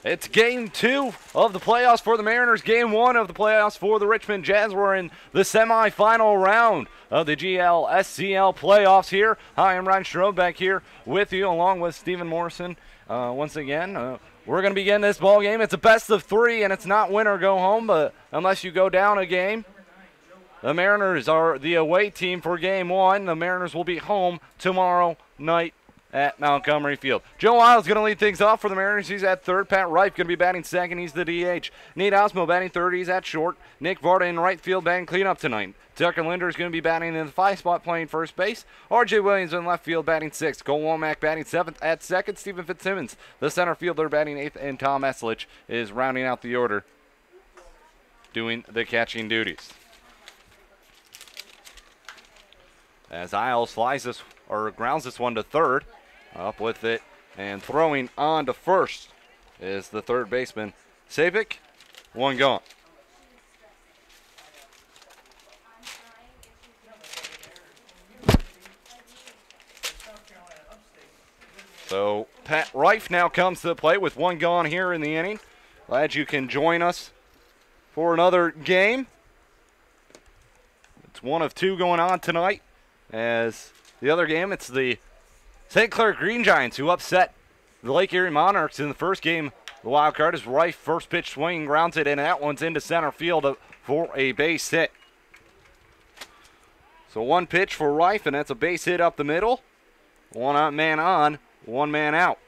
It's game 2 of the playoffs for the Mariners. Game 1 of the playoffs for the Richmond Jazz. We're in the semifinal round of the GLSCL playoffs here. Hi, I'm Ryan Strode back here with you along with Stephen Morrison. Once again, we're going to begin this ball game. It's a best of 3, and it's not win or go home, but unless you go down a game. The Mariners are the away team for game 1. The Mariners will be home tomorrow night at Montgomery Field. Joe Wiles going to lead things off for the Mariners. He's at third. Pat Reif going to be batting second. He's the DH. Nate Osmo batting third. He's at short. Nick Varda in right field batting cleanup tonight. Tucker Linder is going to be batting in the 5 spot playing first base. R.J. Williams in left field batting 6th. Cole Womack batting 7th at second. Stephen Fitzsimmons, the center fielder, batting 8th. And Tom Eslich is rounding out the order, doing the catching duties. As Isles flies this, or grounds this one to third. Up with it and throwing on to first is the third baseman, Savic. One gone. So Pat Reif now comes to the plate with one gone here in the inning. Glad you can join us for another game. It's one of 2 going on tonight. As the other game, it's the St. Clair Green Giants who upset the Lake Erie Monarchs in the first game. The wild card is Reif, first pitch swinging, grounds it, and that one's into center field for a base hit. So one pitch for Reif, and that's a base hit up the middle. One man on, one man out.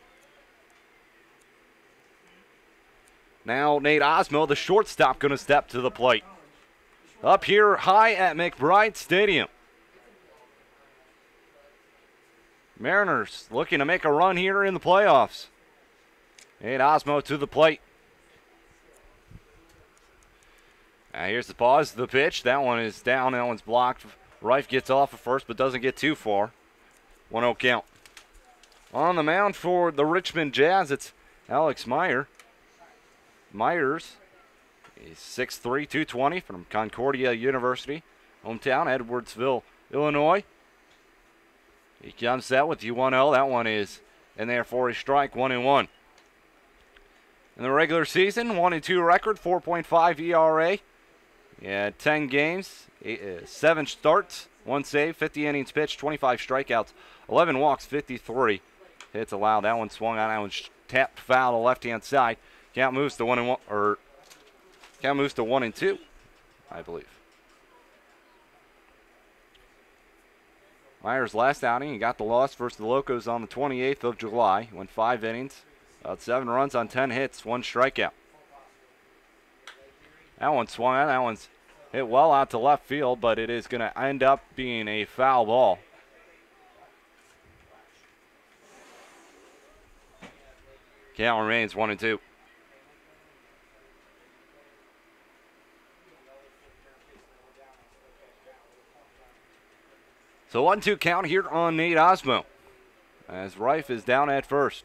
Now Nate Osmo, the shortstop, going to step to the plate. Up here high at McBride Stadium. Mariners looking to make a run here in the playoffs. And Osmo to the plate. Now here's the pause, the pitch. That one is down, that one's blocked. Reif gets off at first but doesn't get too far. 1-0 count. On the mound for the Richmond Jazz, it's Alex Myers. He's 6'3", 220 from Concordia University. Hometown, Edwardsville, Illinois. He comes out with you 1-0. That one is in there for a strike, 1-1. In the regular season, 1-2 record, 4.5 ERA. Yeah, 10 games, 7 starts, 1 save, 50 innings pitched, 25 strikeouts, 11 walks, 53 hits allowed. That one swung on. That one's tapped foul to the left-hand side. Count moves to 1-1, or count moves to 1-2, I believe. Myers' last outing, he got the loss versus the Locos on the 28th of July. Went 5 innings, about 7 runs on 10 hits, 1 strikeout. That one swung out. That one's hit well out to left field, but it is going to end up being a foul ball. Count remains 1-2. So 1-2 count here on Nate Osmo as Reif is down at first.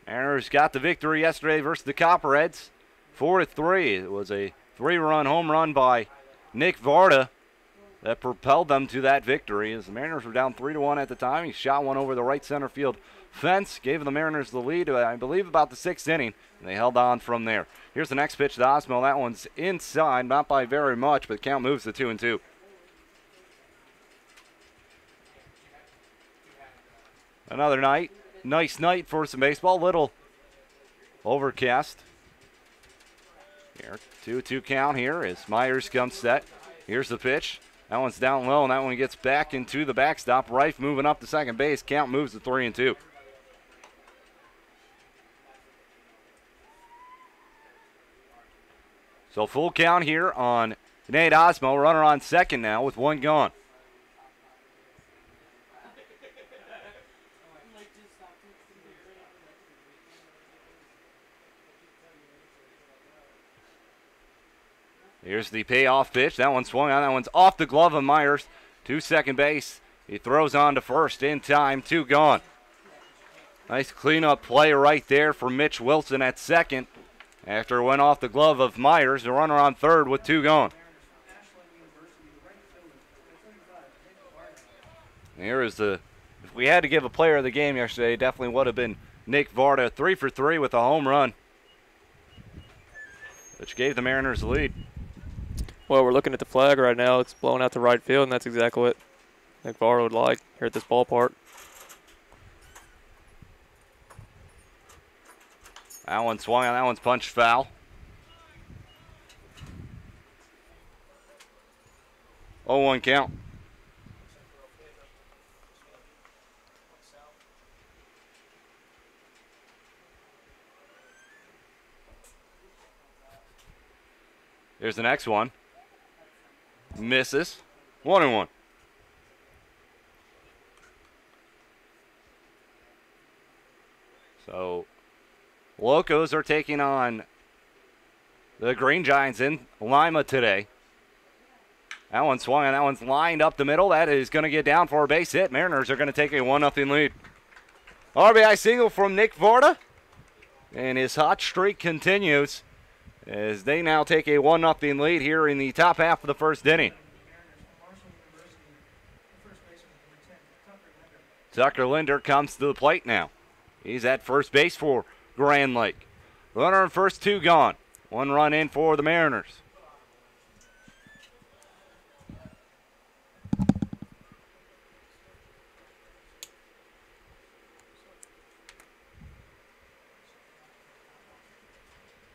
Mariners got the victory yesterday versus the Copperheads, 4-3. It was a 3-run home run by Nick Varda that propelled them to that victory. As the Mariners were down 3-1 at the time, he shot one over the right center field fence, gave the Mariners the lead, I believe, about the 6th inning, and they held on from there. Here's the next pitch to Osmo. That one's inside, not by very much, but count moves to 2-2. Another nice night for some baseball. Little overcast. Here, 2-2 count here as Myers comes set. Here's the pitch. That one's down low, and that one gets back into the backstop. Reif moving up to second base. Count moves to 3-2. So full count here on Nate Osmo. Runner on second now with 1 gone. Here's the payoff pitch. That one swung on. That one's off the glove of Myers to second base. He throws on to first in time. 2 gone. Nice cleanup play right there for Mitch Wilson at second. After it went off the glove of Myers, the runner on third with 2 gone. Here is the, if we had to give a player of the game yesterday, it definitely would have been Nick Varda, 3 for 3 with a home run which gave the Mariners the lead. Well, we're looking at the flag right now. It's blowing out to right field, and that's exactly what I think Varda would like here at this ballpark. That one swung on, that one's punched foul. 0-1 count. Here's the next one. Misses. 1-1. So, Locos are taking on the Green Giants in Lima today. That one swung and that one's lined up the middle. That is going to get down for a base hit. Mariners are going to take a 1-0 lead. RBI single from Nick Varda. And his hot streak continues as they now take a 1-0 lead here in the top half of the first inning. Tucker Linder comes to the plate now. He's at first base for Grand Lake. Runner on first, 2 gone. 1 run in for the Mariners.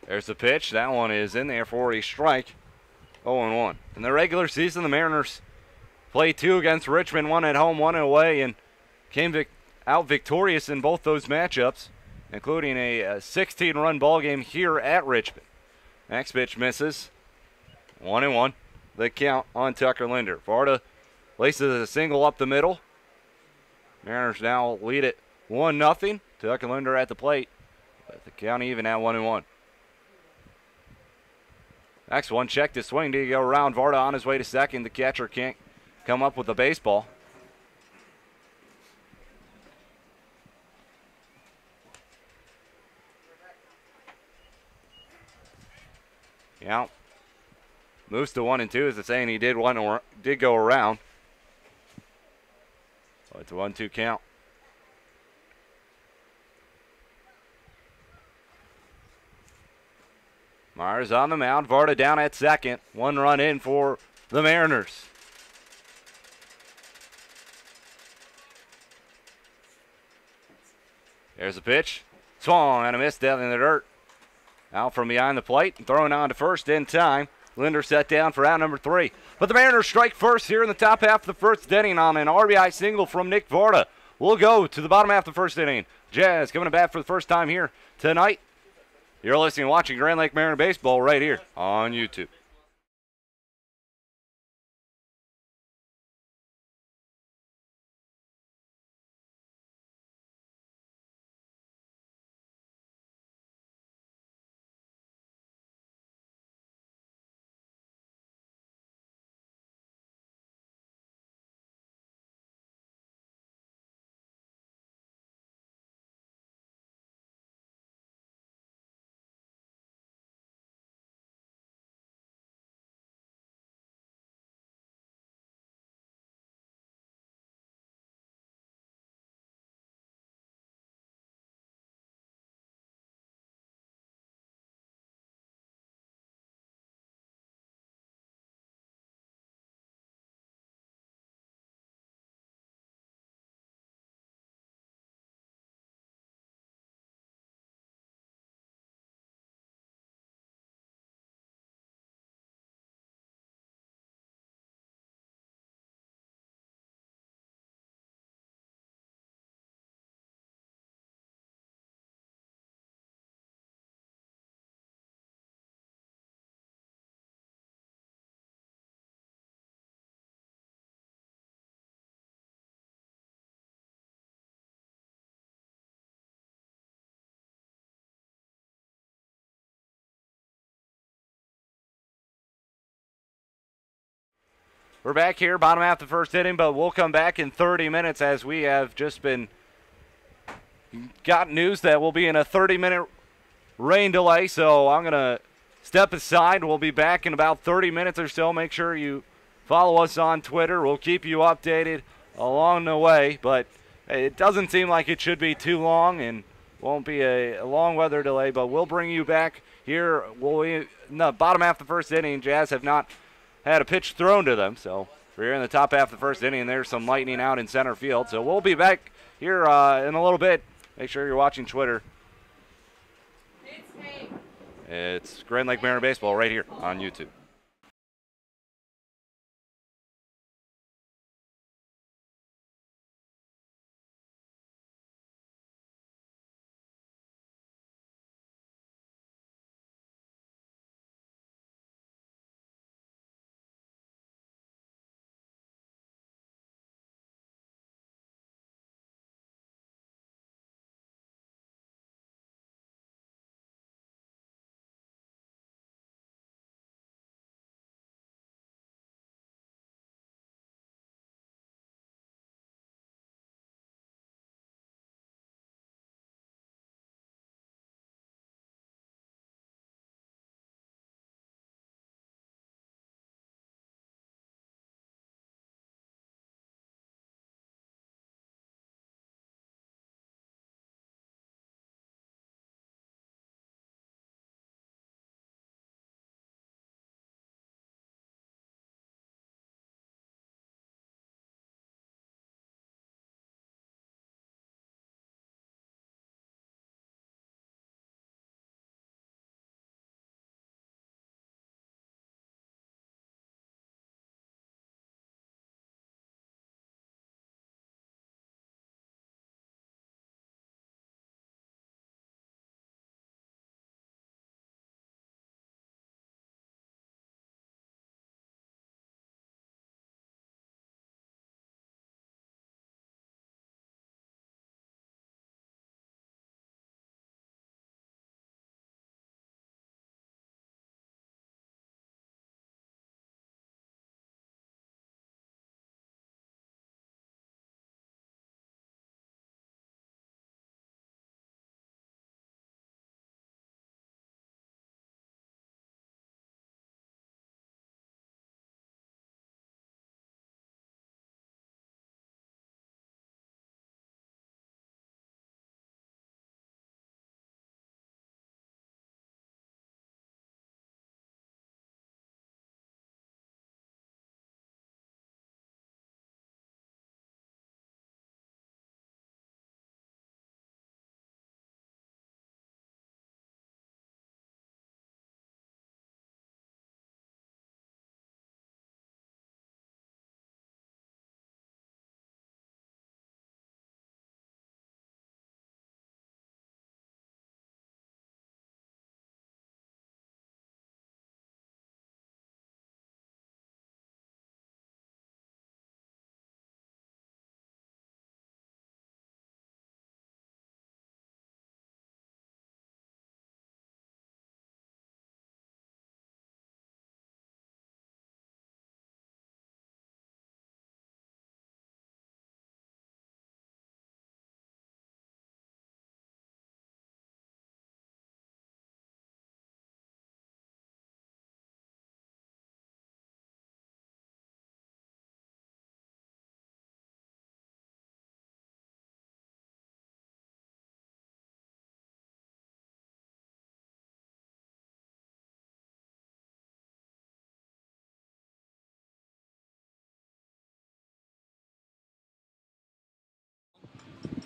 There's the pitch. That one is in there for a strike. 0-1. In the regular season, the Mariners played 2 against Richmond, 1 at home, 1 away, and came out victorious in both those matchups, including a 16-run ball game here at Richmond. Next pitch misses. 1-1. The count on Tucker Linder. Varda laces a single up the middle. Mariners now lead it 1-0. Tucker Linder at the plate. But the count even at 1-1. Next one, check to swing. Did he go around? Varda on his way to second. The catcher can't come up with the baseball. Yeah. Moves to 1-2 as it's saying he did go around. So it's a 1-2 count. Myers on the mound. Varda down at second. 1 run in for the Mariners. There's a pitch. Swung and a miss down in the dirt. Out from behind the plate and throwing on to first in time. Linder set down for out number 3. But the Mariners strike first here in the top half of the first inning on an RBI single from Nick Varda. We'll go to the bottom half of the first inning. Jazz coming to bat for the first time here tonight. You're listening and watching Grand Lake Mariner Baseball right here on YouTube. We're back here, bottom half of the first inning, but we'll come back in 30 minutes as we have just got news that we'll be in a 30-minute rain delay, so I'm going to step aside. We'll be back in about 30 minutes or so. Make sure you follow us on Twitter. We'll keep you updated along the way, but it doesn't seem like it should be too long, and Won't be a long weather delay, but we'll bring you back here. In the bottom half of the first inning, Jazz have not had a pitch thrown to them. So we're here in the top half of the first inning, and there's some lightning out in center field. So we'll be back here in a little bit. Make sure you're watching Twitter. It's Grand Lake Mariner Baseball right here on YouTube.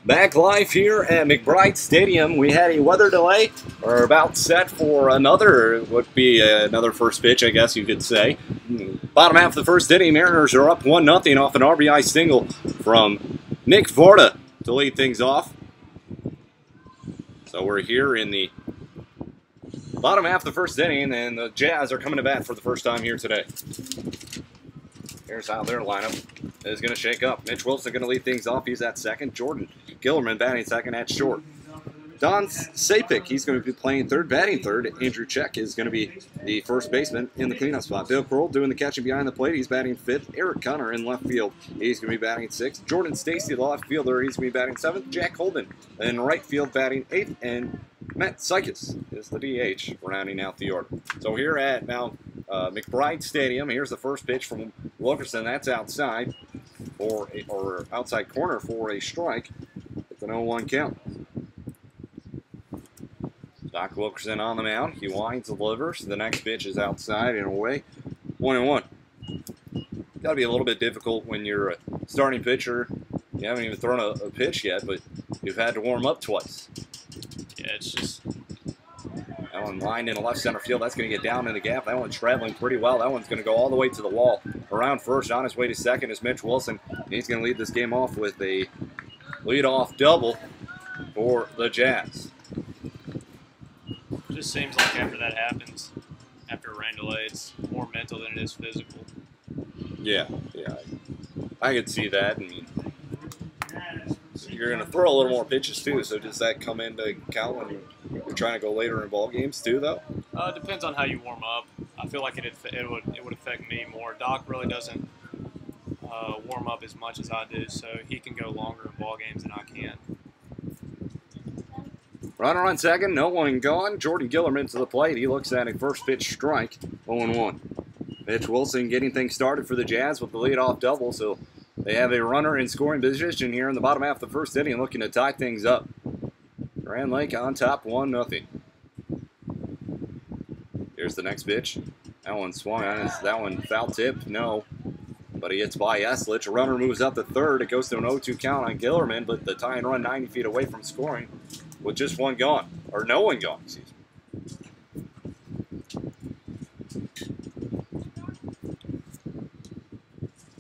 Back live here at McBride Stadium. We had a weather delay. We're about set for another, would be another first pitch, I guess you could say. Bottom half of the first inning, Mariners are up 1-0 off an RBI single from Nick Varda to lead things off. So we're here in the bottom half of the first inning, and the Jazz are coming to bat for the first time here today. Here's how their lineup is going to shake up. Mitch Wilson going to lead things off. He's at second. Jordan Gillerman batting second at short. Don Sapik, he's going to be playing third, batting third. Andrew Check is going to be the first baseman in the cleanup spot. Bill Kroll doing the catching behind the plate. He's batting fifth. Eric Connor in left field. He's going to be batting sixth. Jordan Stacy, the left fielder, he's going to be batting seventh. Jack Holden in right field batting eighth. And Matt Sykes is the DH rounding out the order. So here at now McBride Stadium, here's the first pitch from Wilkerson. That's outside for outside corner for a strike. It's an 0-1 count. Doc Wilkerson on the mound. He winds, delivers. The next pitch is outside and away. 1-1. Got to be a little bit difficult when you're a starting pitcher. You haven't even thrown a pitch yet, but you've had to warm up twice. Yeah, it's just... That one lined in the left center field. That's going to get down in the gap. That one's traveling pretty well. That one's going to go all the way to the wall. Around first, on his way to second is Mitch Wilson. He's going to lead this game off with a leadoff double for the Jazz. Just seems like after that happens, after a rain delay, it's more mental than it is physical. Yeah. I could see that. I mean, you're going to throw a little more pitches too, so does that come into account when you're trying to go later in ball games too, though? It depends on how you warm up. I feel like it would affect me more. Doc really doesn't warm up as much as I do, so he can go longer in ball games than I can. Runner on second, no one gone. Jordan Gillerman to the plate. He looks at a first pitch strike, 0-1. Mitch Wilson getting things started for the Jazz with the leadoff double, so they have a runner in scoring position here in the bottom half of the first inning, looking to tie things up. Grand Lake on top, 1-0. Here's the next pitch. That one swung on. Is that one foul tipped? No. But he hits by Eslich. A runner moves up to third. It goes to an 0-2 count on Gillerman, but the tie and run 90 feet away from scoring with just one gone. Or no one gone, excuse me.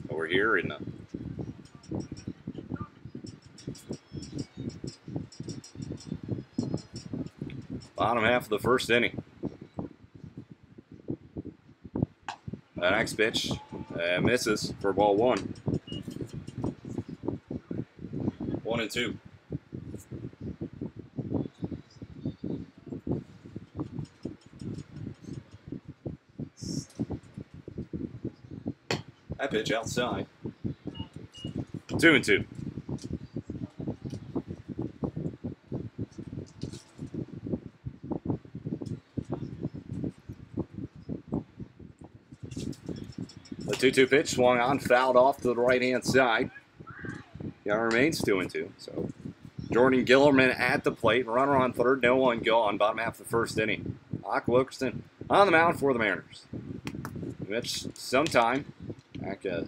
Over here in the bottom half of the first inning. The next pitch misses for ball 1. 1-2. That pitch outside. 2-2. The 2-2 pitch swung on, fouled off to the right-hand side. Yeah, remains 2-2. So Jordan Gillerman at the plate, runner on third, no one gone. Bottom half of the first inning. Doc Wilkerson on the mound for the Mariners. Mitch sometime back at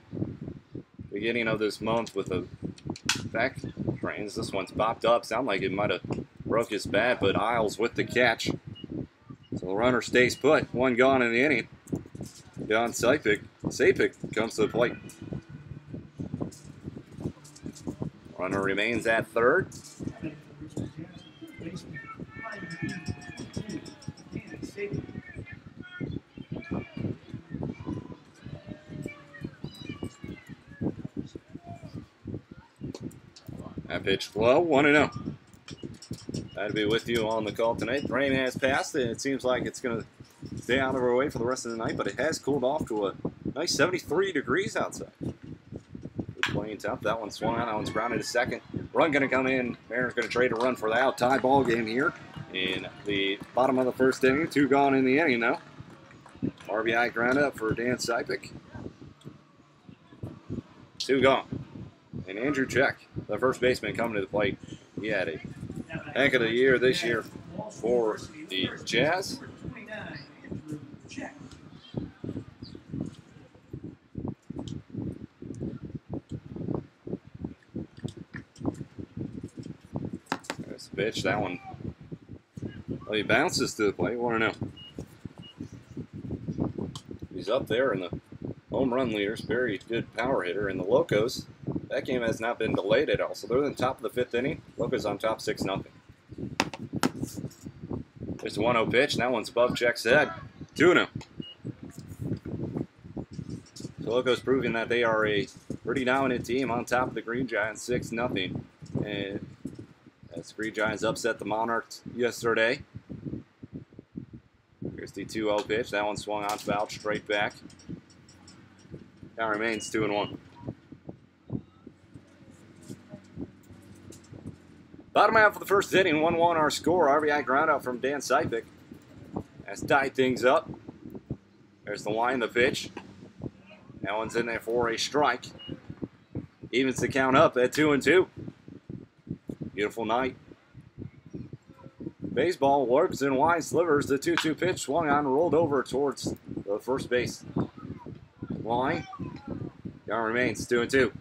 beginning of this month with the back strains. This one's popped up. Sound like it might have broke his bat, but Isles with the catch. So the runner stays put. One gone in the inning. John Sapik comes to the plate. Runner remains at third. That pitch low, 1-0. Glad to be with you on the call tonight. The rain has passed, and it seems like it's going to stay out of our way for the rest of the night, but it has cooled off to a nice 73 degrees outside. Playing tough. That one swung on. That one's grounded to second. Run going to come in. Mariners going to trade a run for the out. Tie ball game here in the bottom of the first inning. 2 gone in the inning, though. RBI ground up for Dan Sipik. 2 gone. And Andrew Check, the first baseman, coming to the plate. He had a heck of a year this year for the Jazz. There's the pitch. That one, well, he bounces to the plate. 1-0. He's up there in the home run leaders. Very good power hitter. And the Locos, that game has not been delayed at all. So they're in the top of the 5th inning. Locos on top 6-0. There's the 1-0 pitch. And that one's above Check's head. 2-0. So Locos proving that they are a pretty dominant team on top of the Green Giants, 6-0. And as Green Giants upset the Monarchs yesterday. Here's the 2-0 pitch. That one swung on, fouled straight back. Now remains 2-1. Bottom half of the first inning, 1-1 our score. RBI ground out from Dan Sipik. That's tied things up. There's the line, the pitch. That one's in there for a strike. Evens the count up at 2-2. Beautiful night. baseball works in wide slivers. The 2-2 pitch swung on, rolled over towards the first base line. Count remains 2-2.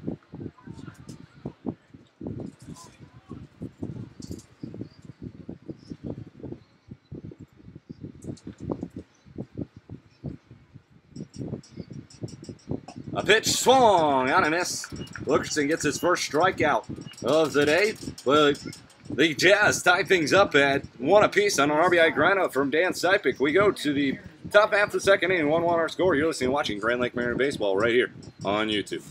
A pitch swung on a miss. Wilkerson gets his first strikeout of the day, but the Jazz tie things up at 1 apiece on an RBI groundout from Dan Sipik. We go to the top half of the second inning, 1-1 our score. You're listening and watching Grand Lake Mariner Baseball right here on YouTube.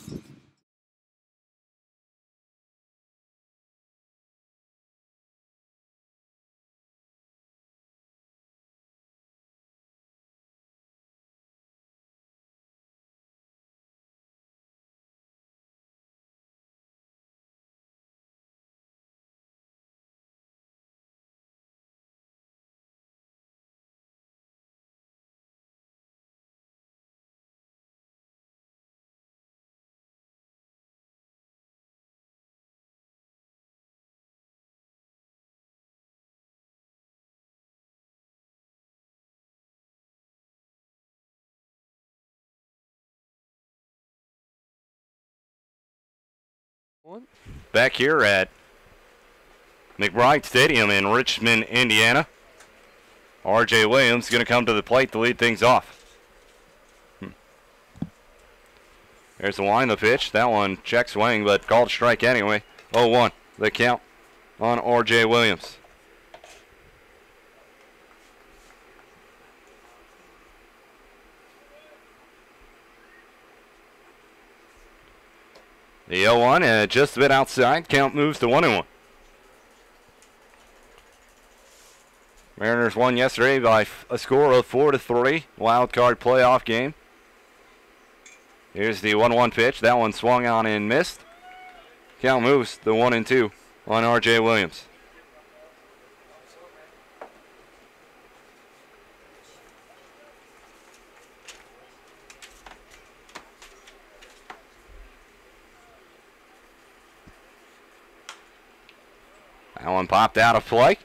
Back here at McBride Stadium in Richmond, Indiana. R.J. Williams going to come to the plate to lead things off. There's the line, the pitch. That one check swing, but called strike anyway. 0-1, the count on R.J. Williams. The 0-1 just a bit outside. Count moves to 1-1. Mariners won yesterday by a score of 4-3. Wild card playoff game. Here's the 1-1 pitch. That one swung on and missed. Count moves to 1-2 on R.J. Williams. That one popped out of play.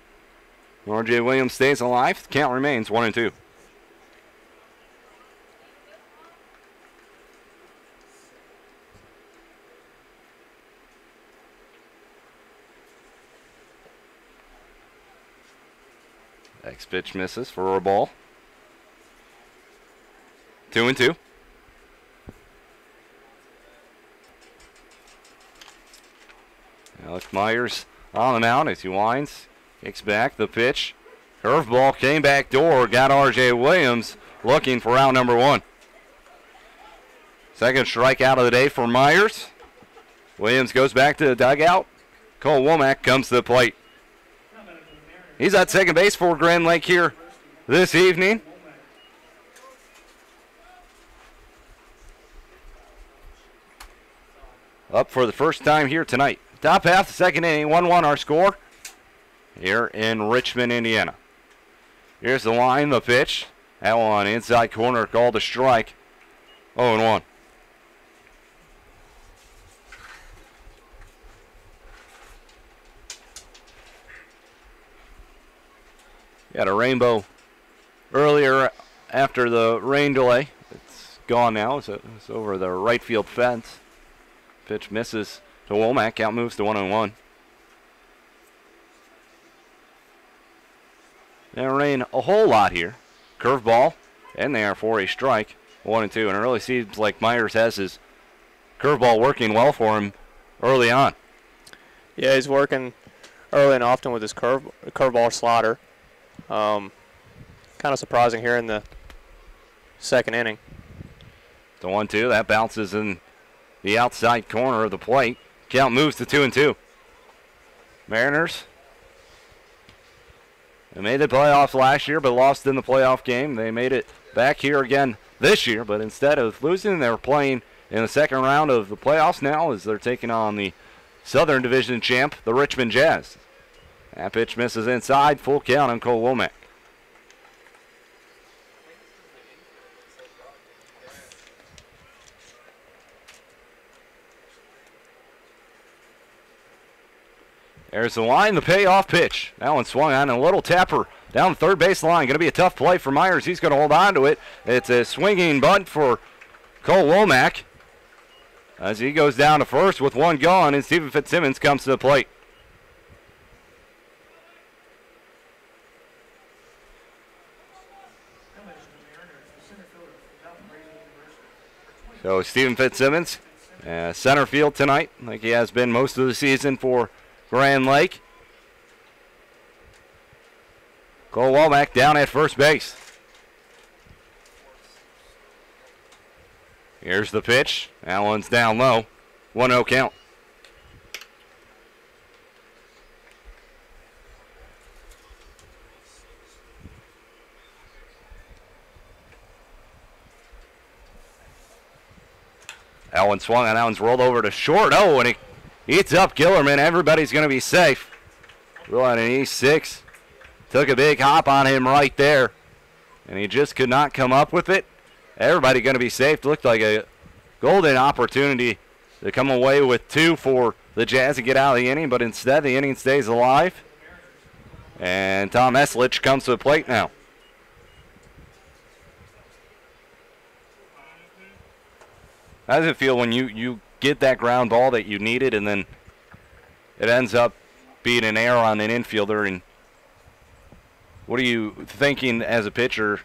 R.J. Williams stays alive. The count remains 1-2. Next pitch misses for a ball. 2-2. Alex Myers on the mound as he winds. Kicks back the pitch. Curveball came back door. Got R.J. Williams looking for out number 1. Second strikeout of the day for Myers. Williams goes back to the dugout. Cole Womack comes to the plate. He's at second base for Grand Lake here this evening. Up for the first time here tonight. Top half, the second inning, 1-1 our score here in Richmond, Indiana. Here's the line, the pitch. That one inside corner called a strike. 0-1. Got a rainbow earlier after the rain delay. It's gone now. It's over the right field fence. Pitch misses to Womack. Count moves to 1-1. Didn't rain a whole lot here. Curveball in there for a strike. 1-2. And it really seems like Myers has his curveball working well for him early on. Yeah, he's working early and often with his curveball slider. Kind of surprising here in the second inning. The 1-2. That bounces in the outside corner of the plate. Count moves to 2-2. Mariners. They made the playoffs last year, but lost in the playoff game. They made it back here again this year, but instead of losing, they're playing in the second round of the playoffs now as they're taking on the Southern Division champ, the Richmond Jazz. That pitch misses inside. Full count on Cole Womack. There's the line, the payoff pitch. That one swung on a little tapper down the third base line. Going to be a tough play for Myers. He's going to hold on to it. It's a swinging bunt for Cole Womack as he goes down to first with one gone, and Stephen Fitzsimmons comes to the plate. So Stephen Fitzsimmons, center field tonight, like he has been most of the season for Grand Lake. Cole Womack down at first base. Here's the pitch. That one's down low. 1-0 count. That one swung and that one's rolled over to short. Oh, and he eats up Gillerman. Everybody's going to be safe. We're on an E6. Took a big hop on him right there, and he just could not come up with it. Everybody going to be safe. Looked like a golden opportunity to come away with two for the Jazz to get out of the inning, but instead the inning stays alive. And Tom Eslich comes to the plate now. How does it feel when you get that ground ball that you needed and then it ends up being an error on an infielder? And what are you thinking as a pitcher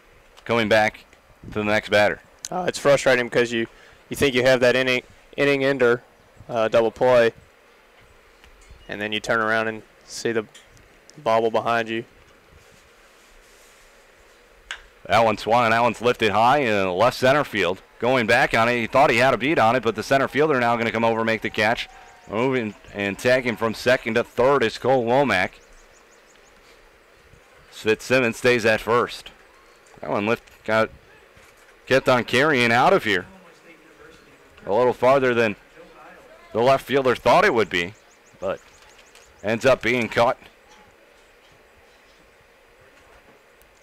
coming back to the next batter? It's frustrating because you think you have that inning ender double play, and then you turn around and see the bobble behind you. That one swung, and that one's lifted high in left center field. Going back on it, he thought he had a beat on it, but the center fielder now going to come over and make the catch. Moving and tagging from second to third is Cole Womack. Fitzsimmons stays at first. That one kept on carrying out of here. A little farther than the left fielder thought it would be, but ends up being caught.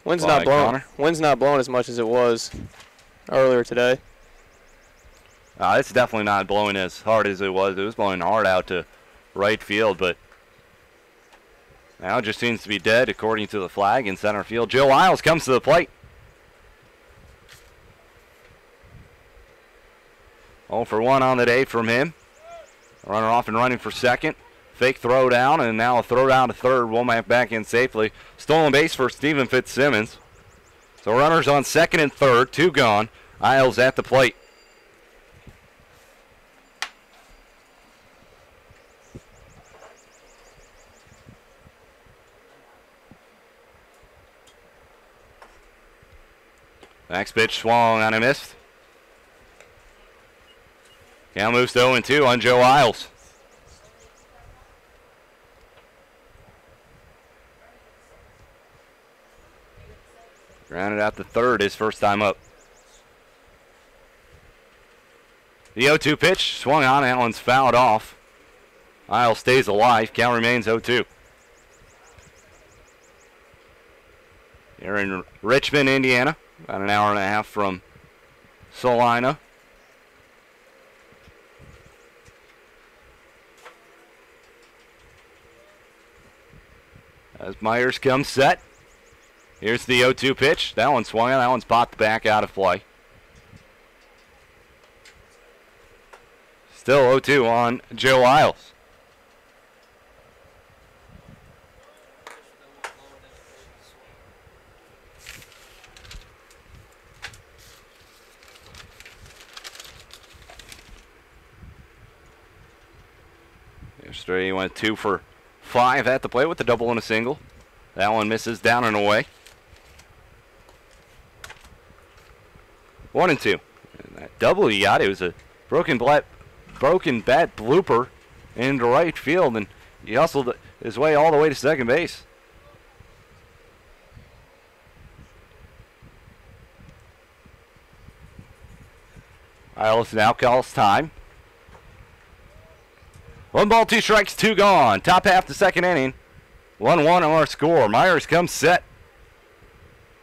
Wind's not blowing as much as it was earlier today. It's definitely not blowing as hard as it was. It was blowing hard out to right field, but now it just seems to be dead according to the flag in center field. Joe Isles comes to the plate. 0 for 1 on the day from him. Runner off and running for second. Fake throw down, and now a throw down to third. Womack back in safely. Stolen base for Stephen Fitzsimmons. So runners on second and third, 2 gone. Isles at the plate. Next pitch swung on and missed. Count moves to 0-2 on Joe Isles. Grounded out to third, his first time up. The 0-2 pitch swung on, that one's fouled off. Isles stays alive, count remains 0-2. Here in Richmond, Indiana, about an hour and a half from Salina. As Myers comes set. Here's the 0-2 pitch. That one swung on. That one's popped back out of play. Still 0-2 on Joe Isles. Yesterday he went 2 for 5 at the plate with a double and a single. That one misses down and away. 1-2. And that double he got, it was a broken bat blooper into right field, and he hustled his way all the way to second base. Isles now calls time. 1 ball, 2 strikes, 2 gone. Top half the second inning. 1-1 on our score. Myers comes set.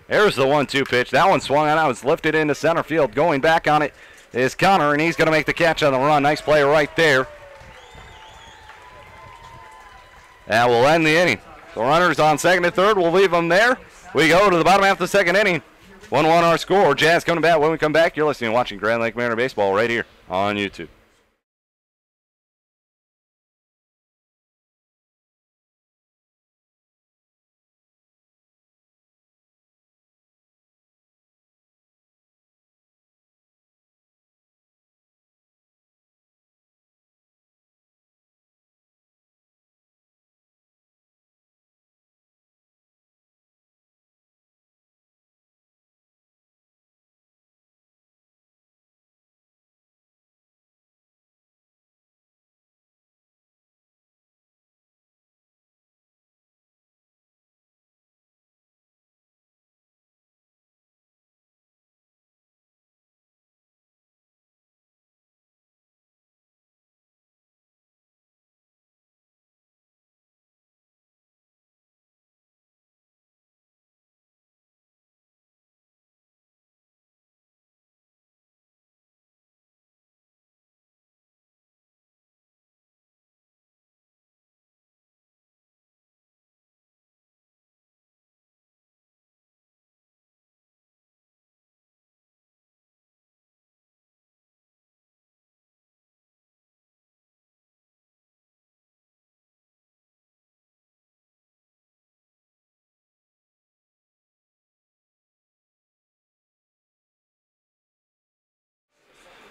There's the 1-2 pitch. That one swung on. That was lifted into center field. Going back on it is Connor, and he's going to make the catch on the run. Nice play right there. That will end the inning. The runners on second and third, we'll leave them there. We go to the bottom half of the second inning. 1-1 our score. Jazz coming back. When we come back, you're listening and watching Grand Lake Mariner Baseball right here on YouTube.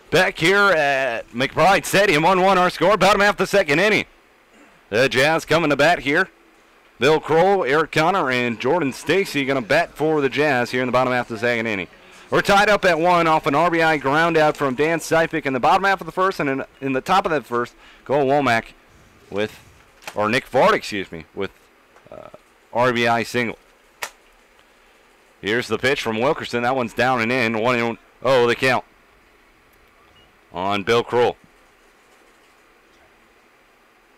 Back here at McBride Stadium, 1-1 our score, bottom half of the second inning. The Jazz coming to bat here. Bill Kroll, Eric Connor, and Jordan Stacy going to bat for the Jazz here in the bottom half of the second inning. We're tied up at 1 off an RBI ground out from Dan Seifik in the bottom half of the first, and in the top of that first, Cole Womack with, or Nick Ford, excuse me, with RBI single. Here's the pitch from Wilkerson. That one's down and in. 1-0 the count on Bill Kroll.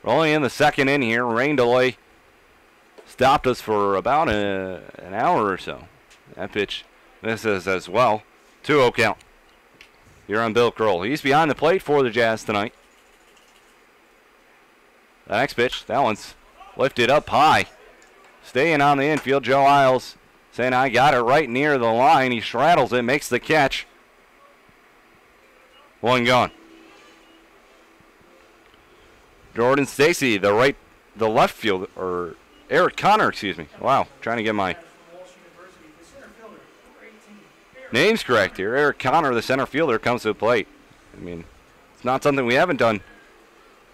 We're only in the second inning here. Rain delay stopped us for about an hour or so. That pitch misses as well. 2-0 count here on Bill Kroll. He's behind the plate for the Jazz tonight. The next pitch, that one's lifted up high. Staying on the infield, Joe Isles saying, I got it right near the line. He straddles it, makes the catch. One gone. Jordan Stacy, the left field, or Eric Connor, excuse me. Wow, trying to get my names correct here. Eric Connor, the center fielder, comes to the plate. I mean, it's not something we haven't done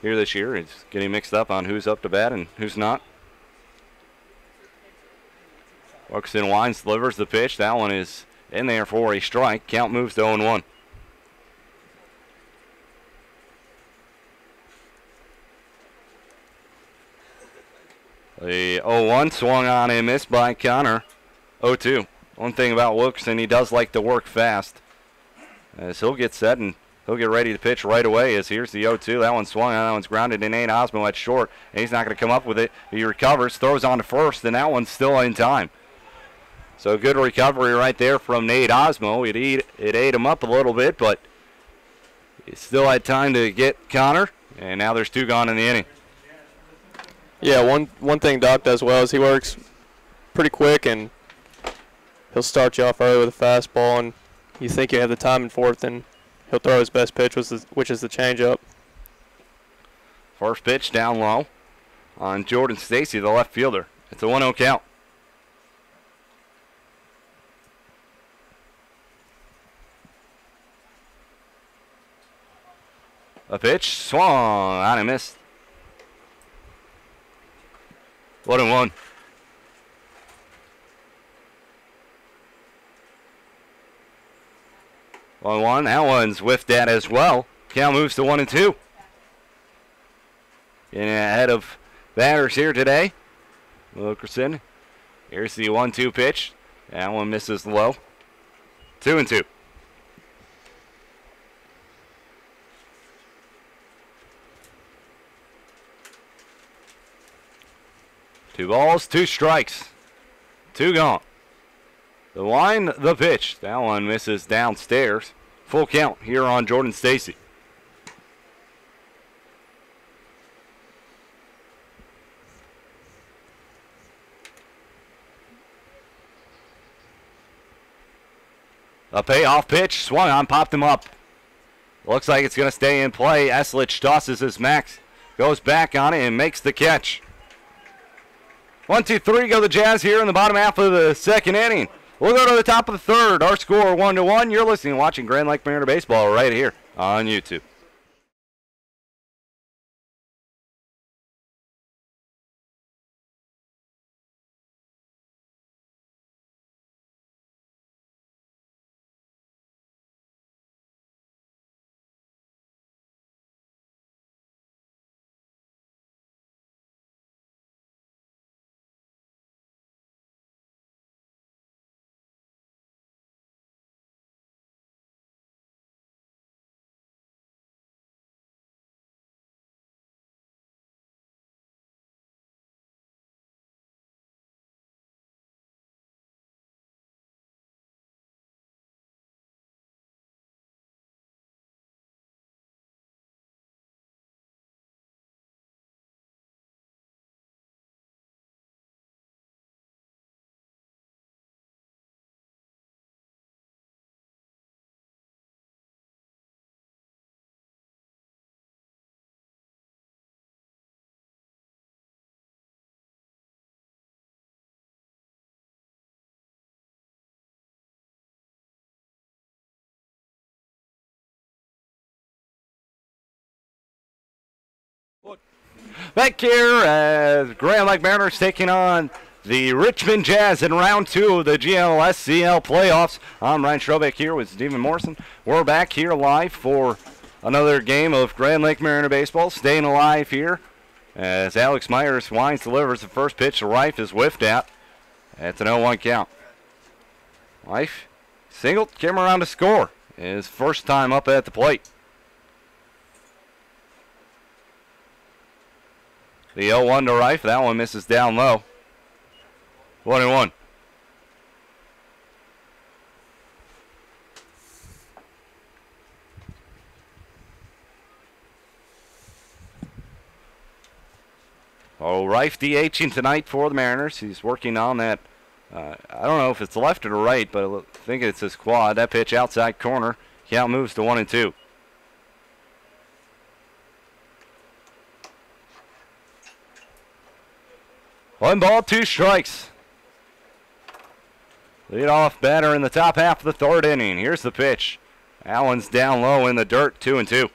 here this year. It's getting mixed up on who's up to bat and who's not. Wilkerson winds, delivers the pitch. That one is in there for a strike. Count moves to 0-1. The 0-1 swung on and missed by Connor. 0-2. One thing about Wilkerson, he does like to work fast. As he'll get set and he'll get ready to pitch right away. As here's the 0-2. That one swung on. That one's grounded in Nate Osmo at short. And he's not going to come up with it. He recovers, throws on to first, and that one's still in time. So good recovery right there from Nate Osmo. It ate him up a little bit, but he still had time to get Connor. And now there's 2 gone in the inning. Yeah, one thing Doc does well is he works pretty quick, and he'll start you off early with a fastball, and you think you have the time in fourth, and he'll throw his best pitch, which is the changeup. First pitch down low on Jordan Stacy, the left fielder. It's a 1-0 count. A pitch swung on and missed. 1-1. That one's whiffed at as well. Count moves to 1-2. Getting ahead of batters here today. Wilkerson. Here's the 1-2 pitch. That one misses low. 2-2. 2 balls, 2 strikes. 2 gone. The line, the pitch. That one misses downstairs. Full count here on Jordan Stacy. A payoff pitch, swung on, popped him up. Looks like it's going to stay in play. Eslich tosses his max, goes back on it and makes the catch. 1, 2, 3 go the Jazz here in the bottom half of the second inning. We'll go to the top of the third. Our score 1-1. You're listening and watching Grand Lake Mariner Baseball right here on YouTube. Back here as Grand Lake Mariners taking on the Richmond Jazz in round 2 of the GLSCL playoffs. I'm Ryan Schrobeck here with Stephen Morrison. We're back here live for another game of Grand Lake Mariner baseball. Staying alive here as Alex Myers winds delivers the first pitch to Reif is whiffed at. It's an 0-1 count. Reif singled, came around to score. His first time up at the plate. The 0-1 to Reif. That one misses down low. 1-1. Oh, Reif DHing tonight for the Mariners. He's working on that. I don't know if it's left or right, but I think it's his quad. That pitch outside corner. Count moves to 1-2. 1 ball, 2 strikes. Lead off batter in the top half of the third inning. Here's the pitch. That one's down low in the dirt, 2-2.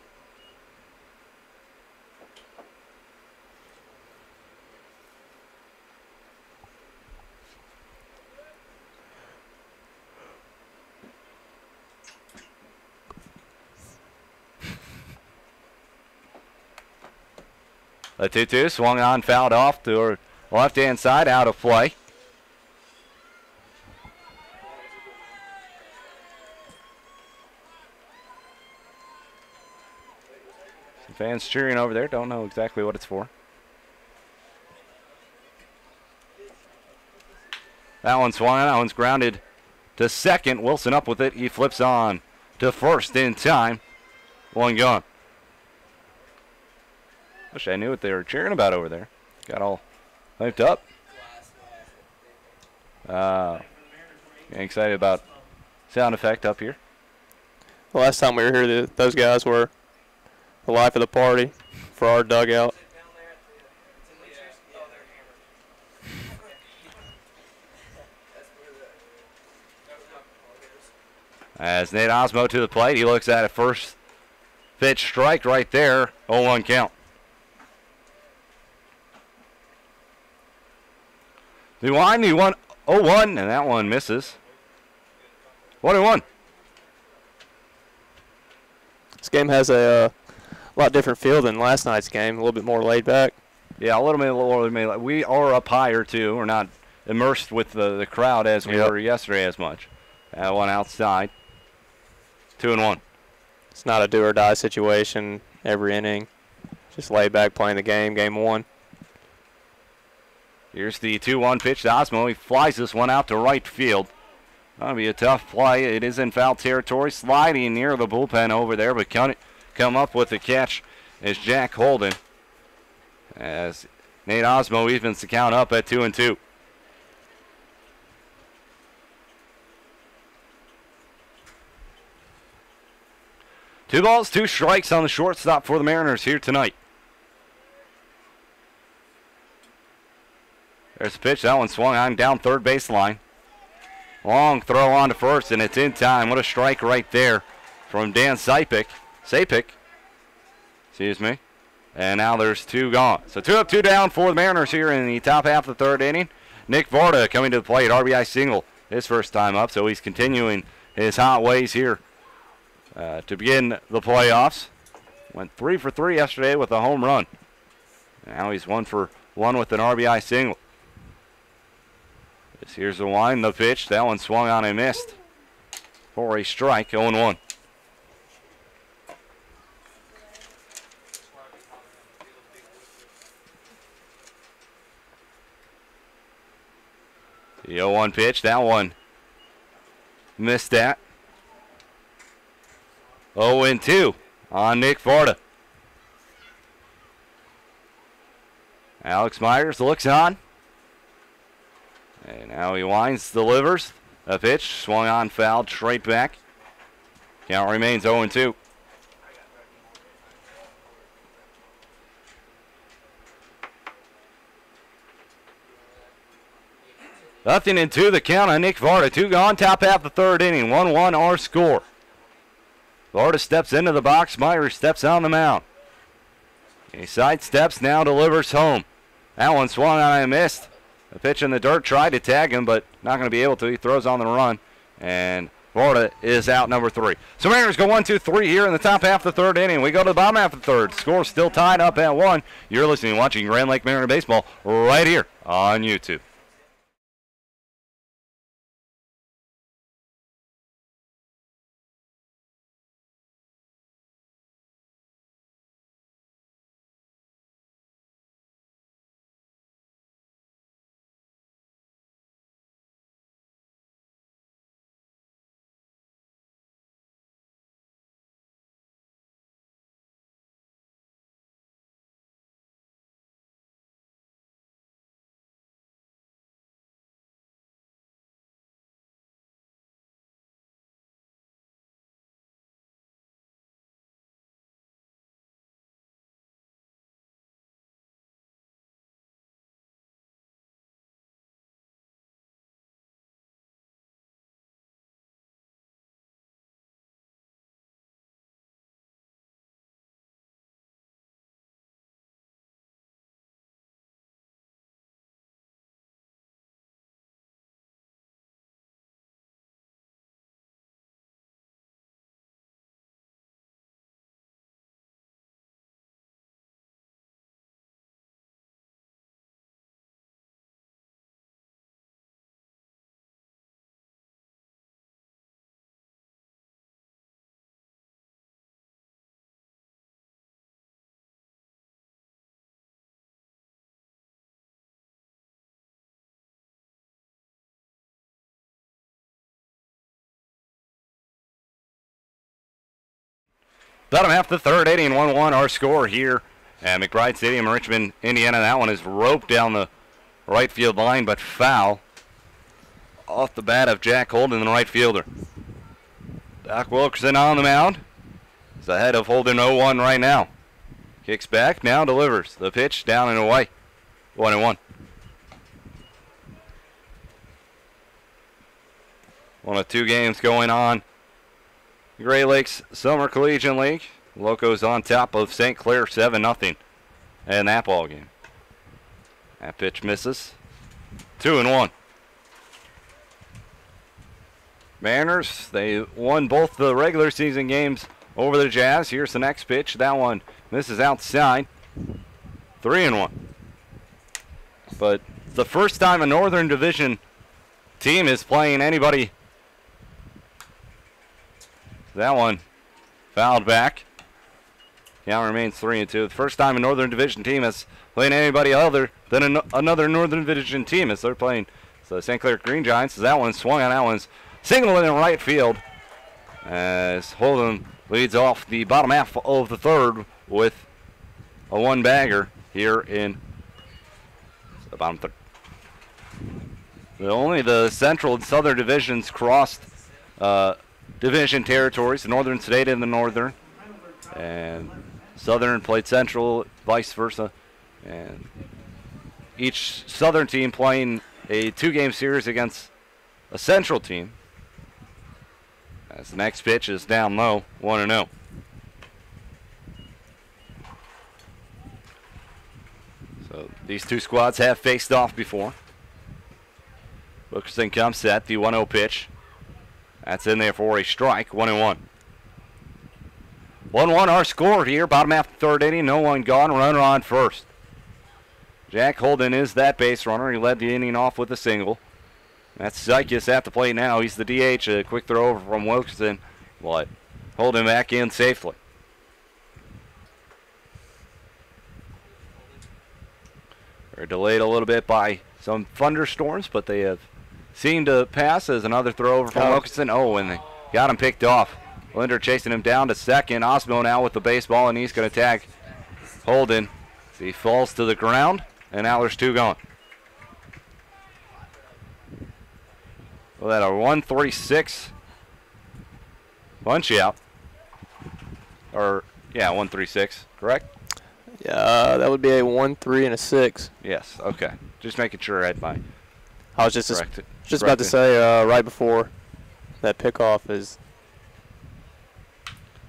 The 2-2 swung on, fouled off to left-hand side, out of play. Some fans cheering over there. Don't know exactly what it's for. That one swung on. That one's grounded to second. Wilson up with it. He flips on to first in time. One gone. Wish I knew what they were cheering about over there. Got all hyped up. Getting excited about sound effect up here. The last time we were here, those guys were the life of the party for our dugout. As Nate Osmo to the plate, he looks at it first. Pitch strike right there, 0-1 count. The line, the 1-0-1, and that one misses. 1-1. This game has a lot different feel than last night's game. A little bit more laid back. Yeah, a little bit. We are up higher too. We're not immersed with the crowd as we were yesterday as much. That one outside. 2-1. It's not a do or die situation every inning. Just laid back playing the game. Game 1. Here's the 2-1 pitch to Osmo. He flies this one out to right field. That'll be a tough play. It is in foul territory. Sliding near the bullpen over there, but come up with the catch is Jack Holden. As Nate Osmo evens the count up at 2-2. 2 balls, 2 strikes on the shortstop for the Mariners here tonight. There's the pitch. That one swung on down third baseline. Long throw on to first, and it's in time. What a strike right there from Dan Sapik. Excuse me. And now there's 2 gone. So 2 up, 2 down for the Mariners here in the top half of the 3rd inning. Nick Varda coming to the plate. RBI single his first time up, so he's continuing his hot ways here to begin the playoffs. Went 3 for 3 yesterday with a home run. Now he's 1 for 1 with an RBI single. Here's the line, the pitch. That one swung on and missed for a strike, 0-1. The 0-1 pitch, that one missed that. 0-2 on Nick Varda. Alex Myers looks on. And now he winds, delivers. A pitch, swung on, fouled, straight back. Count remains 0-2. Nothing in 2, the count on Nick Varda. 2 gone, top half the 3rd inning. 1-1 our score. Varda steps into the box. Myers steps on the mound. He sidesteps, now delivers home. That one swung on and missed. The pitch in the dirt, tried to tag him, but not going to be able to. He throws on the run, and Varda is out, number 3. So Mariners go 1-2-3 here in the top half of the 3rd inning. We go to the bottom half of the 3rd. Score still tied up at 1. You're listening and watching Grand Lake Mariner Baseball right here on YouTube. Bottom half of the 3rd inning, 1-1 our score here at McBride Stadium in Richmond, Indiana. That one is roped down the right field line, but foul off the bat of Jack Holden, the right fielder. Doc Wilkerson on the mound. He's ahead of Holden 0-1 right now. Kicks back, now delivers. The pitch down and away. 1-1. One of 2 games going on. Great Lakes Summer Collegiate League. Locos on top of St. Clair 7-0 in that ball game. That pitch misses. 2-1. Mariners, they won both the regular season games over the Jazz. Here's the next pitch. That one misses outside. 3-1. But the first time a Northern Division team is playing anybody. That one fouled back. Count remains 3-2. The first time a Northern Division team has played anybody other than another Northern Division team as they're playing the St. Clair Green Giants. That one swung on. That one's single in right field as Holden leads off the bottom half of the 3rd with a 1-bagger here in the bottom 3rd. Only the Central and Southern divisions crossed division territories. The Northern stayed in the Northern, And Southern played Central, vice versa. And each Southern team playing a 2-game series against a Central team. As the next pitch is down low, 1-0. So these two squads have faced off before. Wilkerson comes set, the 1-0 pitch. That's in there for a strike, 1-1. 1-1 our score here, bottom half of the third inning, no one gone, runner on first. Jack Holden is that base runner. He led the inning off with a single. That's Zykis at the plate now. He's the DH. A quick throw over from Wilkerson, but hold him back in safely. They're delayed a little bit by some thunderstorms, but they have seemed to pass as another throw over from Wilkerson. Oh, and they got him picked off. Linder chasing him down to second. Osmo now with the baseball, and he's going to tag Holden. So he falls to the ground, and now there's two gone. Well, that a 136 punch out. Or, yeah, 136, correct? Yeah, that would be a 1-3 and a 6. Yes, okay. Just making sure I had my. I was just about to say right before that pickoff is.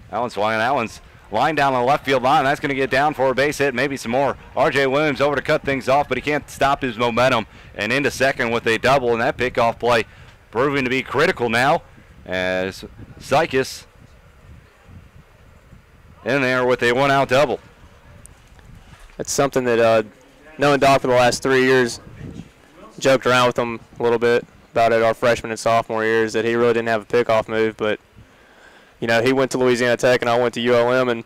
That one's flying. That one's line down the left field line. That's going to get down for a base hit, maybe some more. R.J. Williams over to cut things off, but he can't stop his momentum. And into second with a double, and that pickoff play proving to be critical now as Zykis in there with a one-out double. It's something that knowing Doc for the last 3 years, joked around with him a little bit about it our freshman and sophomore years that he really didn't have a pickoff move, but you know, he went to Louisiana Tech and I went to ULM, and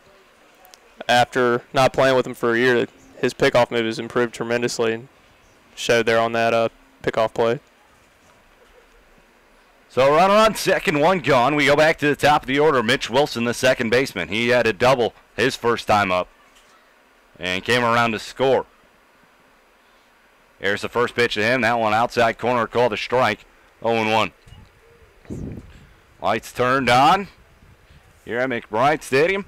after not playing with him for a year, his pickoff move has improved tremendously and showed there on that pickoff play. So runner on second, one gone. We go back to the top of the order. Mitch Wilson, the second baseman. He had a double his first time up and came around to score. Here's the first pitch to him. That one outside corner called a strike. 0-1. Lights turned on here at McBride Stadium.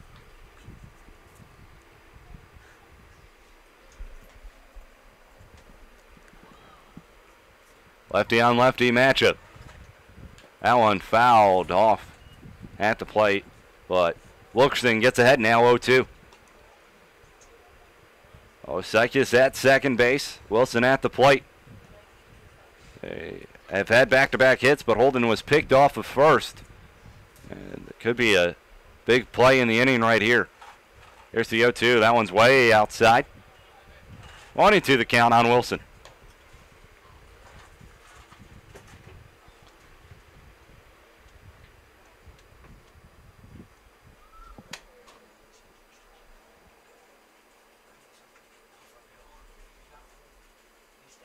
Lefty on lefty matchup. That one fouled off at the plate, but Wilkerson gets ahead now, 0-2. Zykis at second base. Wilson at the plate. They have had back-to-back hits, but Holden was picked off of first. And it could be a big play in the inning right here. Here's the 0-2. That one's way outside. 1-2 the count on Wilson.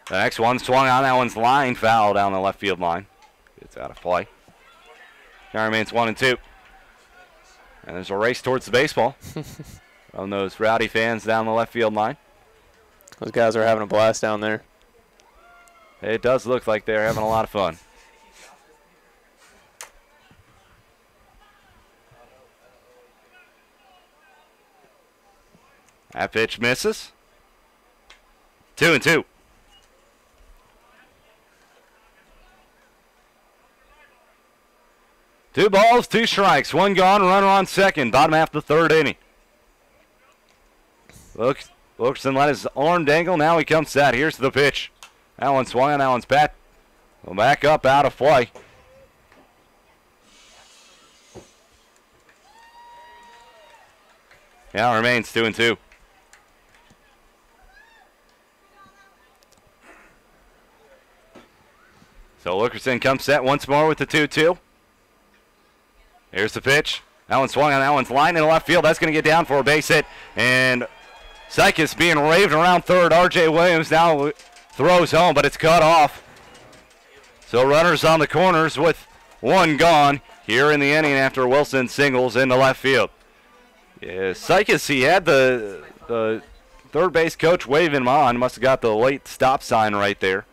The next one swung on. That one's line foul down the left field line. It's out of play. Now remains 1-2. And there's a race towards the baseball from those rowdy fans down the left field line. Those guys are having a blast down there. It does look like they're having a lot of fun. That pitch misses. 2-2. Two balls, two strikes, one gone, runner on second, bottom half of the third inning. Wilkerson let his arm dangle, now he comes set. Here's the pitch. That one swung, that one's bat. Well, back up, out of play. Now it remains 2-2. So Wilkerson comes set once more with the 2-2. Here's the pitch. That one swung on. That one's lined in the left field. That's going to get down for a base hit. And Zykis being raved around third. R.J. Williams now throws home, but it's cut off. So runners on the corners with one gone here in the inning after Wilson singles into left field. Yeah, Zykis, he had the third base coach waving him on. Must have got the late stop sign right there.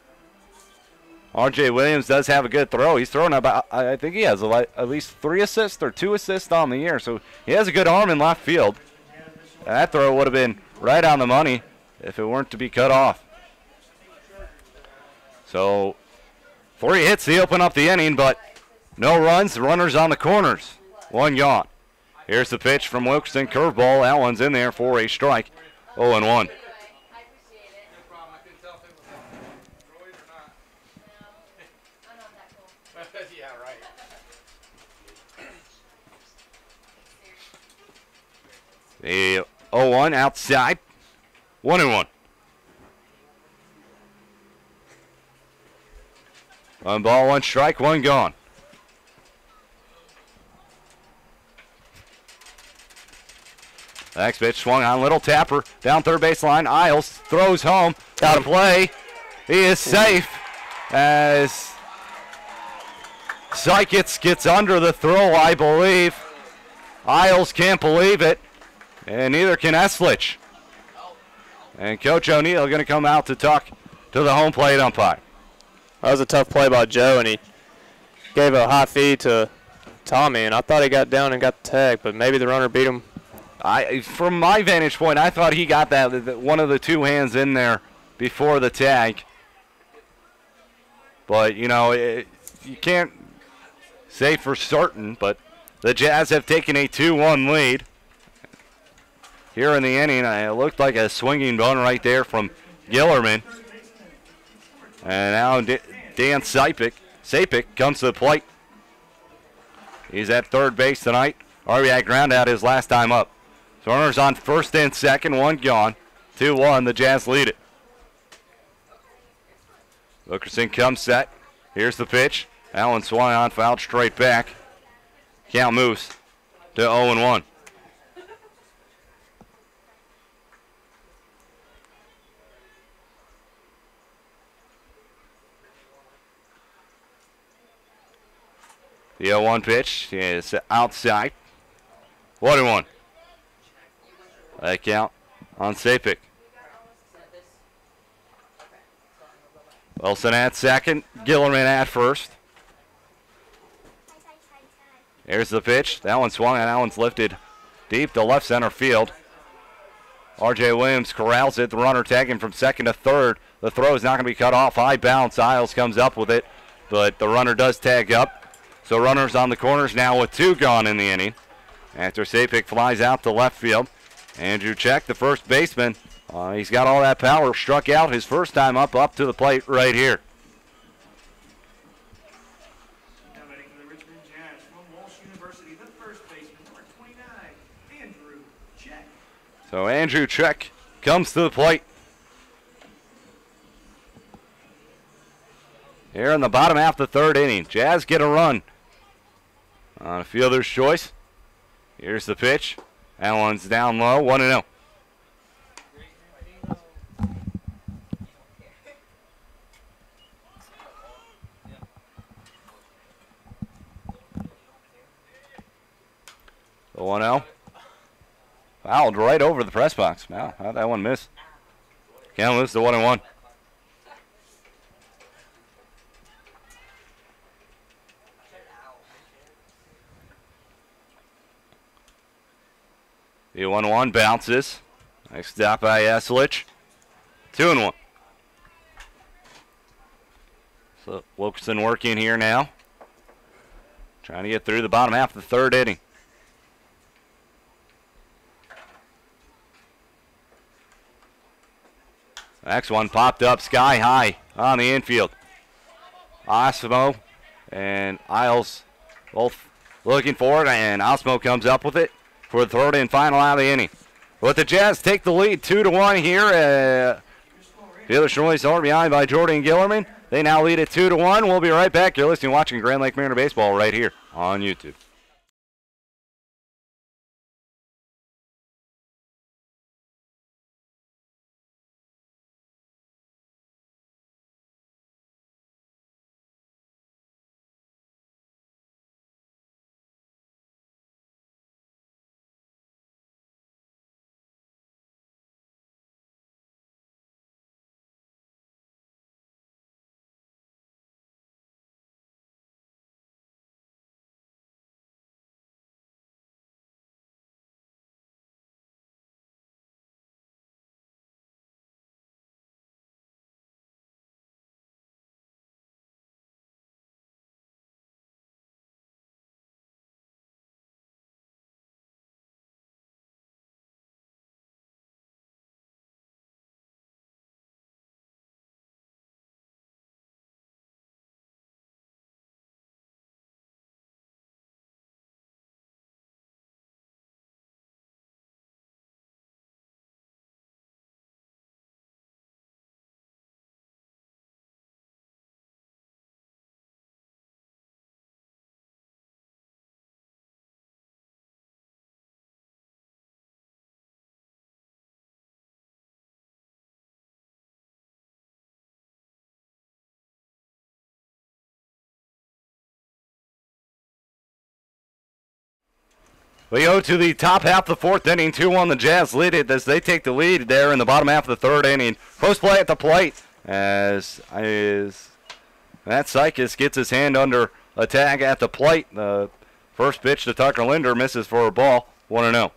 R.J. Williams does have a good throw. He's throwing about, I think he has at least 3 assists or 2 assists on the year. So he has a good arm in left field. That throw would have been right on the money if it weren't to be cut off. So 3 hits to open up the inning, but no runs. Runners on the corners. 1 gone. Here's the pitch from Wilkerson. Curveball. That one's in there for a strike. 0-1. The 0-1 outside. 1-1. 1 ball, 1 strike, 1 gone. Next pitch swung on. Little tapper down third baseline. Isles throws home. Got a play. He is safe as Sykets gets under the throw, I believe. Isles can't believe it, and neither can Eslich. And Coach O'Neill going to come out to talk to the home plate umpire. That was a tough play by Joe, and he gave a high feed to Tommy, and I thought he got down and got the tag, but maybe the runner beat him. From my vantage point, I thought he got that one of the 2 hands in there before the tag. But, you know, you can't say for certain, but the Jazz have taken a 2-1 lead. Here in the inning, it looked like a swinging bun right there from Gillerman. And now Dan Sapik comes to the plate. He's at third base tonight. RBI ground out his last time up. So runners on first and second, 1 gone. 2-1, the Jazz lead it. Wilkerson comes set. Here's the pitch. That one swung on, fouled straight back. Count moves to 0-1. The 0-1 pitch is outside. 1-1. That count on Sapik. Wilson at second. Gillerman at first. Here's the pitch. That one swung and that one's lifted deep to left center field. R.J. Williams corrals it. The runner tagging from second to third. The throw is not going to be cut off. High bounce. Isles comes up with it, but the runner does tag up. So runners on the corners now with 2 gone in the inning. After Sapik flies out to left field. Andrew Check, the first baseman. He's got all that power. Struck out his first time up to the plate right here. Now batting for the Richmond Jazz from Walsh University, the first baseman, number 29, Andrew Check. So Andrew Check comes to the plate. Here in the bottom half of the 3rd inning. Jazz get a run on a fielder's choice. Here's the pitch. That one's down low, 1-0. The 1-0. Fouled right over the press box. Wow, how'd that one miss? Can't lose the 1-1. The 1-1 bounces. Nice stop by Eslich. 2-1. So Wilkerson working here now. Trying to get through the bottom half of the 3rd inning. Next one popped up sky high on the infield. Osmo and Isles both looking for it, and Osmo comes up with it for the 3rd and final out of the inning. But the Jazz take the lead 2-1 here. Fielder's choice RBI by Jordan Gillerman. They now lead it 2-1. We'll be right back. You're listening, watching Grand Lake Mariner Baseball right here on YouTube. We go to the top half of the fourth inning. 2-1 the Jazz lead it as they take the lead there in the bottom half of the third inning. Close play at the plate as Matt Sykes gets his hand under a tag at the plate. The first pitch to Tucker Linder misses for a ball. 1-0.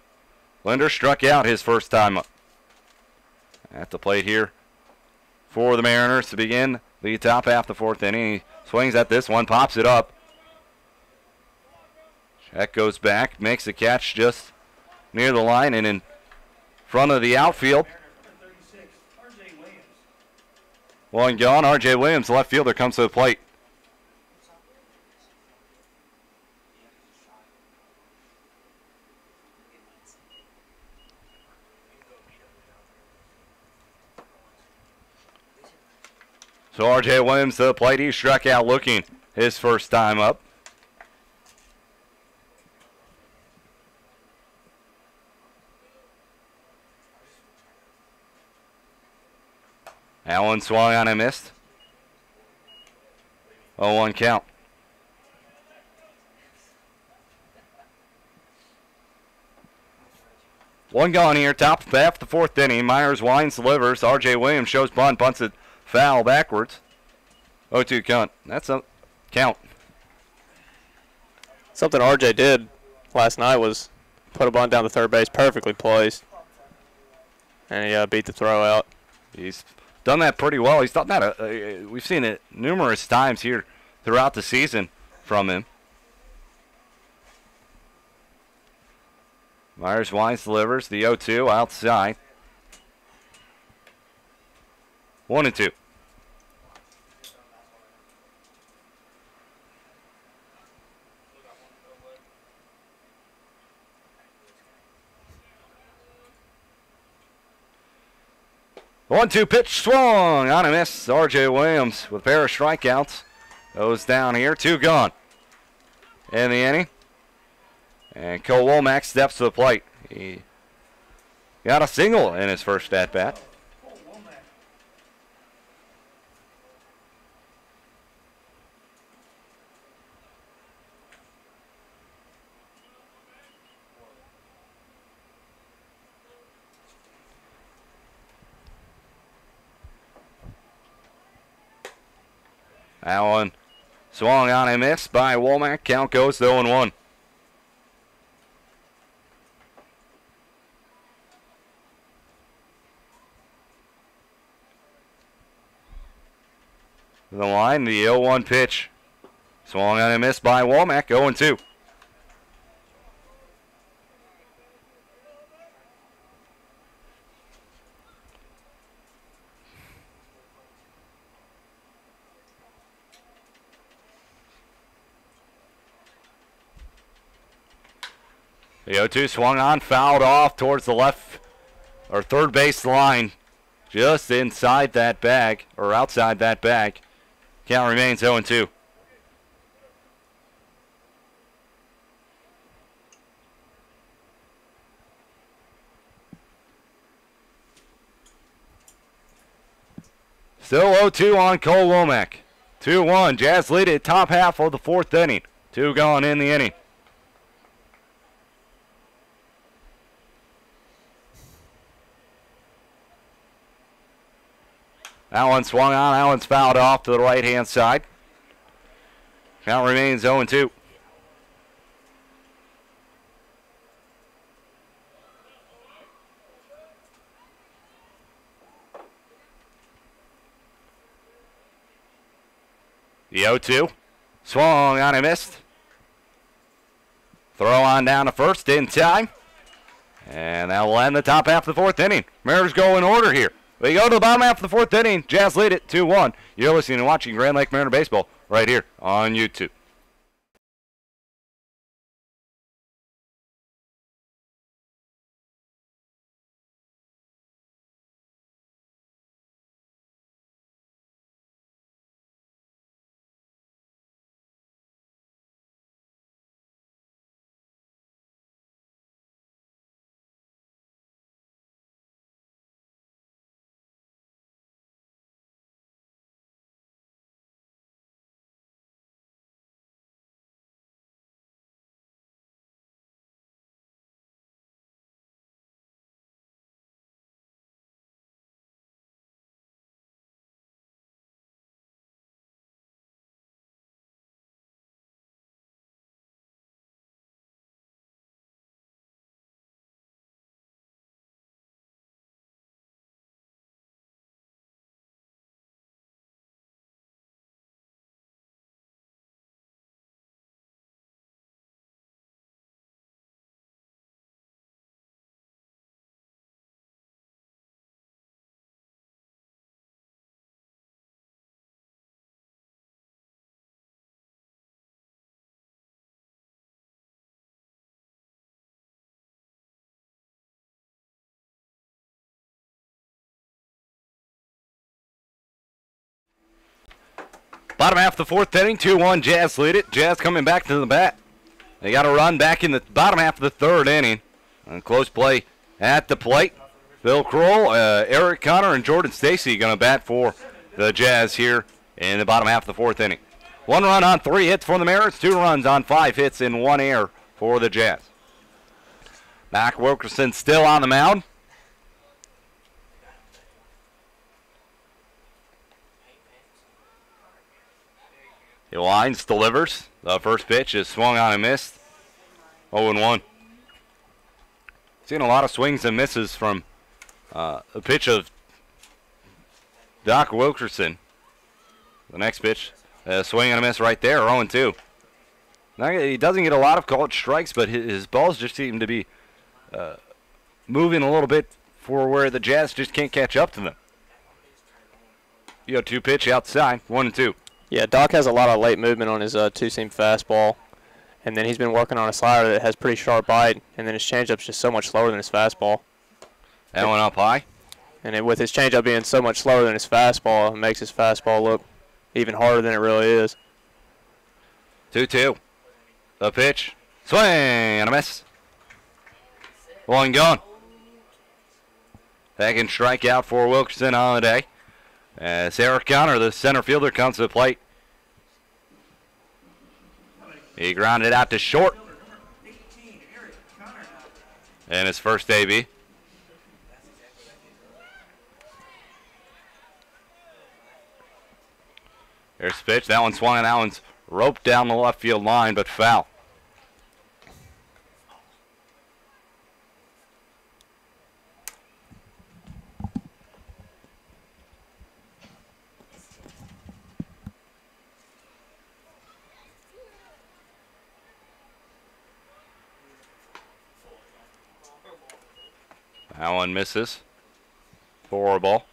Linder struck out his first time up. At the plate here for the Mariners to begin the top half of the fourth inning. He swings at this one, pops it up. Check goes back, makes a catch just near the line and in front of the outfield. One gone. R.J. Williams, left fielder, comes to the plate. So R.J. Williams to the plate. He struck out looking his first time up. That one swung on and missed. 0-1 count. One gone here, top half the fourth inning. Myers winds, delivers. R.J. Williams shows bunt, bunts it foul backwards. 0-2 count. That's a count. Something RJ did last night was put a bunt down the third base, perfectly placed, and he beat the throw out. He's done that pretty well. He's done that. We've seen it numerous times here throughout the season from him. Myers winds, delivers. The 0-2 outside. 1-2. The 1-2 pitch swung on a miss. R.J. Williams with a pair of strikeouts goes down here. 2 gone in the inning. And Cole Womack steps to the plate. He got a single in his first at-bat. That one swung on and missed by Womack. Count goes to 0-1. The line, the 0-1 pitch. Swung on and missed by Womack. 0-2. The 0-2 swung on, fouled off towards the left or third base line, just inside that bag or outside that bag. Count remains 0-2. Still 0-2 on Cole Womack. 2-1. Jazz lead it top half of the fourth inning. 2 gone in the inning. That one swung on. That one's fouled off to the right-hand side. Count remains 0-2. The 0-2. Swung on and missed. Throw on down to first in time. And that will end the top half of the fourth inning. Mariners go in order here. We go to the bottom half of the fourth inning. Jazz lead it 2-1. You're listening and watching Grand Lake Mariner Baseball right here on YouTube. Bottom half of the fourth inning, 2-1. Jazz lead it. Jazz coming back to the bat. They got a run back in the bottom half of the third inning. Close play at the plate. Bill Kroll, Eric Connor, and Jordan Stacy going to bat for the Jazz here in the bottom half of the fourth inning. 1 run on 3 hits for the Mariners, 2 runs on 5 hits in 1 error for the Jazz. Mac Wilkerson still on the mound. He lines, delivers. The first pitch is swung on and missed. 0-1. Seen a lot of swings and misses from the pitch of Doc Wilkerson. The next pitch, swing and a miss right there, 0-2. Now, he doesn't get a lot of called strikes, but his balls just seem to be moving a little bit for where the Jazz just can't catch up to them. You got 2 pitch outside, 1-2. Yeah, Doc has a lot of late movement on his two-seam fastball, and then he's been working on a slider that has pretty sharp bite, and then his changeup's just so much slower than his fastball. That one up high. And with his changeup being so much slower than his fastball, it makes his fastball look even harder than it really is. 2-2. The pitch. Swing and a miss. 1 gone. Second strikeout for Wilkerson on the day. As Eric Connor, the center fielder, comes to the plate. He grounded out to short. And his first AB. There's the pitch. That one swung and that one's roped down the left field line, but foul. That one misses. 4 ball.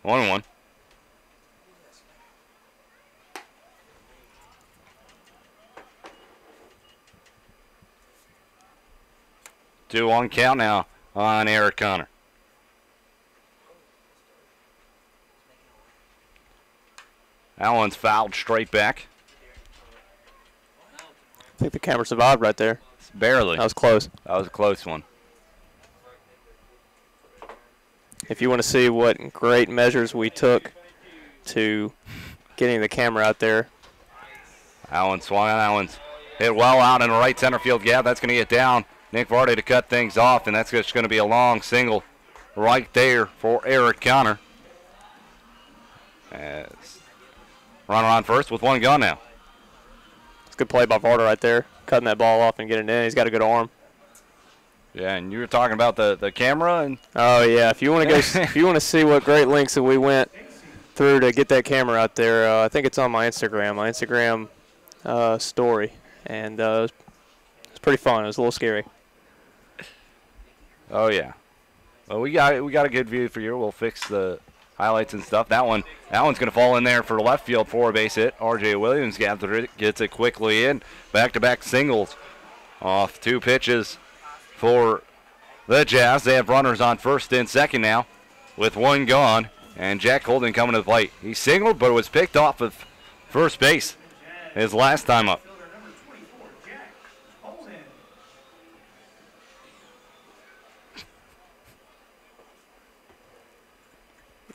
1-1. Two on count now on Eric Connor. That one's fouled straight back. I think the camera survived right there. Barely. That was close. That was a close one. If you want to see what great measures we took to getting the camera out there. That one swung on. That one's hit well out in the right center field gap. That's going to get down. Nick Vardy to cut things off, and that's just going to be a long single right there for Eric Connor. As runner on first with 1 gone now. It's a good play by Vardy right there, cutting that ball off and getting it in. He's got a good arm. Yeah, and you were talking about the camera and. Oh yeah, if you want to go, if you want to see what great lengths that we went through to get that camera out there, I think it's on my Instagram story, and it's pretty fun. It was a little scary. Oh yeah. Well, we got a good view for you. We'll fix the highlights and stuff. That one's going to fall in there for left field for a base hit. R.J. Williams gets it quickly in. Back-to-back singles off 2 pitches for the Jazz. They have runners on first and second now with 1 gone. And Jack Holden coming to the plate. He singled, but it was picked off of first base his last time up.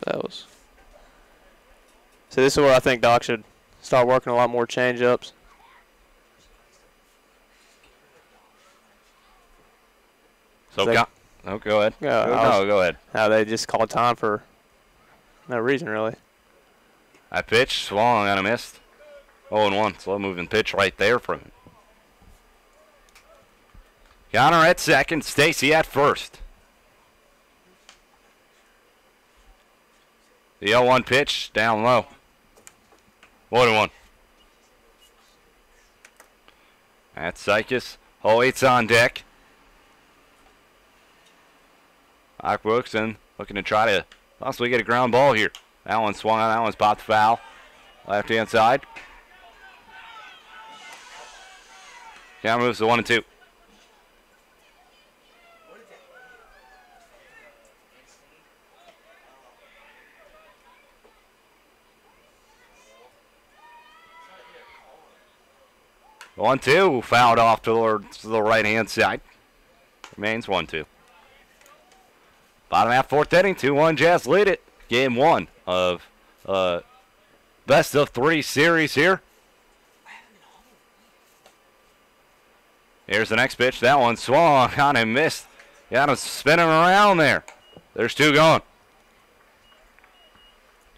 That was. So this is where I think Doc should start working a lot more change-ups. So go ahead. Go ahead. They just called time for no reason, really. That pitch swung and a missed. 0-1. Slow moving pitch right there from him. Connor at second. Stacy at first. The 0-1 pitch down low. 1-1. That's Sykes. Hoyt's on deck. Ike Wilkerson looking to try to possibly get a ground ball here. That one swung on. That one's popped foul. Left hand side. Count moves to 1-2. 1-2, fouled off to the right-hand side. Remains 1-2. Bottom half, fourth inning, 2-1 Jazz lead it. Game 1 of best of 3 series here. Here's the next pitch. That one swung on and missed. Got him spinning around there. There's 2 gone.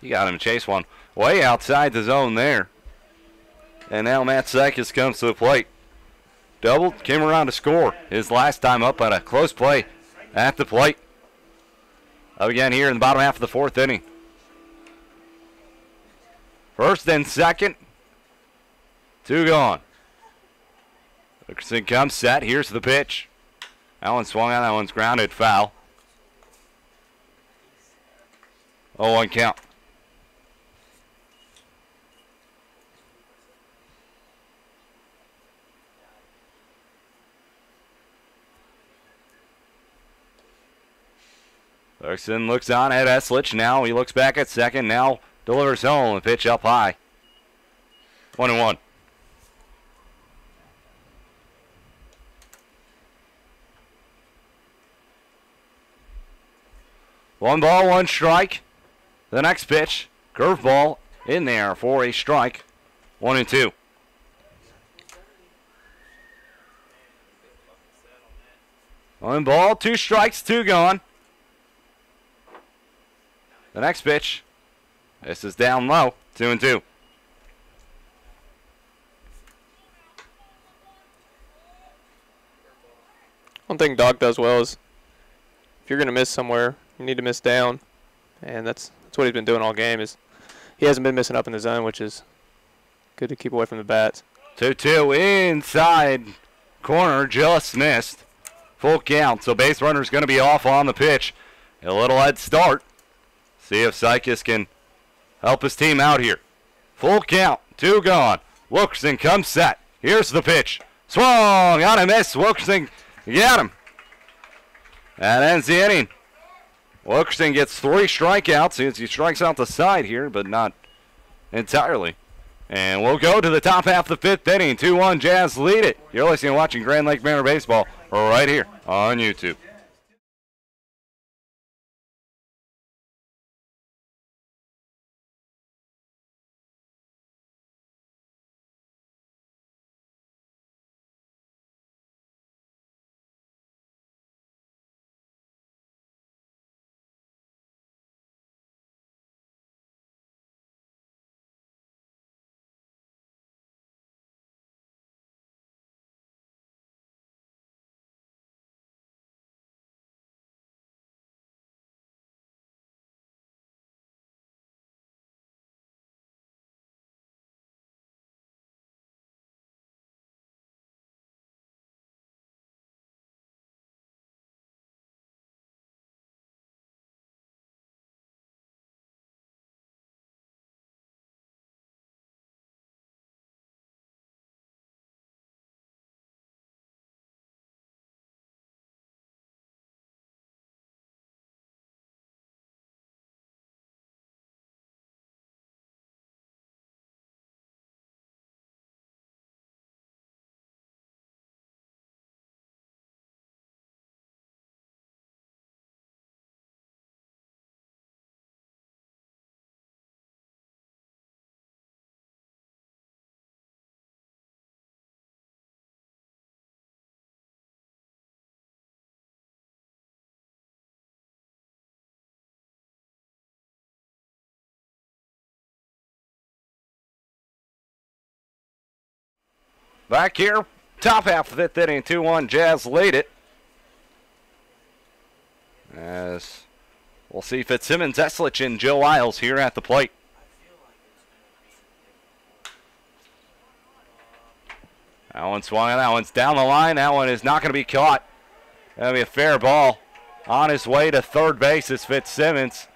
He got him to chase one way outside the zone there. And now Matt Sakis comes to the plate. Doubled, came around to score his last time up on a close play at the plate. Up again here in the bottom half of the 4th inning. First and second. 2 gone. Dickerson comes set. Here's the pitch. That one swung on. That one's grounded. Foul. 0-1 count. Dickerson looks on at Eslich. Now he looks back at second. Now delivers home. The pitch up high. 1-1. 1 ball, 1 strike. The next pitch, curveball in there for a strike. 1-2. One ball, 2 strikes, 2 gone. The next pitch, this is down low, 2-2. One thing Doc does well is if you're going to miss somewhere, you need to miss down. And that's what he's been doing all game. Is he hasn't been missing up in the zone, which is good to keep away from the bats. 2-2 inside corner, just missed. Full count, so base runner's going to be off on the pitch. A little head start. See if Sakis can help his team out here. Full count, 2 gone. Wilkerson comes set. Here's the pitch. Swung on a miss. Wilkerson got him. That ends the inning. Wilkerson gets 3 strikeouts. He strikes out the side here, but not entirely. And we'll go to the top half of the 5th inning. 2-1 Jazz lead it. You're listening and watching Grand Lake Mariner Baseball right here on YouTube. Back here, top half of the 5th inning, 2-1 Jazz lead it. As we'll see Fitzsimmons, Eslich, and Joe Isles here at the plate. That one swung, that one's down the line. That one is not going to be caught. That'll be a fair ball. On his way to third base is Fitzsimmons.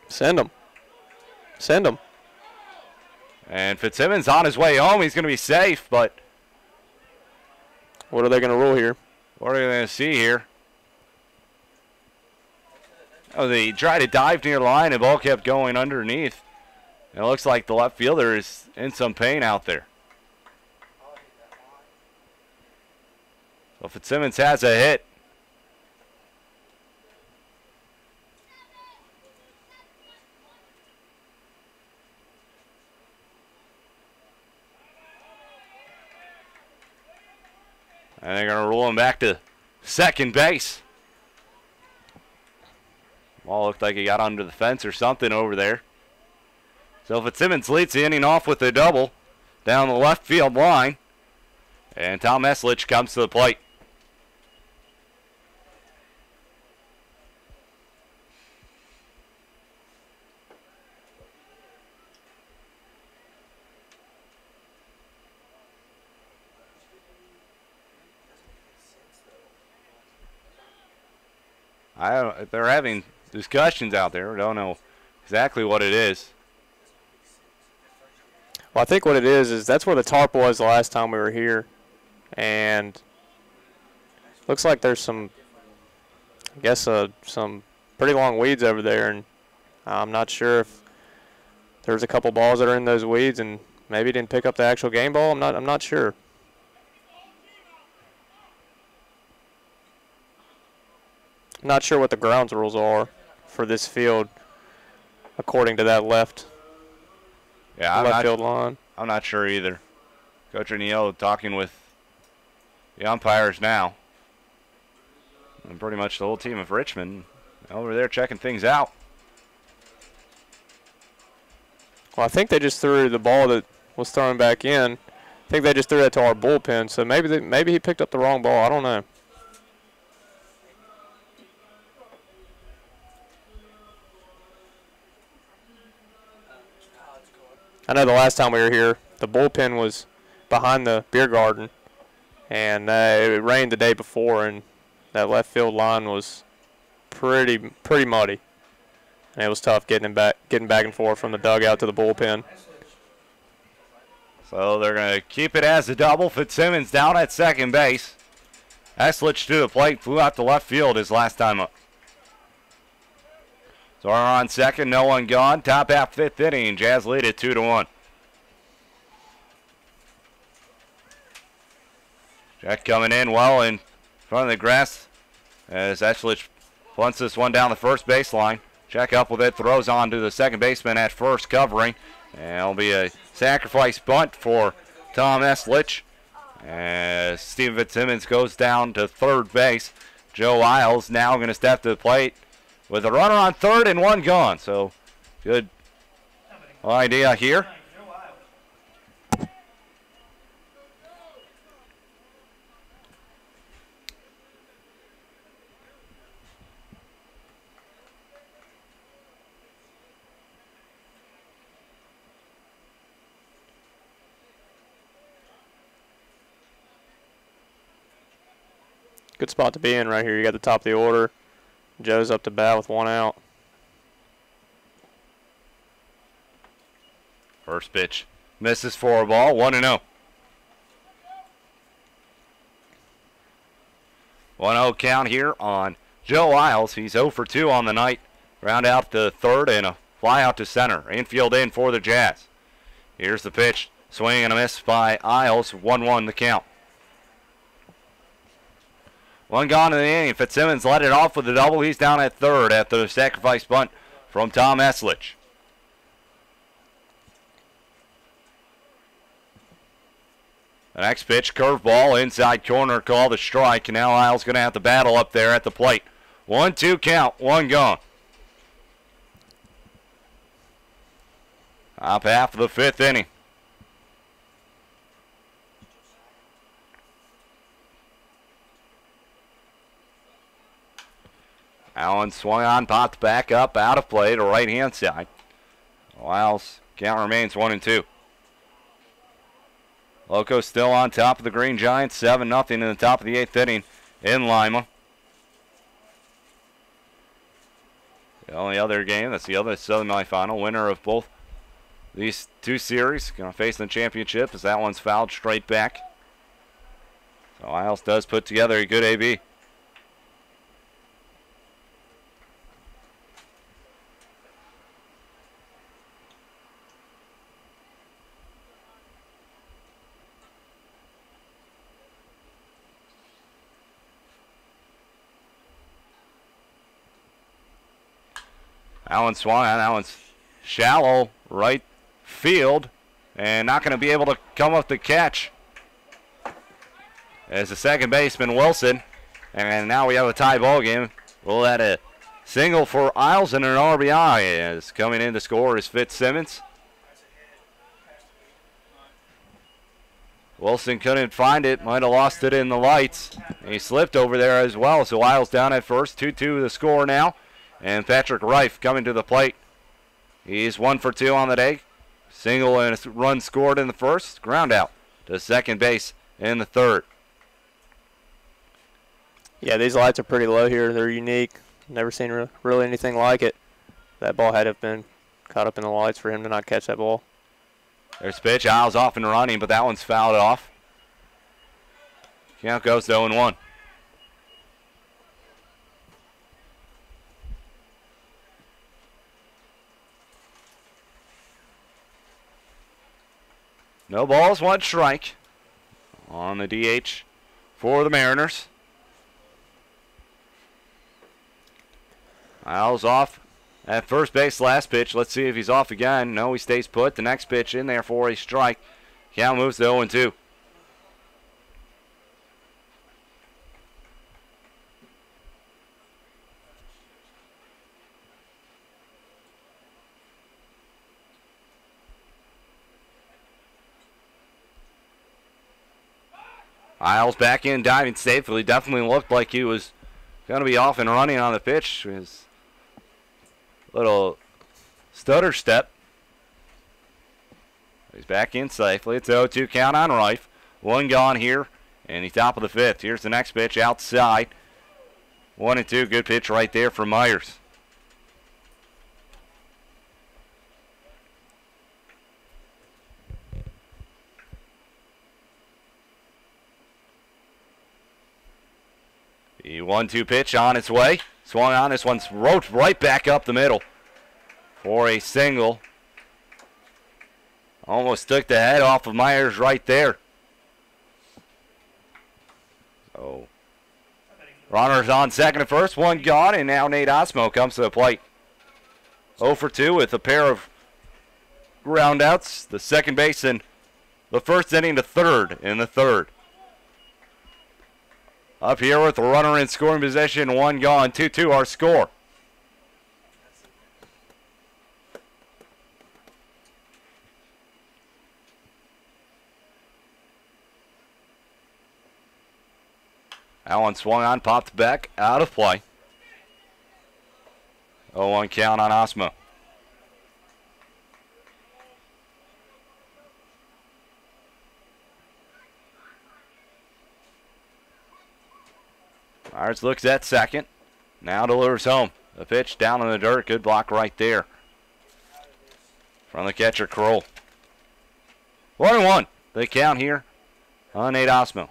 Send him. Send him. And Fitzsimmons on his way home. He's going to be safe, but what are they going to rule here? What are we going to see here? Oh, they tried to dive near the line. The ball kept going underneath. And it looks like the left fielder is in some pain out there. So Fitzsimmons has a hit. And they're going to roll him back to second base. Ball looked like he got under the fence or something over there. So Fitzsimmons leads the inning off with a double down the left field line. And Tom Eslich comes to the plate. They're having discussions out there. I don't know exactly what it is. Well, I think what it is that's where the tarp was the last time we were here. And looks like there's some, I guess, some pretty long weeds over there. And I'm not sure if there's a couple balls that are in those weeds and maybe didn't pick up the actual game ball. I'm not sure. I'm not sure what the grounds rules are for this field according to that left field line. I'm not sure either. Coach O'Neill talking with the umpires now. And pretty much the whole team of Richmond over there checking things out. Well, I think they just threw the ball that was thrown back in. I think they just threw that to our bullpen, so maybe he picked up the wrong ball. I don't know. I know the last time we were here, the bullpen was behind the beer garden, and it rained the day before, and that left field line was pretty muddy, and it was tough getting back and forth from the dugout to the bullpen. So they're going to keep it as a double. Fitzsimmons down at second base. Eslich to the plate, flew out to left field his last time up. So we're on second, no one gone. Top half fifth inning, Jazz lead it 2-1. Jack coming in well in front of the grass as Eslich punts this one down the first baseline. Check up with it, throws on to the second baseman at first, covering. And it'll be a sacrifice bunt for Tom Eslich as Steven Fitzsimmons goes down to third base. Joe Isles now going to step to the plate with a runner on third and one gone. So good idea here. Good spot to be in right here. You got the top of the order. Joe's up to bat with one out. First pitch misses for a ball, 1-0. 1-0 count here on Joe Isles. He's 0 for 2 on the night. Ground out to third and a fly out to center. Infield in for the Jazz. Here's the pitch. Swing and a miss by Isles. 1-1 the count. One gone in the inning. Fitzsimmons let it off with a double. He's down at third after the sacrifice bunt from Tom Eslich. The next pitch, curveball, inside corner, called a strike. And now Isles going to have to battle up there at the plate. 1-2 count, one gone. Top half of the fifth inning. Allen swung on, popped back up, out of play to right-hand side. Isles count remains 1-2. Loco still on top of the Green Giants, 7-0 in the top of the eighth inning in Lima. The only other game, that's the other semifinal. Winner of both these two series going to face in the championship as that one's fouled straight back. So Isles does put together a good AB. Allen swung on. That one's shallow right field and not going to be able to come up the catch as the second baseman Wilson. And now we have a tie ball game. We'll add a single for Isles and an RBI as coming in to score is Fitzsimmons. Wilson couldn't find it, might have lost it in the lights. And he slipped over there as well, so Isles down at first. 2-2 the score now. And Patrick Reif coming to the plate. He's 1 for 2 on the day. Single and a run scored in the first. Ground out to second base in the third. Yeah, these lights are pretty low here. They're unique. Never seen really anything like it. That ball had to have been caught up in the lights for him to not catch that ball. There's pitch. Isles off and running, but that one's fouled off. Count goes to 0-1. No balls, 1 strike on the DH for the Mariners. Isles off at first base last pitch. Let's see if he's off again. No, he stays put. The next pitch in there for a strike. Count moves to 0-2. Isles back in, diving safely. Definitely looked like he was going to be off and running on the pitch. His little stutter step. He's back in safely. It's 0-2 count on Reif. 1 gone here, and he's top of the 5th. Here's the next pitch outside. 1-2, good pitch right there for Myers. The 1-2 pitch on its way. Swung on. This one's roped right back up the middle for a single. Almost took the head off of Myers right there. So, runners on second and first. 1 gone, and now Nate Osmo comes to the plate. 0 for 2 with a pair of groundouts. The second baseman, the first inning to third in the third. Up here with the runner in scoring position, 1 gone, 2-2 our score. Allen swung on, popped back, out of play. 0-1 count on Osmo. Myers looks at second. Now delivers home. The pitch down in the dirt. Good block right there from the catcher, Kroll. 1-1. They count here on Nate Osmo.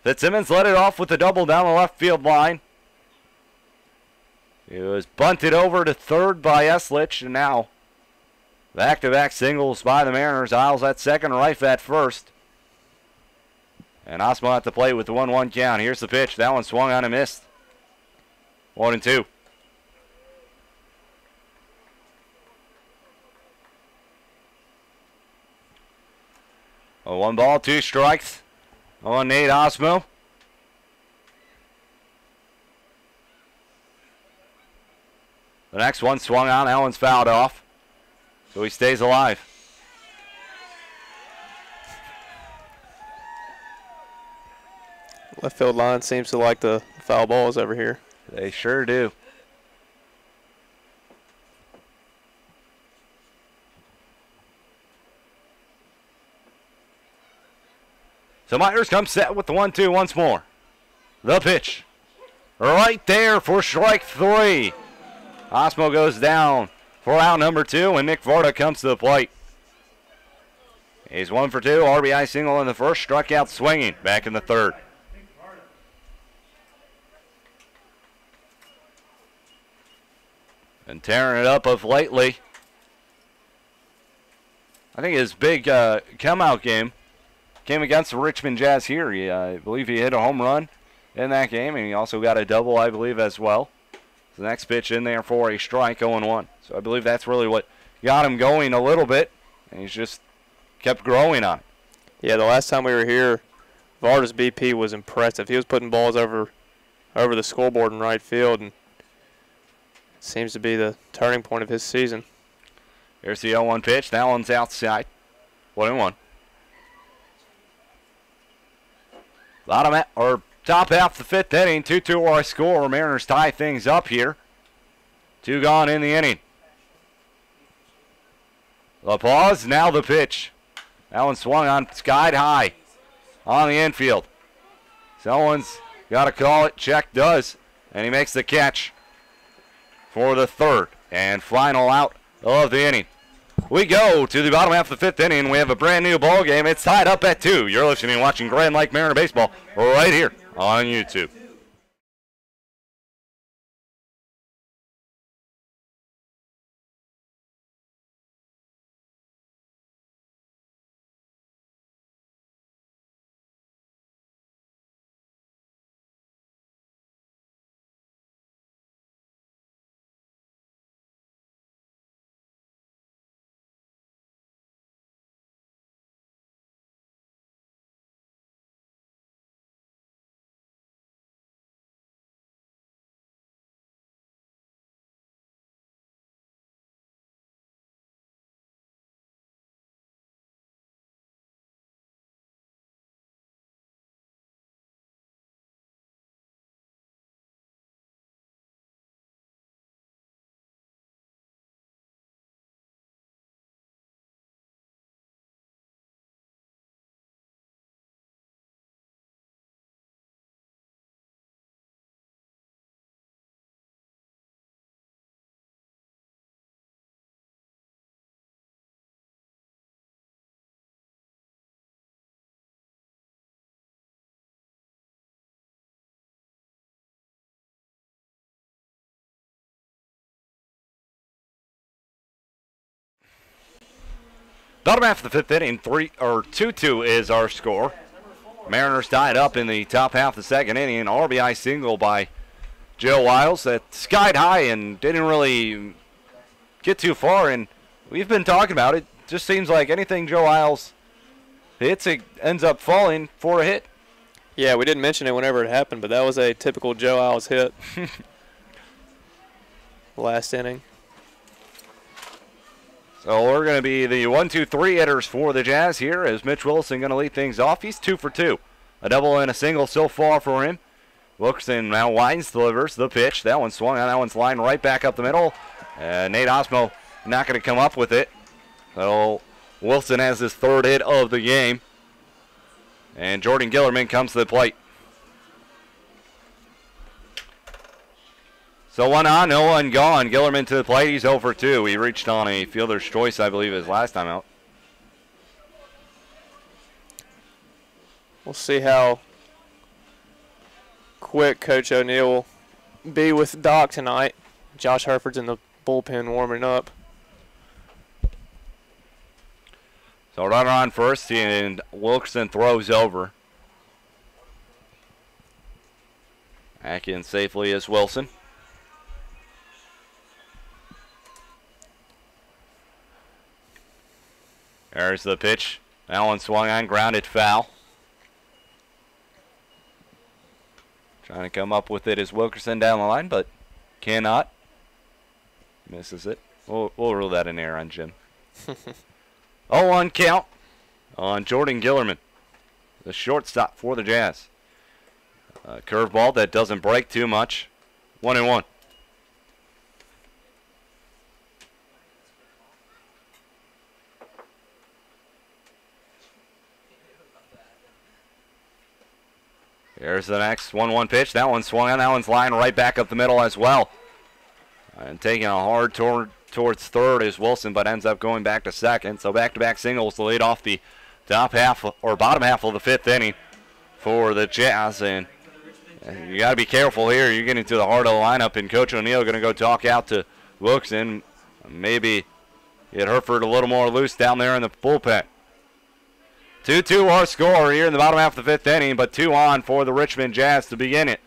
Fitzsimmons led it off with a double down the left field line. It was bunted over to third by Eslich, and now back-to-back singles by the Mariners. Isles at second, Reif at first. And Osmo at the plate with the 1-1 count. Here's the pitch. That one swung on and missed. 1-2. A 1 ball, 2 strikes on Nate Osmo. The next one swung on. That one's fouled off. So he stays alive. Left field line seems to like the foul balls over here. They sure do. So Myers comes set with the 1-2 once more. The pitch. Right there for strike 3. Osmo goes down for out number 2, and Nick Varda comes to the plate. He's 1 for 2, RBI single in the first, struck out swinging back in the third. And tearing it up of lately. I think his big come-out game came against the Richmond Jazz here. I believe he hit a home run in that game, and he also got a double, I believe, as well. The next pitch in there for a strike, 0-1. So I believe that's really what got him going a little bit, and he's just kept growing on it. Yeah, the last time we were here, Varda's BP was impressive. He was putting balls over the scoreboard in right field, and it seems to be the turning point of his season. Here's the 0-1 pitch. That one's outside. 1-1. Top half of the fifth inning, 2-2 our score. Mariners tie things up here. 2 gone in the inning. The pause, now the pitch. That one swung on, skied high on the infield. Someone's got to call it. Check does, and he makes the catch for the third and final out of the inning. We go to the bottom half of the fifth inning. We have a brand new ball game. It's tied up at 2. You're listening and watching Grand Lake Mariner Baseball right here on YouTube. Bottom half of the fifth inning, 2-2 is our score. Mariners tied up in the top half of the second inning. An RBI single by Joe Wiles that skied high and didn't really get too far. And we've been talking about it. Just seems like anything Joe Wiles hits, it ends up falling for a hit. Yeah, we didn't mention it whenever it happened, but that was a typical Joe Wiles hit. Last inning. So we're going to be the 1-2-3 hitters for the Jazz here as Mitch Wilson going to lead things off. He's 2 for 2. A double and a single so far for him. Wilkerson now winds, delivers the pitch. That one swung on. That one's lined right back up the middle. Nate Osmo not going to come up with it. So Wilson has his 3rd hit of the game. And Jordan Gillerman comes to the plate. So 1 on, 0 1 gone. Gillerman to the plate. He's 0 for 2. He reached on a fielder's choice, I believe, his last time out. We'll see how quick Coach O'Neill will be with Doc tonight. Josh Herford's in the bullpen warming up. So runner on first, and Wilkerson throws over. Back in safely is Wilson. There's the pitch. That one swung on, grounded foul. Trying to come up with it is Wilkerson down the line, but cannot. Misses it. We'll rule that in error on Jim. 0-1 count on Jordan Gillerman, the shortstop for the Jazz. Curveball that doesn't break too much. 1-1. Here's the next 1-1 pitch. That one swung on. That one's lined right back up the middle as well. And taking a hard towards third is Wilson, but ends up going back to second. So back-to-back singles to lead off the top half or bottom half of the fifth inning for the Jazz. And you got to be careful here. You're getting to the heart of the lineup, and Coach O'Neill going to go talk out to Wilson. Maybe get Herford a little more loose down there in the bullpen. 2-2 our score here in the bottom half of the fifth inning, but 2 on for the Richmond Jazz to begin it.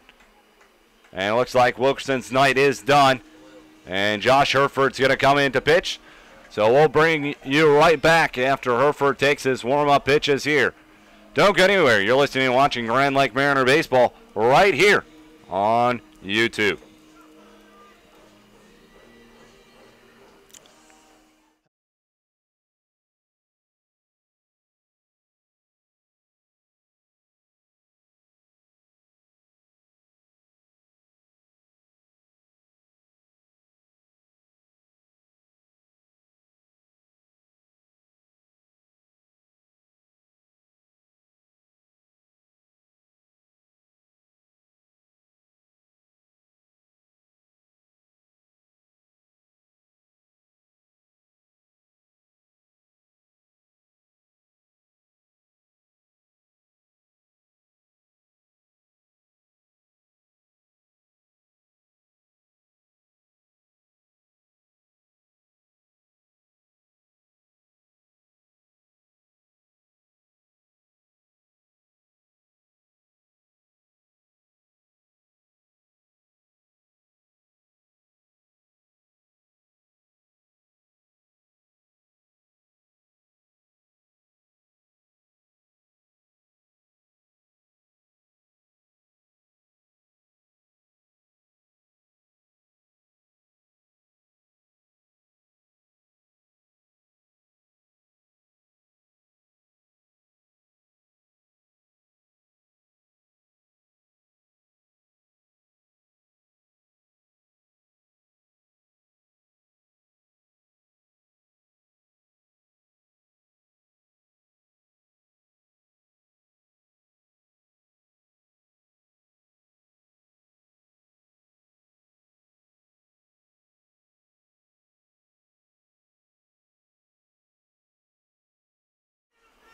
And it looks like Wilkerson's night is done. And Josh Herford's going to come in to pitch. So we'll bring you right back after Herford takes his warm-up pitches here. Don't go anywhere. You're listening and watching Grand Lake Mariner Baseball right here on YouTube.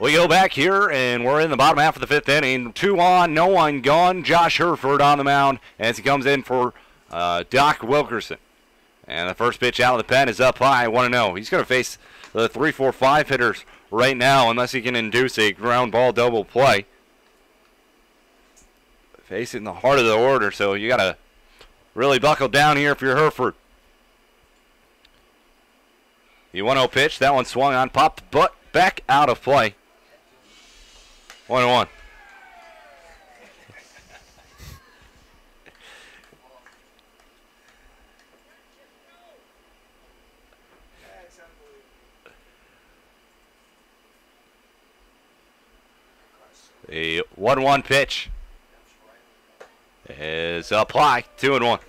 We go back here, and we're in the bottom half of the fifth inning. 2 on, no one gone. Josh Herford on the mound as he comes in for Doc Wilkerson. And the first pitch out of the pen is up high, 1-0. He's going to face the 3-4-5 hitters right now unless he can induce a ground ball double play. Facing the heart of the order, so you got to really buckle down here if you're Herford. The 1-0 pitch, that one swung on, popped but back out of play. 1-1. The 1-1 pitch is up high, 2-1.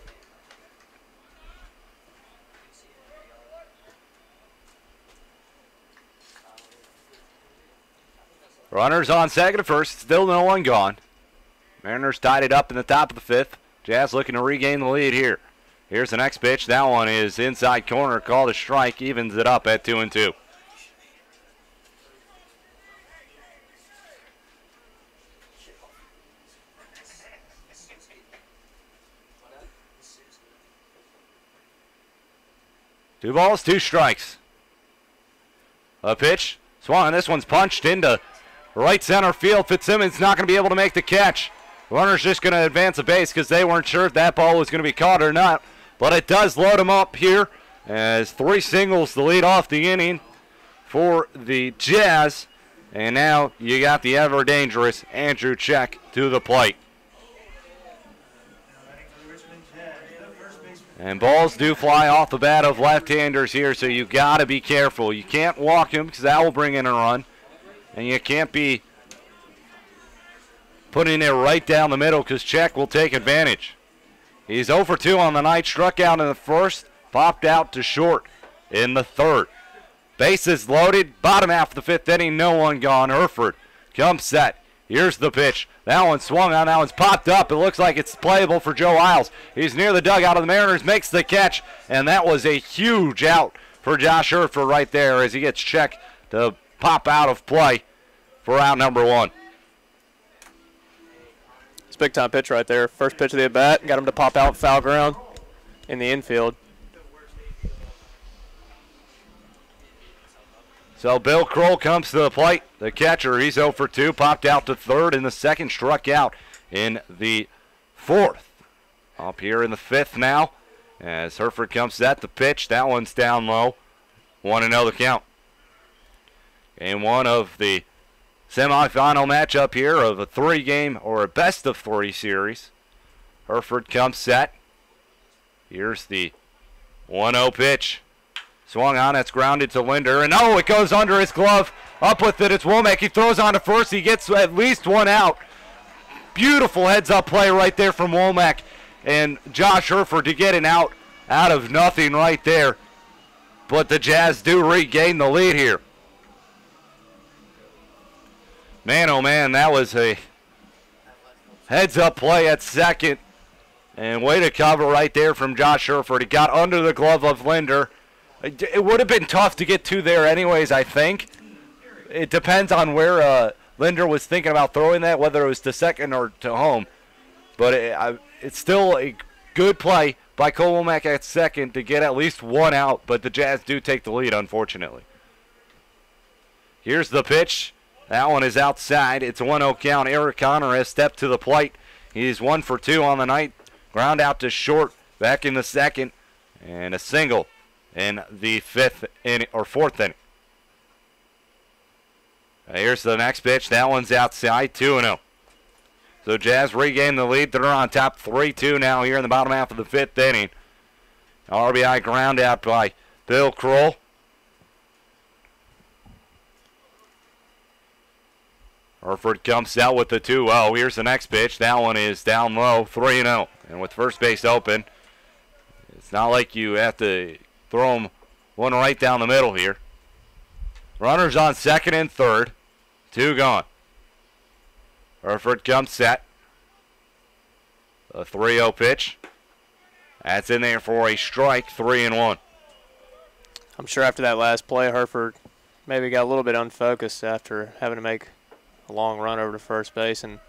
Runners on second and first, still no one gone. Mariners tied it up in the top of the fifth. Jazz looking to regain the lead here. Here's the next pitch. That one is inside corner, called a strike, evens it up at 2-2. Two balls, two strikes. A pitch, swung, this one's punched into right center field. Fitzsimmons not going to be able to make the catch. Runner's just going to advance a base because they weren't sure if that ball was going to be caught or not. But it does load him up here as 3 singles to lead off the inning for the Jazz. And now you got the ever dangerous Andrew Check to the plate. And balls do fly off the bat of left-handers here, so you got to be careful. You can't walk him because that will bring in a run. And you can't be putting it right down the middle because Check will take advantage. He's 0 for 2 on the night, struck out in the first, popped out to short in the third. Bases loaded, bottom half of the fifth inning, no one gone. Herford comes set. Here's the pitch. That one swung on, that one's popped up. It looks like it's playable for Joe Isles. He's near the dugout of the Mariners, makes the catch, and that was a huge out for Josh Herford right there as he gets Check to pop out of play for out number 1. It's a big-time pitch right there. First pitch of the at-bat, got him to pop out foul ground in the infield. So Bill Kroll comes to the plate. The catcher, he's 0 for 2, popped out to third in the second, struck out in the fourth. up here in the 5th now. As Hereford comes set, the pitch. That one's down low. 1-0 the count. Game 1 of the semifinal matchup here of a 3-game or a best-of-3 series. Hereford comes set. Here's the 1-0 pitch. Swung on, it's grounded to Linder, and oh, it goes under his glove. Up with it, it's Womack. He throws on to first. He gets at least one out. Beautiful heads-up play right there from Womack and Josh Hereford to get an out of nothing right there. But the Jazz do regain the lead here. Man, oh man, that was a heads-up play at second. And way to cover right there from Josh Hereford. He got under the glove of Linder. It would have been tough to get to there anyways, I think. It depends on where Linder was thinking about throwing that, whether it was to second or to home. But it's still a good play by Cole Womack at second to get at least one out, but the Jazz do take the lead, unfortunately. Here's the pitch. That one is outside. It's a 1-0 count. Eric Connor has stepped to the plate. He's 1 for 2 on the night. Ground out to short back in the 2nd, and a single in the 4th inning. Here's the next pitch. That one's outside, 2-0. So Jazz regain the lead. They're on top 3-2 now here in the bottom half of the 5th inning. RBI ground out by Bill Kroll. Hereford comes out with the 2-0. Here's the next pitch. That one is down low, 3-0. And with first base open, it's not like you have to throw him one right down the middle here. Runners on 2nd and 3rd. 2 gone. Hereford comes set. A 3-0 pitch. That's in there for a strike, 3-1. I'm sure after that last play, Hereford maybe got a little bit unfocused after having to make a long run over to first base, and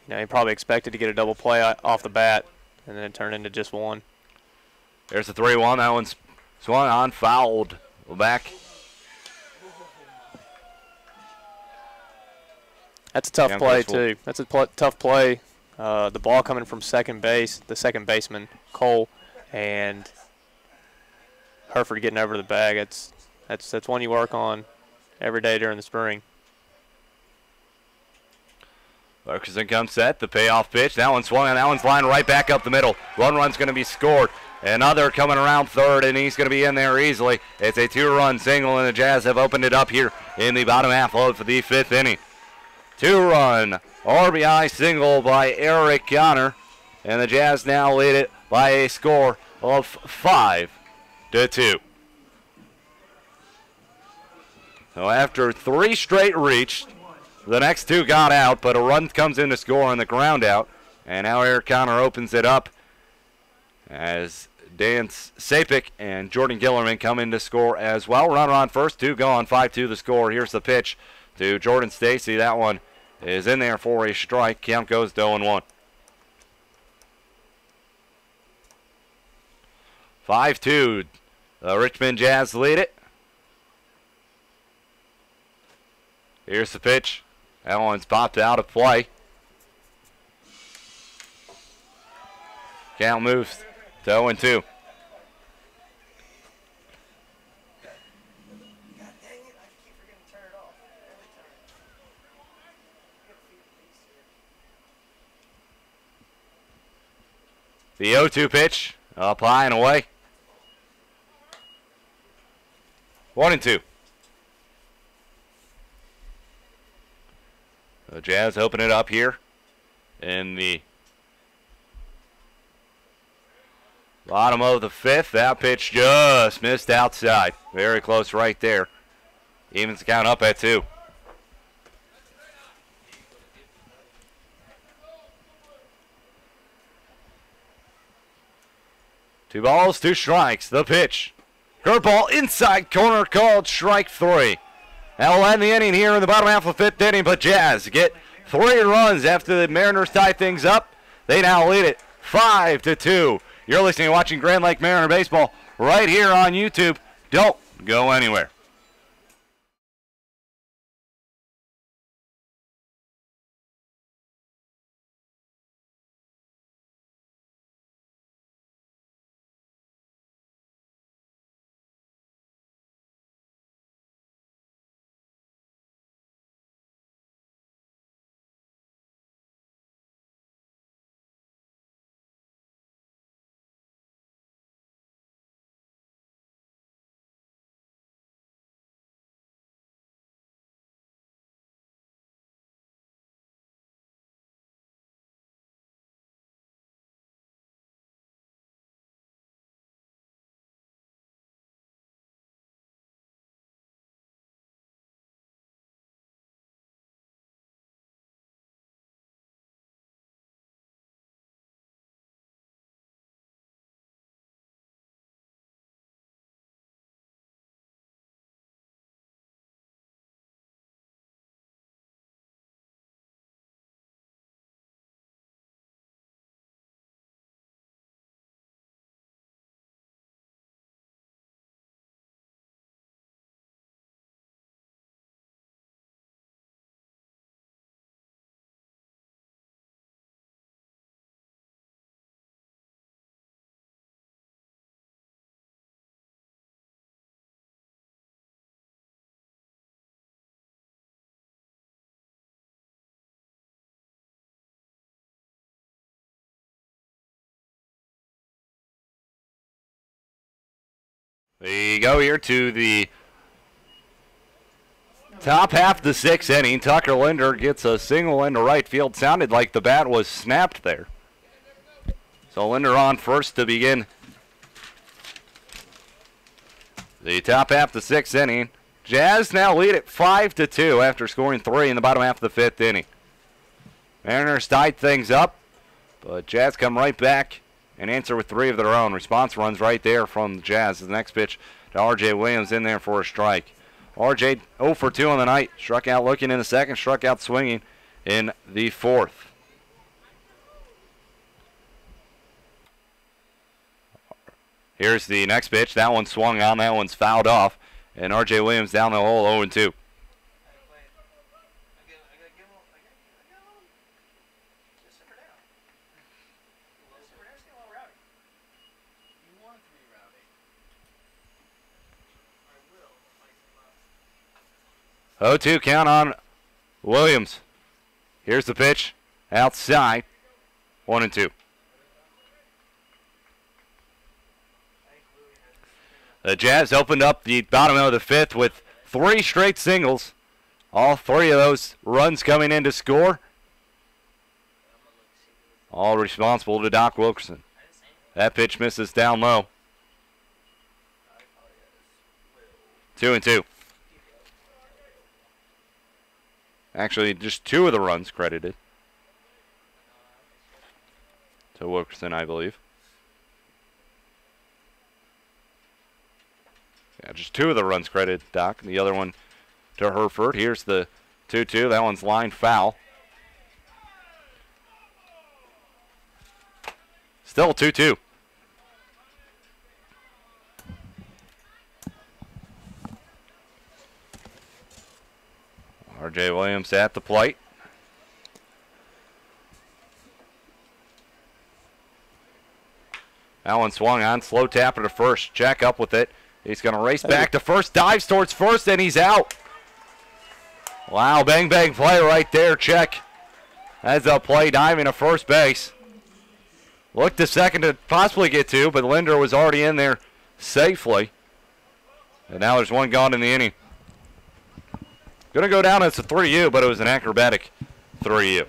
he probably expected to get a double play off the bat, and then it turned into just one. There's the 3-1. That one's swung on, fouled back. That's a tough play, too. That's a tough play. The ball coming from second base, the second baseman, Cole, and Hereford getting over the bag. That's one you work on every day during the spring. Ferguson comes set, the payoff pitch. That one's swung, and that one's lined right back up the middle. Run's going to be scored. Another coming around third, and he's going to be in there easily. It's a 2-run single, and the Jazz have opened it up here in the bottom half load for the 5th inning. 2-run RBI single by Eric Connor, and the Jazz now lead it by a score of 5-2. So after 3 straight reached, the next 2 got out, but a run comes in to score on the ground out. And now Eric Connor opens it up as Dan Sapik and Jordan Gillerman come in to score as well. Runner on first, 2 gone, 5-2 the score. Here's the pitch to Jordan Stacy. That one is in there for a strike. Count goes to 0-1. 5-2, the Richmond Jazz lead it. Here's the pitch. That one's popped out of play. Count moves to 0-2. The 0-2 pitch, up high and away. 1-2. The Jazz open it up here in the bottom of the 5th. That pitch just missed outside. Very close right there. Evens the count up at 2. Two balls, 2 strikes. The pitch. Curveball inside corner called strike 3. That will end the inning here in the bottom half of the 5th inning, but Jazz get 3 runs after the Mariners tie things up. They now lead it 5-2. You're listening and watching Grand Lake Mariner Baseball right here on YouTube. Don't go anywhere. We go here to the top half of the 6th inning. Tucker Linder gets a single into right field. Sounded like the bat was snapped there. So Linder on first to begin the top half of the 6th inning. Jazz now lead at 5-2 after scoring 3 in the bottom half of the 5th inning. Mariners tied things up, but Jazz come right back and answer with 3 of their own. Response runs right there from the Jazz. The next pitch to R.J. Williams in there for a strike. R.J. 0 for 2 on the night. Struck out looking in the 2nd, struck out swinging in the 4th. Here's the next pitch. That one swung on. That one's fouled off. And R.J. Williams down the hole 0-2. Oh, 2 count on Williams. Here's the pitch. Outside. 1-2. The Jazz opened up the bottom of the 5th with 3 straight singles. All 3 of those runs coming in to score. All responsible to Doc Wilkerson. That pitch misses down low. 2-2. Actually, just 2 of the runs credited to Wilkerson, I believe. Yeah, just 2 of the runs credited Doc, and the other one to Herford. Here's the 2-2. That one's line foul. Still 2-2. R.J. Williams at the plate. That one swung on. Slow tapper to first. Check up with it. He's going to race back to first. Dives towards first, and he's out. Wow, bang, bang play right there. Check as a play diving to first base. Looked to second to possibly get 2, but Linder was already in there safely. And now there's 1 gone in the inning. Going to go down as a 3-U, but it was an acrobatic 3-U.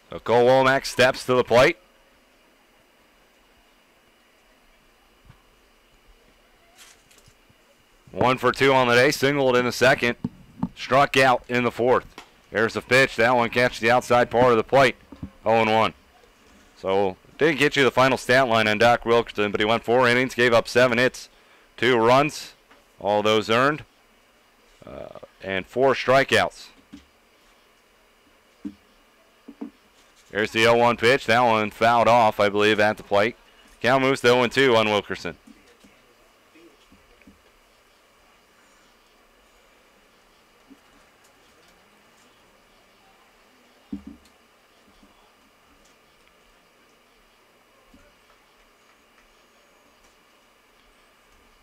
So Cole Womack steps to the plate. One for 2 on the day, singled in the 2nd, struck out in the 4th. There's the pitch. That one catches the outside part of the plate. 0-1. So didn't get you the final stat line on Doc Wilkerson, but he went 4 innings, gave up 7 hits, 2 runs, all those earned, and 4 strikeouts. There's the 0-1 pitch. That one fouled off, I believe, at the plate. Count moves to 0-2 on Wilkerson.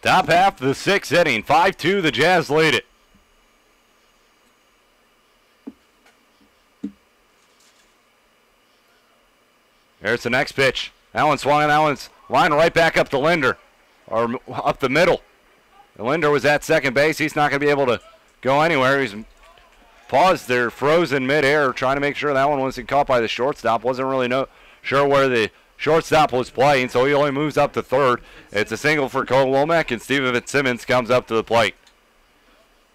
Top half of the 6th inning, 5-2, the Jazz lead it. There's the next pitch. That one swung, and that one's lined right back up to Linder, or up the middle. And Linder was at second base. He's not going to be able to go anywhere. He's paused there, frozen midair, trying to make sure that one wasn't caught by the shortstop. Wasn't really sure where the shortstop was playing, so he only moves up to third. It's a single for Cole Womack, and Steven Fitzsimmons comes up to the plate.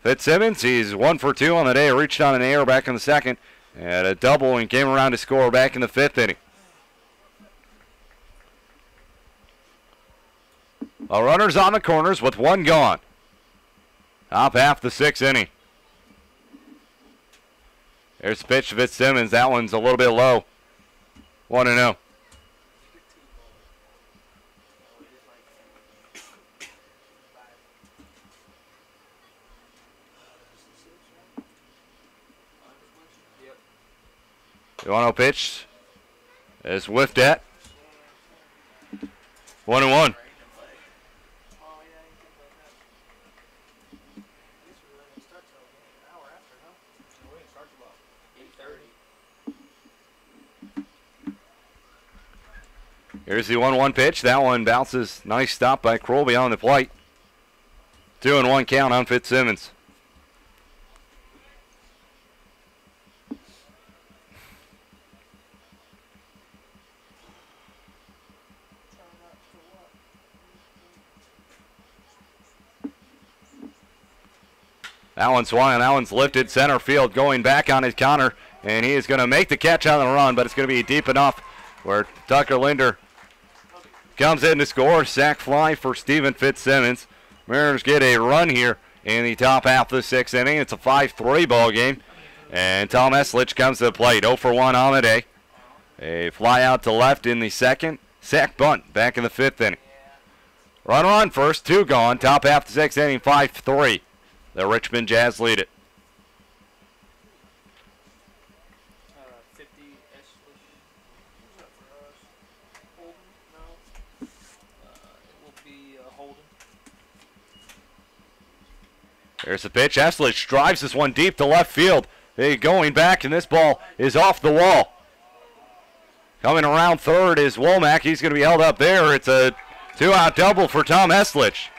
Fitzsimmons, he's 1 for 2 on the day. Reached on an error back in the 2nd, and a double, and came around to score back in the 5th inning. Runners on the corners with 1 gone. Top half the 6th inning. There's the pitch to Fitzsimmons. That one's a little bit low. 1-0. The 1-0 pitch is whiffed at. 1-1. Here's the 1-1 pitch. That one bounces. Nice stop by Kroll beyond the plate. 2-1 count on Fitzsimmons. That one's swung and that one's lifted center field, going back on his counter, and he is going to make the catch on the run, but it's going to be deep enough where Tucker Linder comes in to score. Sack fly for Stephen Fitzsimmons. Mariners get a run here in the top half of the 6th inning. It's a 5-3 ball game, and Tom Eslich comes to the plate, 0 for 1 on the day. A fly out to left in the 2nd. Sack bunt back in the 5th inning. Runner on first, 2 gone. Top half of the 6th inning, 5-3. The Richmond Jazz lead it. 50 Eslich. Who's up for us? Holden? No. It will be Holden. There's the pitch. Eslich drives this one deep to left field. They going back, and this ball is off the wall. Coming around third is Womack. He's going to be held up there. It's a 2-out double for Tom Eslich.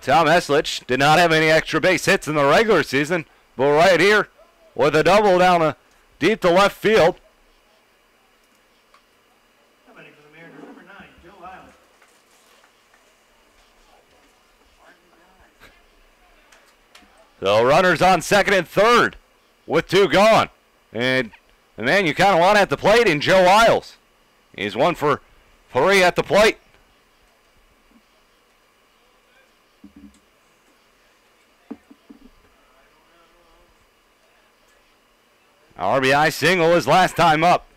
Tom Eslich did not have any extra base hits in the regular season, but right here with a double down deep to left field. Coming in for the Mariners, number 9, Joe Island. So runners on 2nd and 3rd with 2 gone. And the man you kind of want at the plate in Joe Isles. He's 1 for 3 at the plate. RBI single his last time up.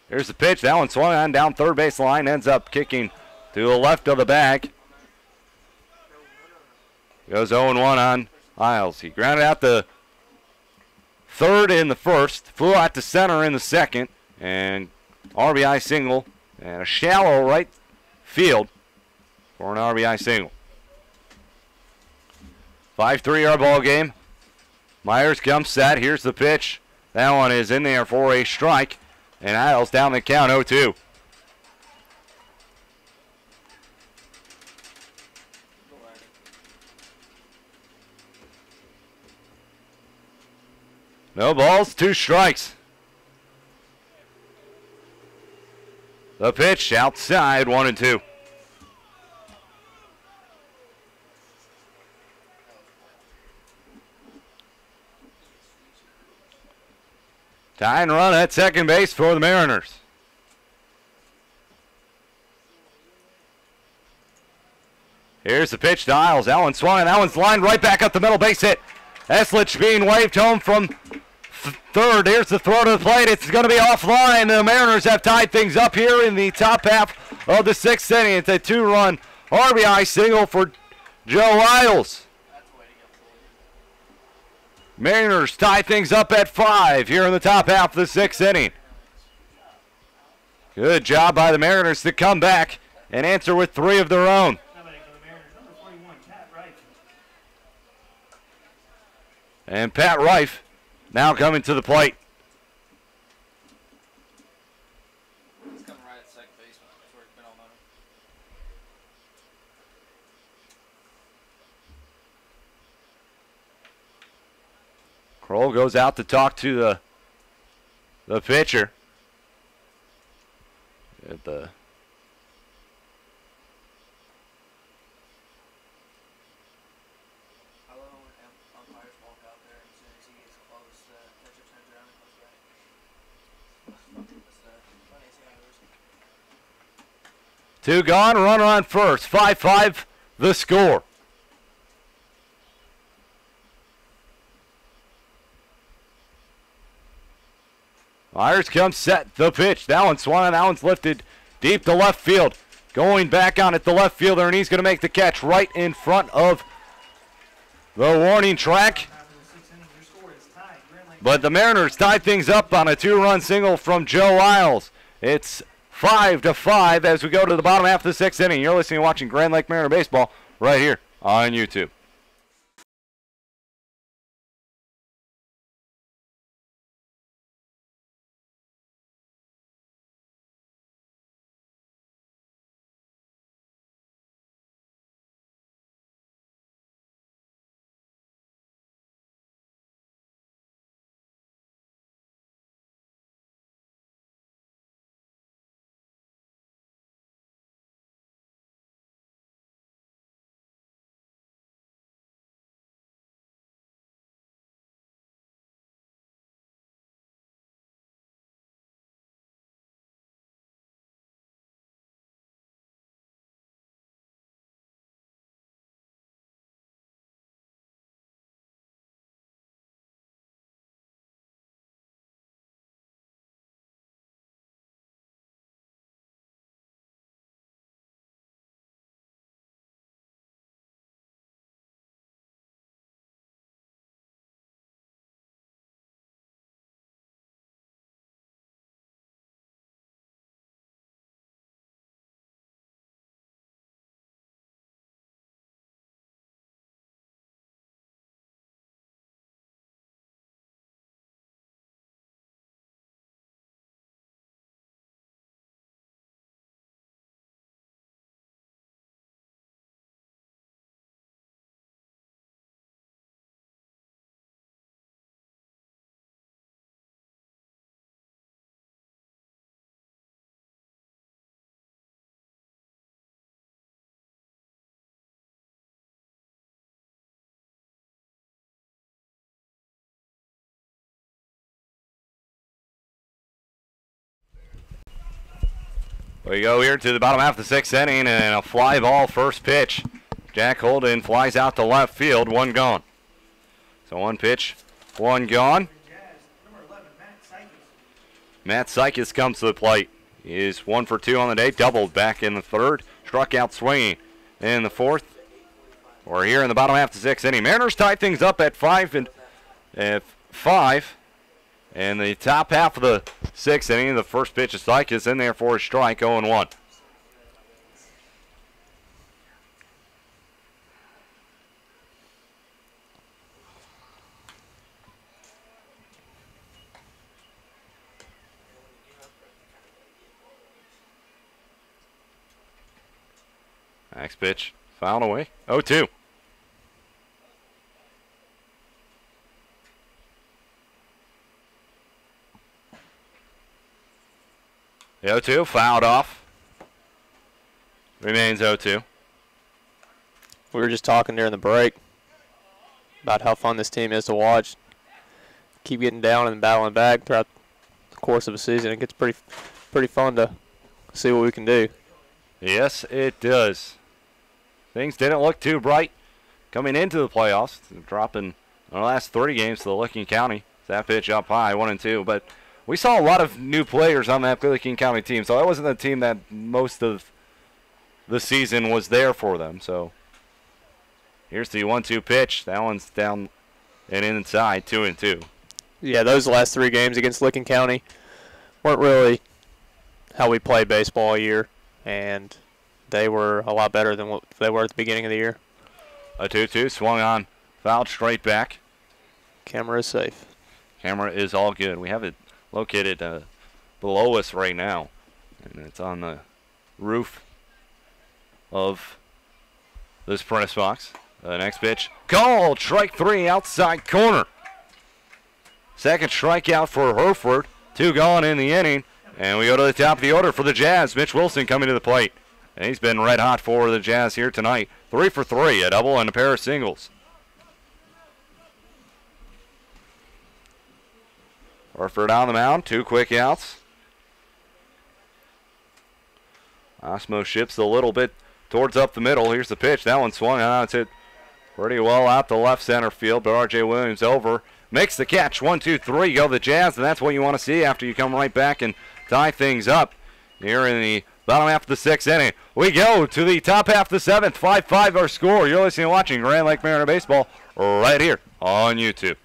Here's the pitch. That one swung on down third base line. Ends up kicking to the left of the bag. Goes 0-1 on Isles. He grounded out the 3rd in the 1st. Flew out to center in the 2nd. And RBI single. And a shallow right field for an RBI single. 5-3 our ball game. Myers comes set. Here's the pitch. That one is in there for a strike. And Isles down the count 0-2. No balls, 2 strikes. The pitch outside, 1-2. Tying run at second base for the Mariners. Here's the pitch to Isles. That one swung, and that one's lined right back up the middle. Base hit. Eslich being waved home from 3rd. Here's the throw to the plate. It's going to be offline. The Mariners have tied things up here in the top half of the 6th inning. It's a 2-run RBI single for Joe Isles. Mariners tie things up at 5 here in the top half of the 6th inning. Good job by the Mariners to come back and answer with 3 of their own. Coming in for the Mariners, number 41, Pat Wright. And Pat Rife now coming to the plate. He's coming right at second base. That's where he's been all night. Kroll goes out to talk to the pitcher. At the I love when umpires walk out there and as soon as he gets close, catcher turns around and comes back. It's funny thing I've ever seen. 2 gone, runner on first. 5-5 the score. Myers comes set, the pitch. That one's swung, that one's lifted deep to left field. Going back on it, the left fielder, and he's going to make the catch right in front of the warning track. But the Mariners tie things up on a 2-run single from Joe Isles. It's 5-5 as we go to the bottom half of the 6th inning. You're listening and watching Grand Lake Mariner Baseball right here on YouTube. We go here to the bottom half of the 6th inning, and a fly ball first pitch. Jack Holden flies out to left field, one gone. So one pitch, one gone. Matt Sykes comes to the plate. He is 1 for 2 on the day, doubled back in the 3rd, struck out swinging in the 4th. We're here in the bottom half of the 6th inning. Mariners tie things up at 5 and 5. And the top half of the 6th inning, the first pitch of Sykes in there for a strike, 0-1. Next pitch, fouled away, 0-2. The 0-2 fouled off. Remains 0-2. We were just talking during the break about how fun this team is to watch. Keep getting down and battling back throughout the course of a season. It gets pretty fun to see what we can do. Yes, it does. Things didn't look too bright coming into the playoffs. Dropping in the last 3 games to the Licking County. That pitch up high, 1-2, but we saw a lot of new players on that Licking County team, so that wasn't the team that most of the season was there for them. So here's the 1-2 pitch. That one's down and inside, 2-2. Yeah, those last 3 games against Licking County weren't really how we play baseball all year, and they were a lot better than what they were at the beginning of the year. A 2-2 swung on, fouled straight back. Camera is safe. Camera is all good. We have it located below us right now, and it's on the roof of this press box. The next pitch, called, strike 3, outside corner. Second strikeout for Hereford, 2 gone in the inning, and we go to the top of the order for the Jazz. Mitch Wilson coming to the plate, and he's been red hot for the Jazz here tonight. 3 for 3, a double and a pair of singles. Hereford on the mound, 2 quick outs. Osmo shifts a little bit towards up the middle. Here's the pitch. That one swung on. It's hit pretty well out the left center field, but R.J. Williams over. Makes the catch. 1, 2, 3. Go the Jazz, and that's what you want to see after you come right back and tie things up here in the bottom half of the 6th inning. We go to the top half of the 7th. 5-5 our score. You're listening and watching Grand Lake Mariner Baseball right here on YouTube.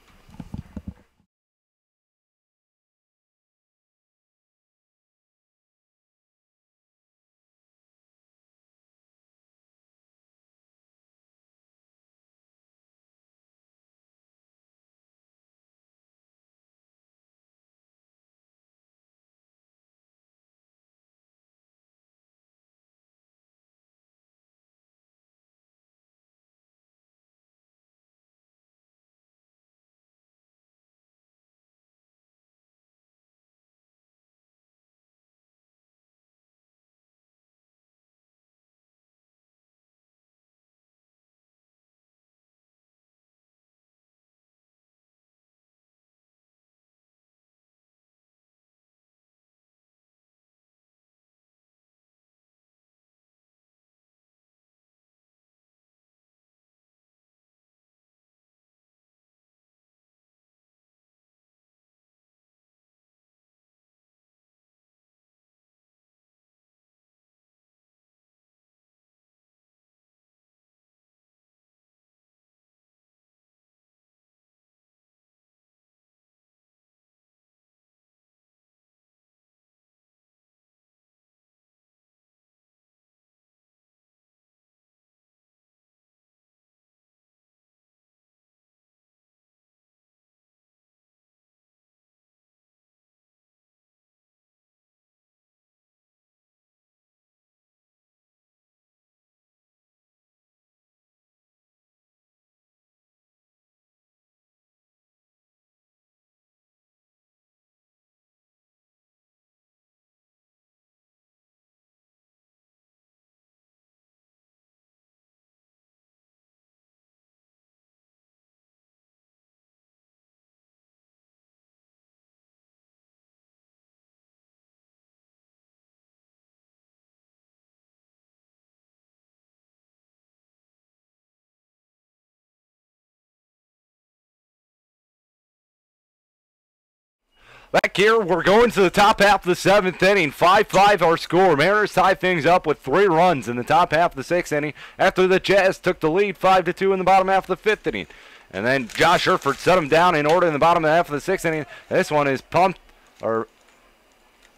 Back here, we're going to the top half of the 7th inning. 5-5 our score. Mariners tie things up with 3 runs in the top half of the 6th inning after the Jazz took the lead 5-2 in the bottom half of the 5th inning. And then Josh Herford set them down in order in the bottom half of the 6th inning. This one is pumped or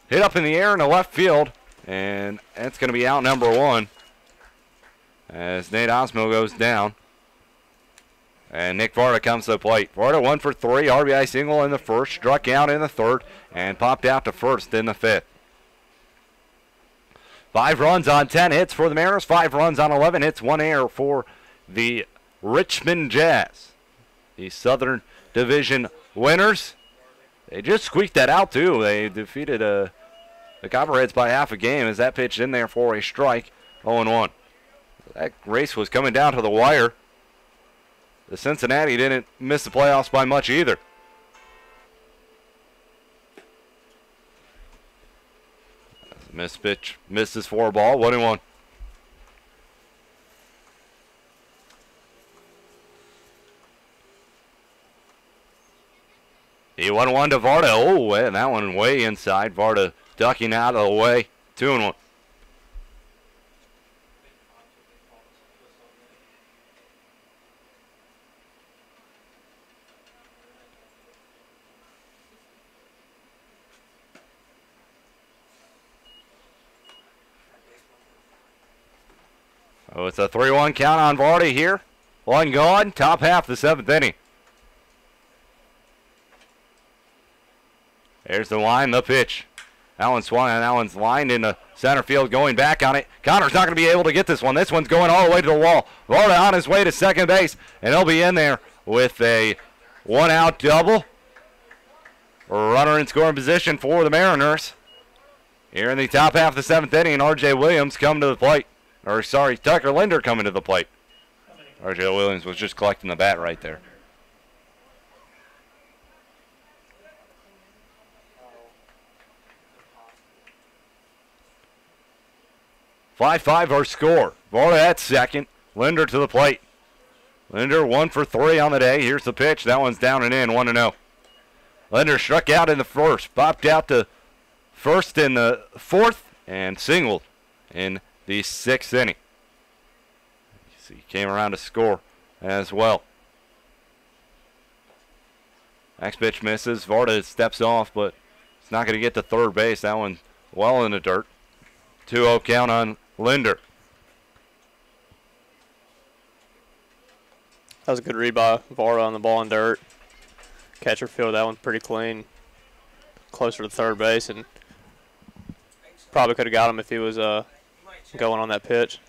hit up in the air in the left field, and that's going to be out number 1 as Nate Osmo goes down. And Nick Varda comes to the plate. Varda 1 for 3, RBI single in the first, struck out in the third, and popped out to first in the 5th. 5 runs on 10 hits for the Mariners, 5 runs on 11 hits, 1 error for the Richmond Jazz. The Southern Division winners. They just squeaked that out, too. They defeated the Copperheads by half a game as that pitch in there for a strike, 0-1. That race was coming down to the wire. The Cincinnati didn't miss the playoffs by much either. Missed pitch, misses for a ball, 1-1. He 1-1 to Varda. Oh, and that one way inside. Varda ducking out of the way, 2-1. Oh, it's a 3-1 count on Vardy here. 1 gone, top half of the 7th inning. There's the line, the pitch. That one's swung and that one's lined into center field, going back on it. Connor's not going to be able to get this one. This one's going all the way to the wall. Varda on his way to second base, and he'll be in there with a 1-out double. Runner in scoring position for the Mariners. Here in the top half of the 7th inning, R.J. Williams come to the plate. Or, sorry, Tucker Linder coming to the plate. R.J. Williams was just collecting the bat right there. Five our score. Varda at second. Linder to the plate. Linder 1 for 3 on the day. Here's the pitch. That one's down and in, 1-0. Linder struck out in the first, popped out to first in the 4th, and singled in the 6th inning. He came around to score as well. Next pitch misses. Varda steps off, but it's not going to get to third base. That one well in the dirt. 2-0 count on Linder. That was a good read by Varda on the ball in dirt. Catcher fielded that one pretty clean. Closer to third base, and probably could have got him if he was going on that pitch.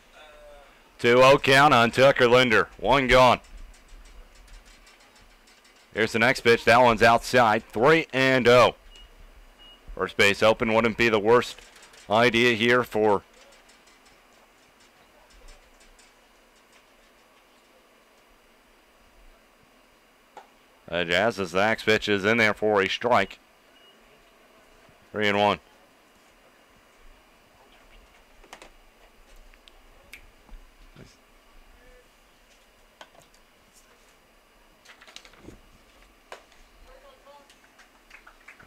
2-0 count on Tucker Linder. 1 gone. Here's the next pitch. That one's outside. 3-0. First base open wouldn't be the worst idea here for Jazz, as the next pitch is in there for a strike. 3-1.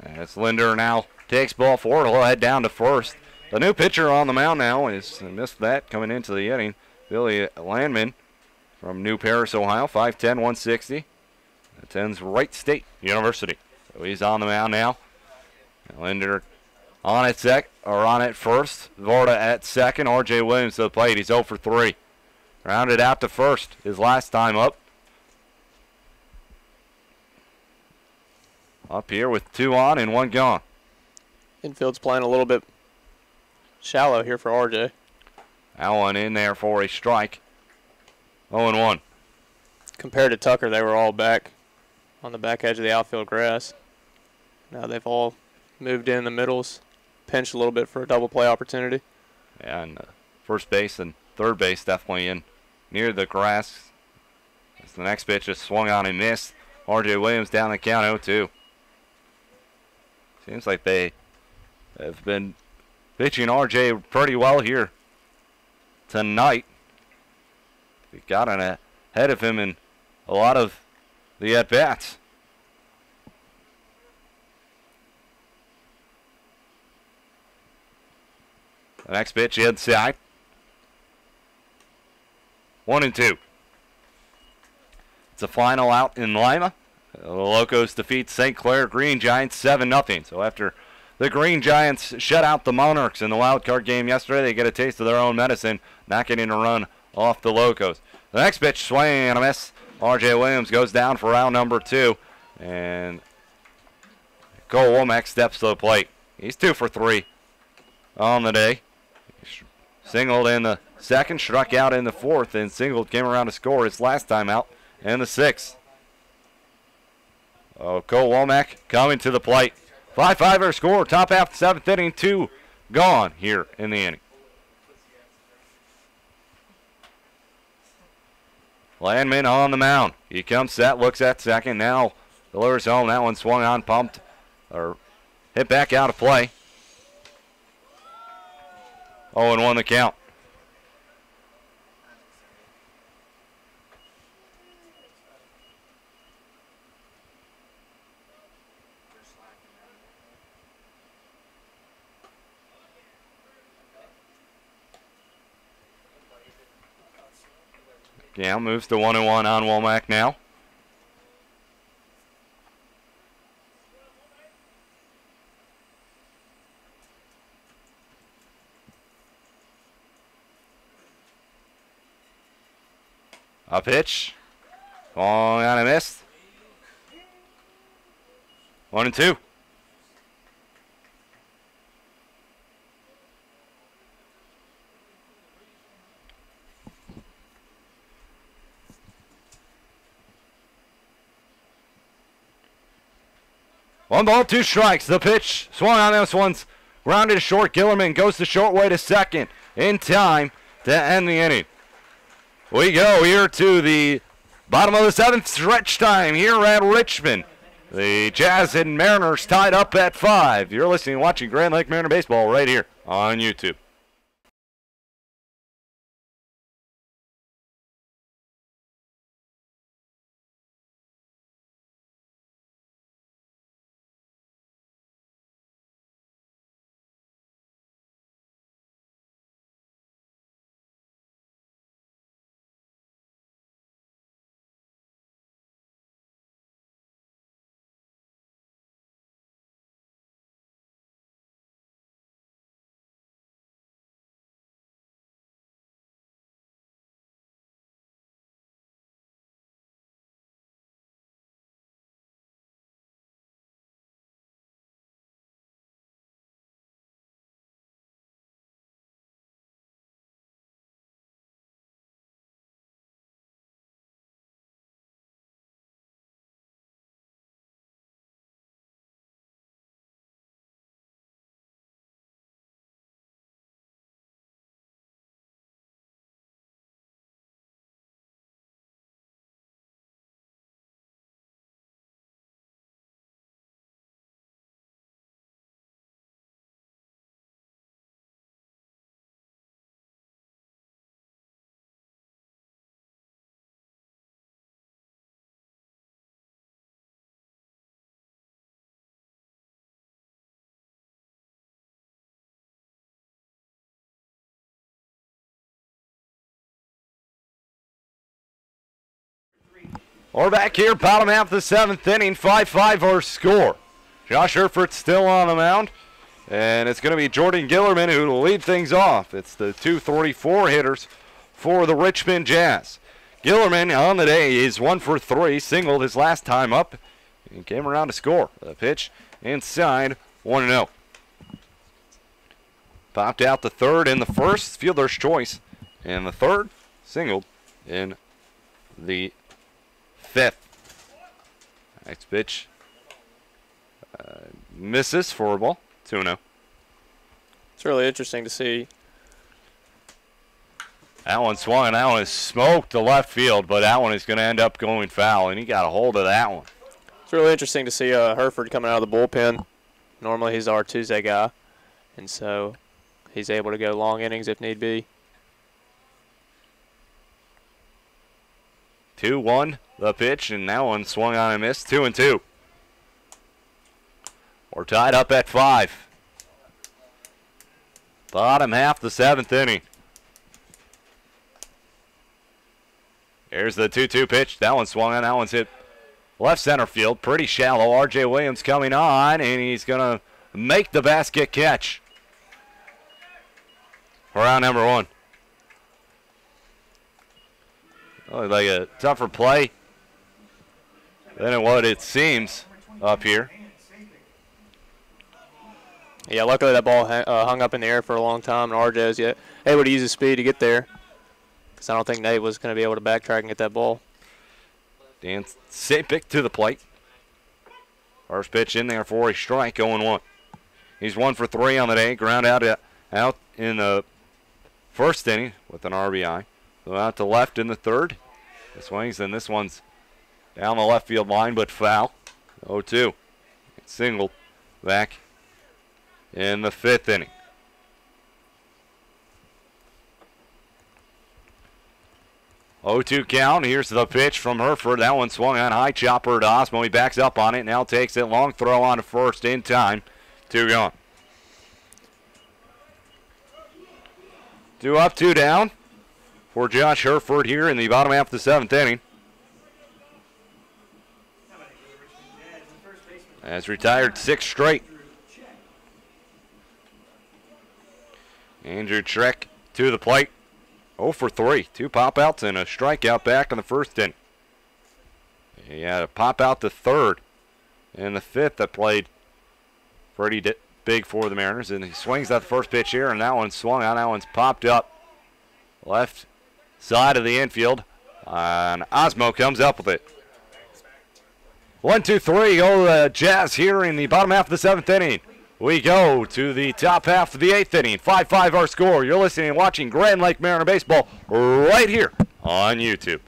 As Linder now takes ball forward, he'll head down to first. The new pitcher on the mound now is missed that coming into the inning. Billy Landman from New Paris, Ohio, 5'10", 160. Attends Wright State University. So he's on the mound now. Linder on at first. Varda at second. R.J. Williams to the plate. He's 0 for 3. Rounded out to first his last time up. Up here with 2 on and 1 gone. Infield's playing a little bit shallow here for RJ. That one in there for a strike. 0-1. Compared to Tucker, they were all back on the back edge of the outfield grass. Now they've all moved in the middles, pinched a little bit for a double play opportunity. Yeah, and first base and third base definitely in near the grass. As the next pitch is swung on and missed. R.J. Williams down the count, 0-2. Seems like they have been pitching R.J. pretty well here tonight. They got ahead of him in a lot of the at-bats. The next pitch inside. 1-2. It's a final out in Lima. The Locos defeat St. Clair Green Giants 7-0. So after the Green Giants shut out the Monarchs in the wild card game yesterday, they get a taste of their own medicine, not getting a run off the Locos. The next pitch, swing and a miss. R.J. Williams goes down for out number 2. And Cole Womack steps to the plate. He's 2 for 3 on the day. He singled in the second, struck out in the fourth, and singled, came around to score his last time out in the sixth. Cole Womack coming to the plate. 5-5 score, top half, 7th inning, 2 gone here in the inning. Landman on the mound. He comes set, looks at second, now delivers home. That one swung on, pumped, or hit back out of play. 0-1 the count. Yeah, moves to 1-1 on Womack now. A pitch. Long on a miss. 1-2. One ball, 2 strikes. The pitch swung on. This one's grounded short. Gillerman goes the short way to second in time to end the inning. We go here to the bottom of the 7th, stretch time here at Richmond. The Jazz and Mariners tied up at 5. You're listening and watching Grand Lake Mariner Baseball right here on YouTube. We're back here, bottom half of the 7th inning, 5-5 our score. Josh Herford's still on the mound, and it's going to be Jordan Gillerman who will lead things off. It's the 234 hitters for the Richmond Jazz. Gillerman on the day is 1 for 3, singled his last time up, and came around to score. The pitch inside, 1-0. Popped out the third in the first, fielder's choice, and the third singled in the 5th. Next pitch misses for a ball, 2-0. It's really interesting to see. That one swung and that one is smoked to left field, but that one is going to end up going foul, and he got a hold of that one. It's really interesting to see Herford coming out of the bullpen. Normally he's our Tuesday guy, and so he's able to go long innings if need be. 2-1 the pitch, and that one swung on and missed. 2-2. We're tied up at 5. Bottom half the 7th inning. Here's the 2-2 pitch. That one swung on. That one's hit left center field. Pretty shallow. R.J. Williams coming on, and he's going to make the basket catch. Round number 1. Oh, like a tougher play than what it seems up here. Yeah, luckily that ball hung up in the air for a long time, and RJ was yet able to use his speed to get there. Because I don't think Nate was going to be able to backtrack and get that ball. Dan Sapik to the plate. First pitch in there for a strike, 0-1. He's 1 for 3 on the day. Ground out in the first inning with an RBI. So out to left in the 3rd. He swings, and this one's down the left field line, but foul. 0-2. Singled back in the 5th inning. Oh, 2 count. Here's the pitch from Hereford. That one swung on high. Chopper to Osmo. He backs up on it. Now takes it. Long throw on to first in time. 2 gone. 2 up, 2 down for Josh Hereford here in the bottom half of the 7th inning. Has retired 6 straight. Andrew Trek to the plate. 0 for 3. 2 pop-outs and a strikeout back in the 1st inning. He had a pop-out to 3rd. And the 5th that played pretty big for the Mariners. And he swings at the first pitch here, and that one swung on. That one's popped up left side of the infield. And Osmo comes up with it. 1, 2, 3. Go Jazz here in the bottom half of the 7th inning. We go to the top half of the 8th inning. 5-5 our score. You're listening and watching Grand Lake Mariner Baseball right here on YouTube.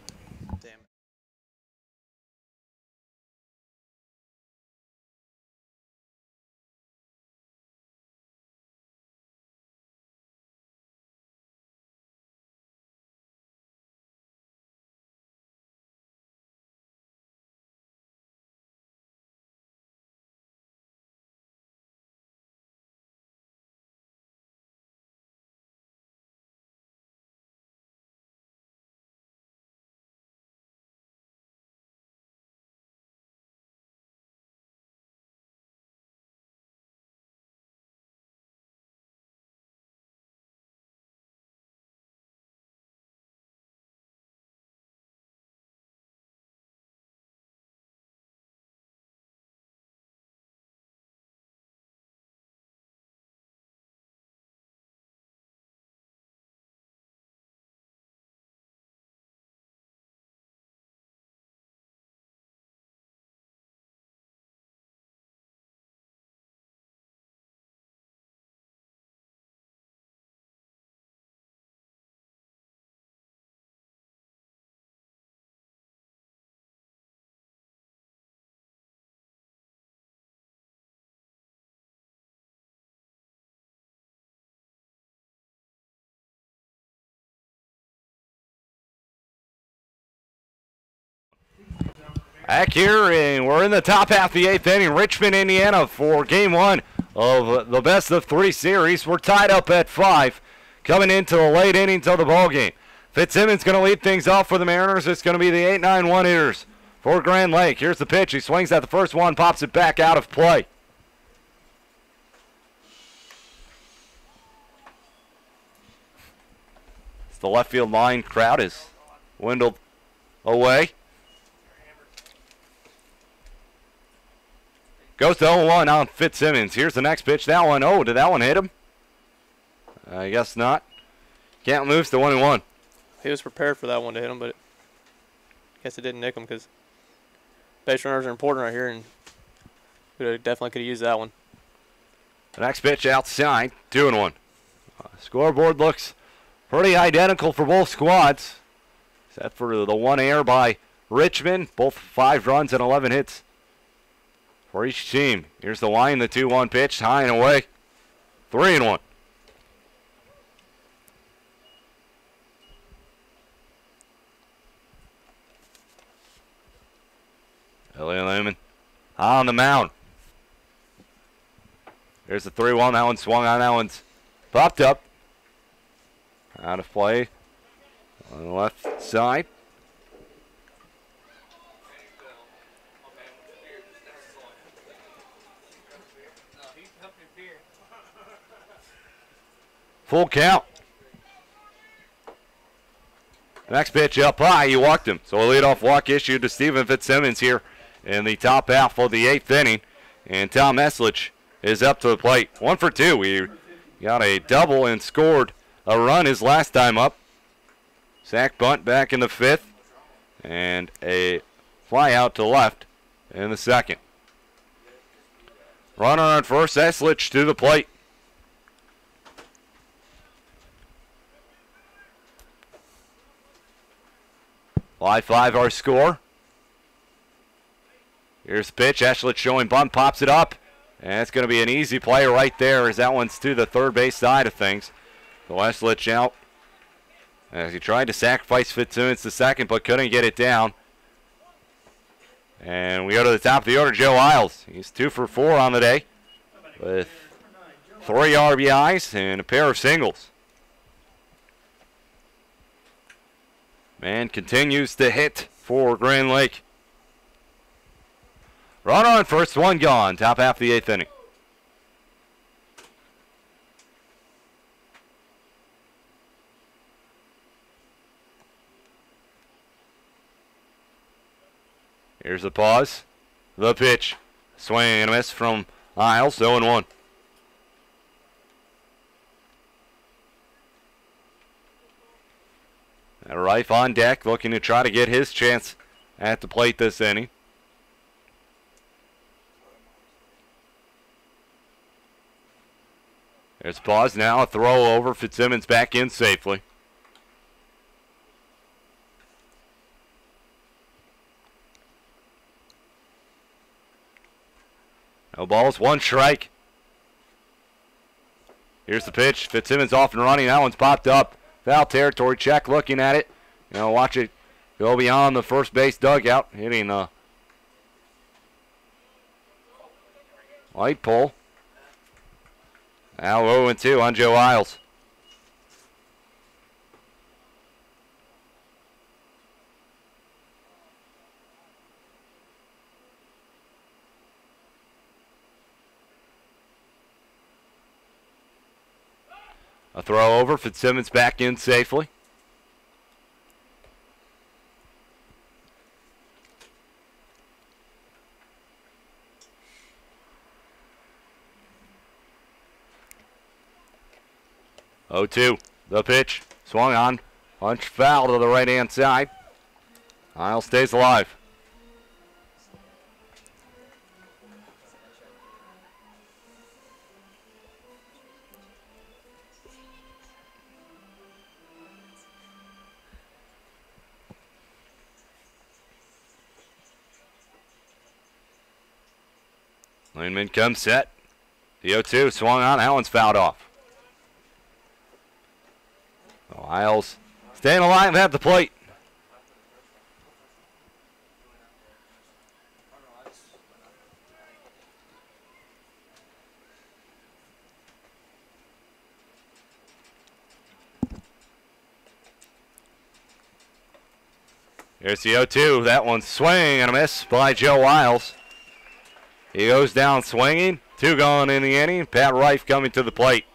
Back here, and we're in the top half of the 8th inning. Richmond, Indiana for game 1 of the best of 3 series. We're tied up at 5 coming into the late innings of the ballgame. Fitzsimmons going to lead things off for the Mariners. It's going to be the 8-9-1 hitters for Grand Lake. Here's the pitch. He swings at the first one, pops it back out of play. The left field line crowd is dwindled away. Goes to 0-1 on Fitzsimmons. Here's the next pitch. That one, oh, did that one hit him? I guess not. Count moves to 1-1. He was prepared for that one to hit him, but I guess it didn't nick him because base runners are important right here, and we definitely could have used that one. The next pitch outside, 2-1. Scoreboard looks pretty identical for both squads, except for the one error by Richmond. Both 5 runs and 11 hits for each team. Here's the line, the 2-1 pitch, high and away. 3-1. Elliot Lehman on the mound. There's the 3-1. That one swung on. That one's Popped up. Out of play on the left side. Full count. Next pitch up high, he walked him. So a leadoff walk issued to Stephen Fitzsimmons here in the top half of the 8th inning. And Tom Eslich is up to the plate. 1 for 2. He got a double and scored a run his last time up. Sack bunt back in the 5th. And a fly out to left in the 2nd. Runner on first, Eslich to the plate. 5-5 our score. Here's the pitch. Eslich showing bunt, pops it up. And it's going to be an easy play right there as that one's to the third base side of things. So Eslich out as he tried to sacrifice Fitzsimmons to second but couldn't get it down. And we go to the top of the order, Joe Isles. He's 2 for 4 on the day with 3 RBIs and a pair of singles. Man continues to hit for Grand Lake. Runner on first, 1 gone. Top half of the 8th inning. Here's the pause. The pitch. Swing and a miss from Isles, 0-1. Rife on deck, looking to try to get his chance at the plate this inning. There's pause now, a throw over. Fitzsimmons back in safely. No balls, 1 strike. Here's the pitch. Fitzsimmons off and running. That one's popped up. Foul territory check, looking at it. You know, watch it go beyond the first base dugout, hitting the light pole. Now 0-2 on Joe Isles. A throw over, Fitzsimmons back in safely. Oh, 2. The pitch. Swung on. Punch foul to the right-hand side. Isles stays alive. Lineman comes set. The 0-2 swung on. That one's fouled off. So Isles staying alive at the plate. Here's the 0-2. That one's swing and a miss by Joe Isles. He goes down swinging. 2 gone in the inning. Pat Rife coming to the plate.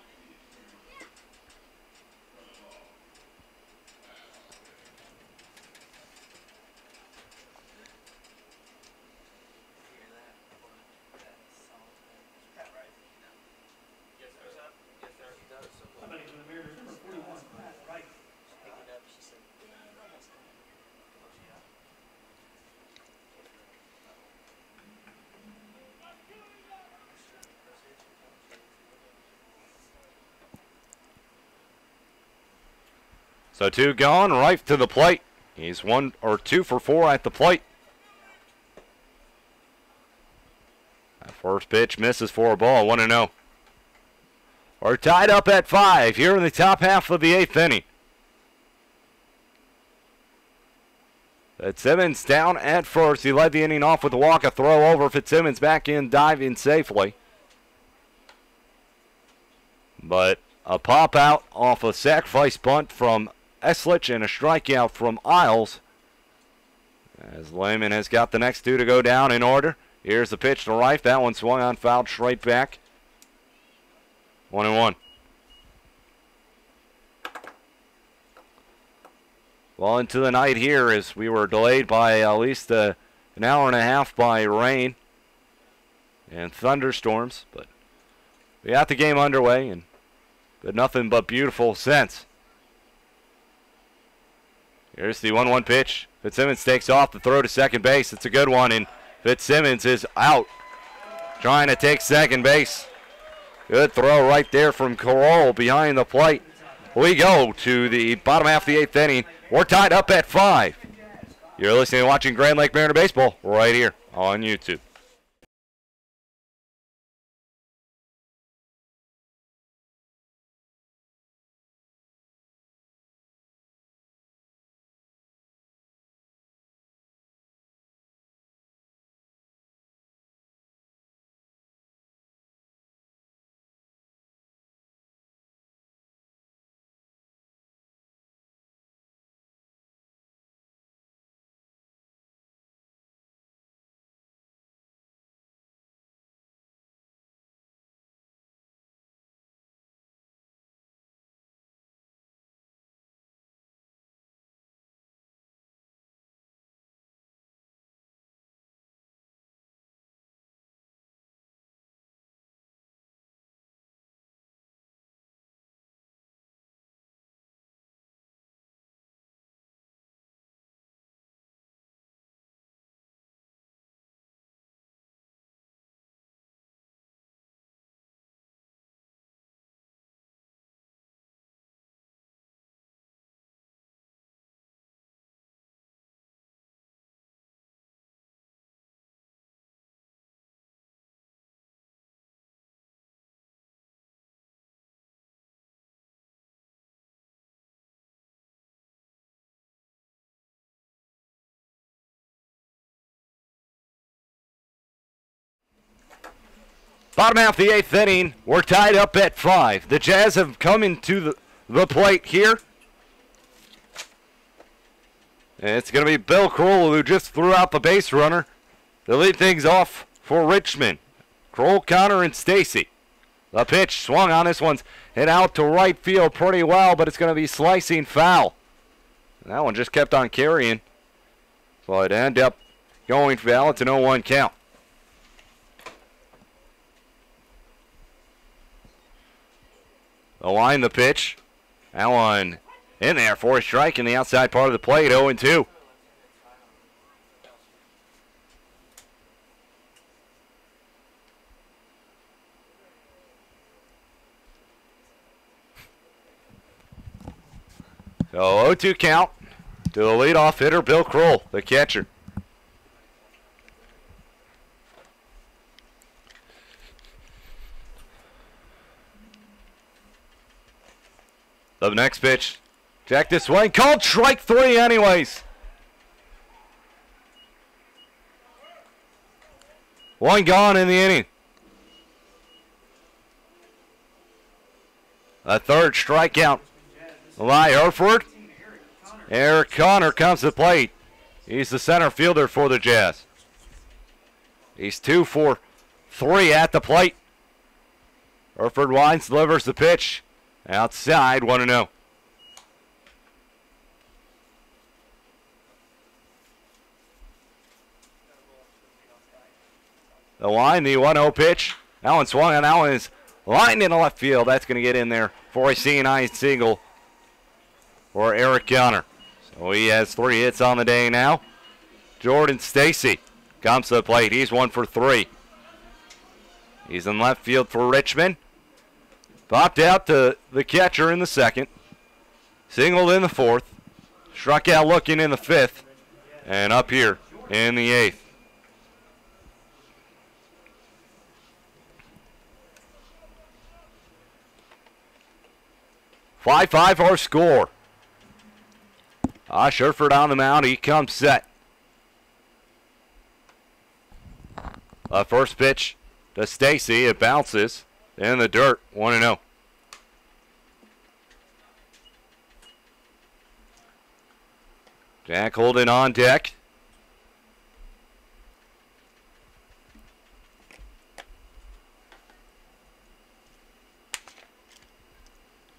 So 2 gone, Rife to the plate. He's 1 or 2 for 4 at the plate. That first pitch misses for a ball, 1-0. We're tied up at 5 here in the top half of the 8th inning. Fitzsimmons down at first. He led the inning off with a walk, a throw over. Fitzsimmons back in, diving safely. But A pop out off a sacrifice bunt from Eslich and a strikeout from Isles. As Lehman has got the next two to go down in order. Here's the pitch to right. That one swung on, fouled straight back. 1-1. Well, into the night here as we were delayed by at least an hour and a half by rain and thunderstorms. But we got the game underway, and but nothing but beautiful sense. Here's the 1-1 pitch. Fitzsimmons takes off the throw to second base. It's a good one, and Fitzsimmons is out trying to take second base. Good throw right there from Carroll behind the plate. We go to the bottom half of the 8th inning. We're tied up at 5. You're listening and watching Grand Lake Mariner Baseball right here on YouTube. Bottom half of the 8th inning, we're tied up at 5. The Jazz have come into the plate here. And it's going to be Bill Kroll who just threw out the base runner to lead things off for Richmond. Kroll, Connor, and Stacy. The pitch swung on. This one's hit out to right field pretty well, but it's going to be slicing foul. And that one just kept on carrying. So it ended up going foul. It's an 0-1 count. The line, the pitch. That one in there for a strike in the outside part of the plate, 0-2. So 0-2 count to the leadoff hitter, Bill Kroll, the catcher. The next pitch, check this way, called strike 3 anyways. One gone in the inning. A third strikeout by Hereford. Eric Connor comes to the plate. He's the center fielder for the Jazz. He's 2 for 3 at the plate. Hereford winds, delivers the pitch. Outside, 1-0. The line, the 1-0 pitch. That one swung on. That one is lined into left field. That's going to get in there for a CNI single for Eric Connor. So he has 3 hits on the day now. Jordan Stacy comes to the plate. He's 1 for 3. He's in left field for Richmond. Popped out to the catcher in the second. Singled in the 4th. Struck out looking in the 5th. And up here in the 8th. Five our score. Hereford on the mound. He comes set. First pitch to Stacy. It bounces in the dirt. 1-0. Jack Holden on deck.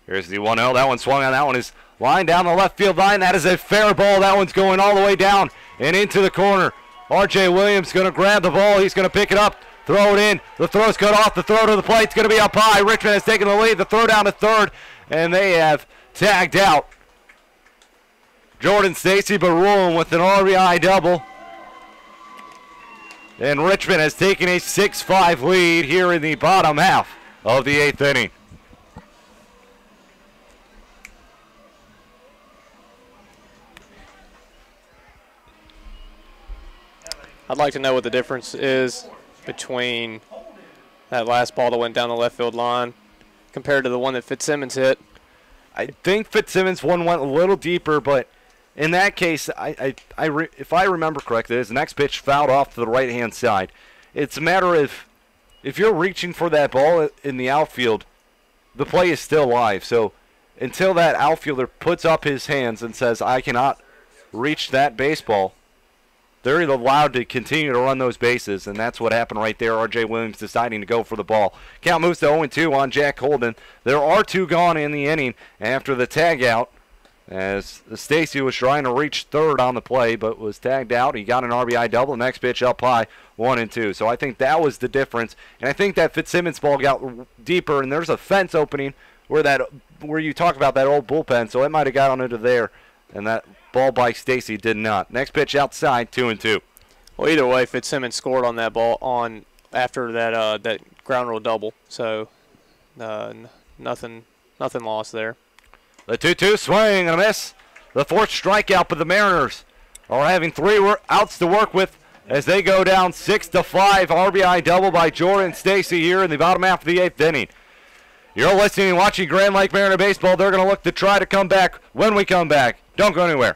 Here's the 1-0. That one swung on. That one is lined down the left field line. That is a fair ball. That one's going all the way down and into the corner. R.J. Williams going to grab the ball. He's going to pick it up, throw it in. The throw's cut off. The throw to the plate's going to be up high. Richmond has taken the lead. The throw down to third, and they have tagged out Jordan Stacy Barulin with an RBI double. And Richmond has taken a 6-5 lead here in the bottom half of the 8th inning. I'd like to know what the difference is between that last ball that went down the left field line compared to the one that Fitzsimmons hit. I think Fitzsimmons' one went a little deeper, but in that case, if I remember correctly, his next pitch fouled off to the right-hand side. It's a matter of if you're reaching for that ball in the outfield, the play is still live. So until that outfielder puts up his hands and says, I cannot reach that baseball, they're allowed to continue to run those bases, and that's what happened right there. R.J. Williams deciding to go for the ball. Count moves to 0-2 on Jack Holden. There are 2 gone in the inning after the tag out, as Stacy was trying to reach third on the play, but was tagged out. He got an RBI double. Next pitch up high, 1-2. So I think that was the difference, and I think that Fitzsimmons ball got deeper, and there's a fence opening where you talk about that old bullpen, so it might have got on into there, and that ball by Stacy did not. Next pitch outside, 2-2. Well, either way, Fitzsimmons scored on that ball after that ground rule double. So nothing lost there. The 2-2 swing and a miss. The 4th strikeout, but the Mariners are having 3 outs to work with as they go down 6-5. RBI double by Jordan Stacy here in the bottom half of the 8th inning. You're listening and watching Grand Lake Mariner Baseball. They're going to look to try to come back when we come back. Don't go anywhere.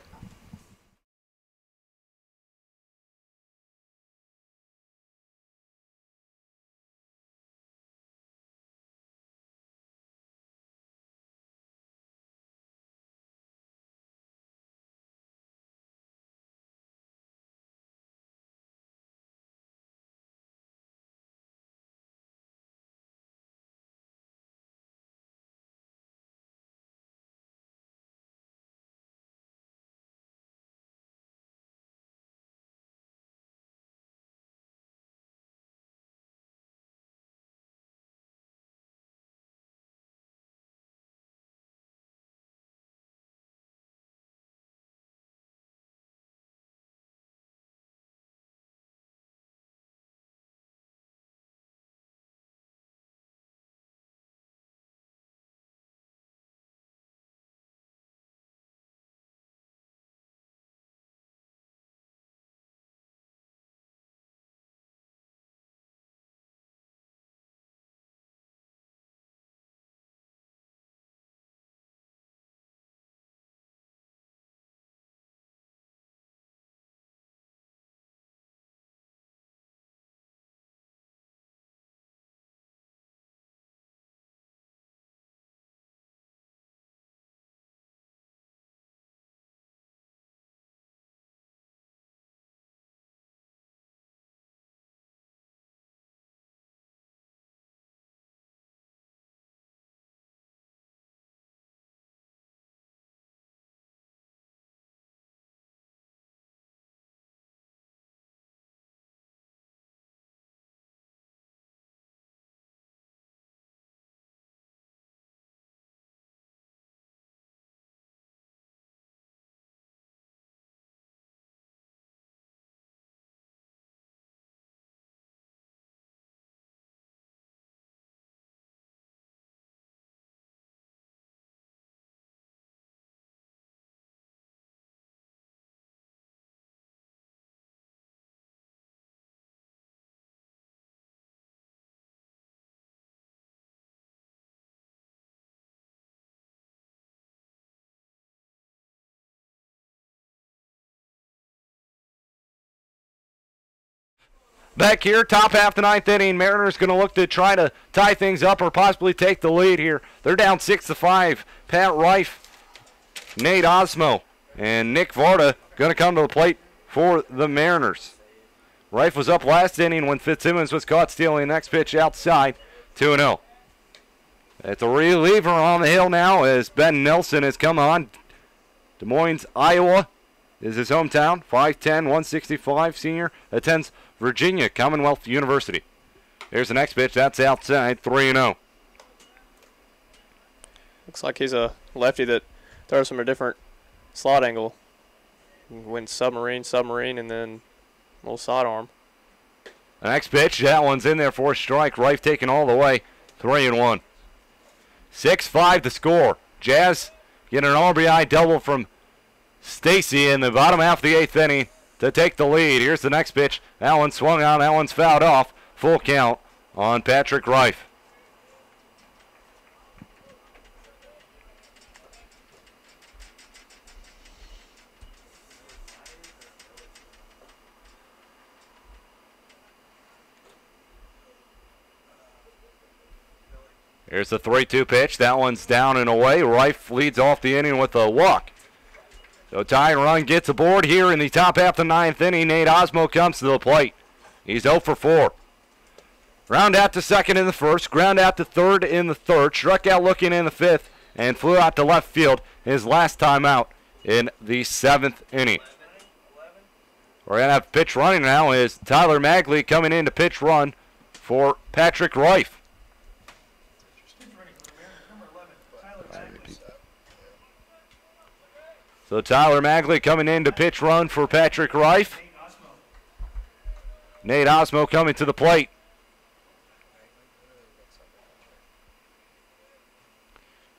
Back here, top half the 9th inning. Mariners going to look to try to tie things up or possibly take the lead here. They're down 6-5. Pat Reif, Nate Osmo, and Nick Varda going to come to the plate for the Mariners. Reif was up last inning when Fitzsimmons was caught stealing. Next pitch outside, 2-0. It's a reliever on the hill now as Ben Nelson has come on. Des Moines, Iowa is his hometown. 5'10", 165 senior. Attends Virginia Commonwealth University. Here's the next pitch. That's outside, 3-0. Looks like he's a lefty that throws from a different slot angle. Went submarine, and then a little sidearm. The next pitch, that one's in there for a strike. Reif taking all the way, 3-1. 6-5 the score. Jazz get an RBI double from Stacy in the bottom half of the 8th inning to take the lead. Here's the next pitch. That one swung on. That one's fouled off. Full count on Patrick Reif. Here's the 3-2 pitch. That one's down and away. Reif leads off the inning with a walk. So tying run gets aboard here in the top half of the 9th inning. Nate Osmo comes to the plate. He's 0 for 4. Ground out to second in the first. Ground out to third in the third. Struck out looking in the 5th and flew out to left field his last time out in the 7th inning. We're going to have pitch running now is Tyler Magley coming in to pitch run for Patrick Reif. So Tyler Magley coming in to pitch run for Patrick Reif. Nate Osmo coming to the plate.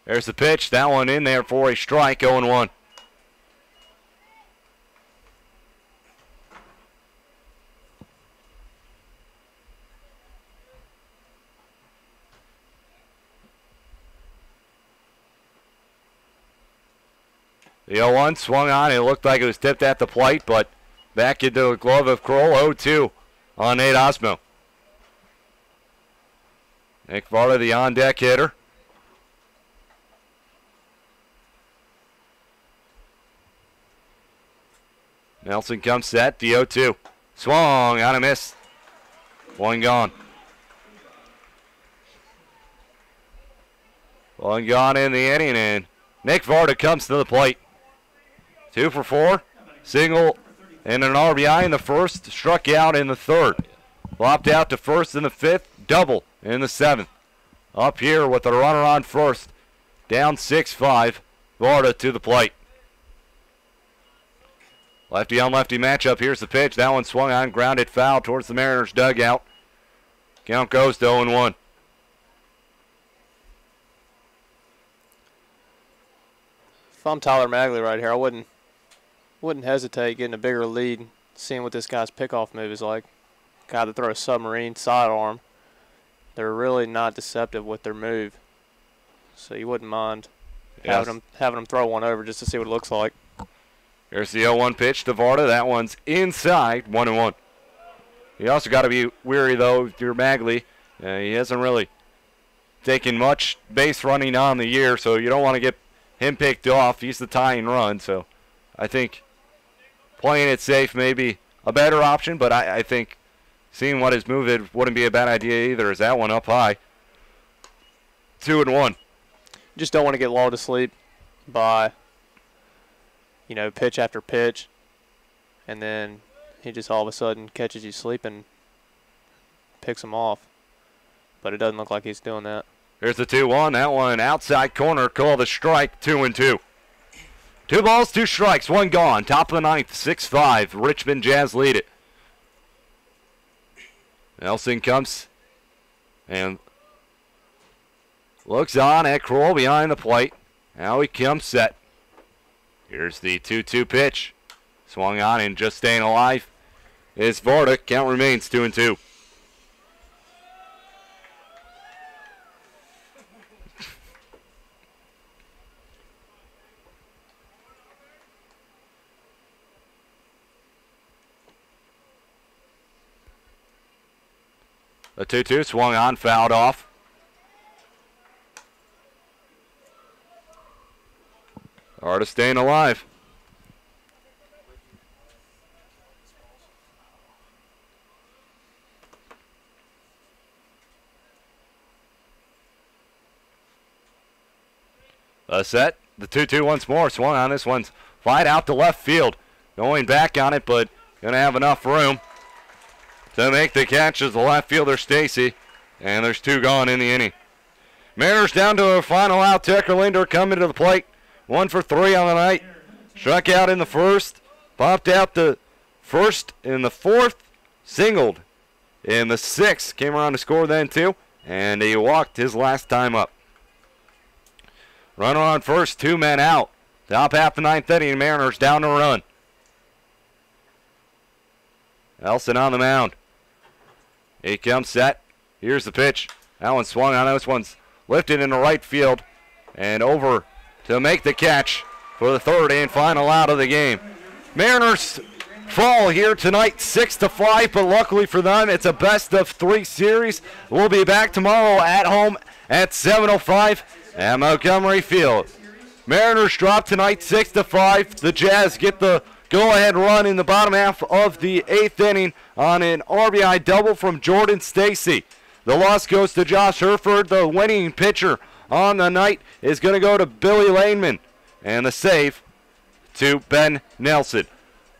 There's the pitch. That one in there for a strike, 0-1. The 0-1 swung on. It looked like it was tipped at the plate, but back into the glove of Kroll. 0-2 on Nate Osmo. Nick Varda, the on-deck hitter. Nelson comes set. The 0-2. Swung on a miss. One gone. One gone in the inning, and Nick Varda comes to the plate. 2 for 4. Single and an RBI in the first. Struck out in the third. Flopped out to first in the 5th. Double in the 7th. Up here with the runner on first. Down 6-5. Varda to the plate. Lefty on lefty matchup. Here's the pitch. That one swung on. Grounded foul towards the Mariners dugout. Count goes to 0-1. If I'm Tyler Magley right here, I wouldn't hesitate getting a bigger lead, seeing what this guy's pickoff move is like. Guy that throws submarine sidearm. They're really not deceptive with their move, so you wouldn't mind having them throw one over just to see what it looks like. Here's the 0-1 pitch to Varda. That one's inside, 1-1. You also got to be weary though if you're Magley. He hasn't really taken much base running on the year, so you don't want to get him picked off. He's the tying run, so I think playing it safe may be a better option, but I think seeing what his move is wouldn't be a bad idea either. Is that one up high? 2-1. Just don't want to get lulled to sleep by, pitch after pitch, and then he just all of a sudden catches you sleeping, picks him off. But it doesn't look like he's doing that. Here's the 2-1. That one outside corner, called a strike, 2-2. 2 balls, 2 strikes, 1 gone. Top of the 9th, 6-5. Richmond Jazz lead it. Nelson comes and looks on at Kroll behind the plate. Now he comes set. Here's the 2-2 pitch. Swung on and just staying alive is Varda. Count remains 2-2. The 2-2 swung on, fouled off. Varda staying alive. Set. The 2-2 once more. Swung on. This one's flied out to left field. Going back on it, but going to have enough room to make the catch as the left fielder, Stacy. And there's 2 gone in the inning. Mariners down to a final out. Tucker Linder coming to the plate. 1 for 3 on the night. Struck out in the first. Popped out the first in the fourth. Singled in the sixth. Came around to score then too. And he walked his last time up. Runner on first. 2 men out. Top half the ninth inning. Mariners down to run. Elson on the mound. He comes set. Here's the pitch. That one swung on. This one's lifted into right field. And over to make the catch for the third and final out of the game. Mariners fall here tonight 6-5, but luckily for them, it's a best-of-3 series. We'll be back tomorrow at home at 7:05 at Montgomery Field. Mariners drop tonight 6-5. The Jazz get the go-ahead run in the bottom half of the 8th inning on an RBI double from Jordan Stacy. The loss goes to Josh Herford. The winning pitcher on the night is going to go to Billy Laneman. And the save to Ben Nelson.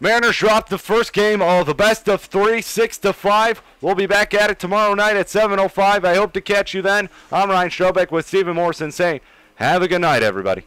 Mariners dropped the first game of the best-of-3, 6-5. We'll be back at it tomorrow night at 7:05. I hope to catch you then. I'm Ryan Strobeck with Stephen Morrison saying, have a good night, everybody.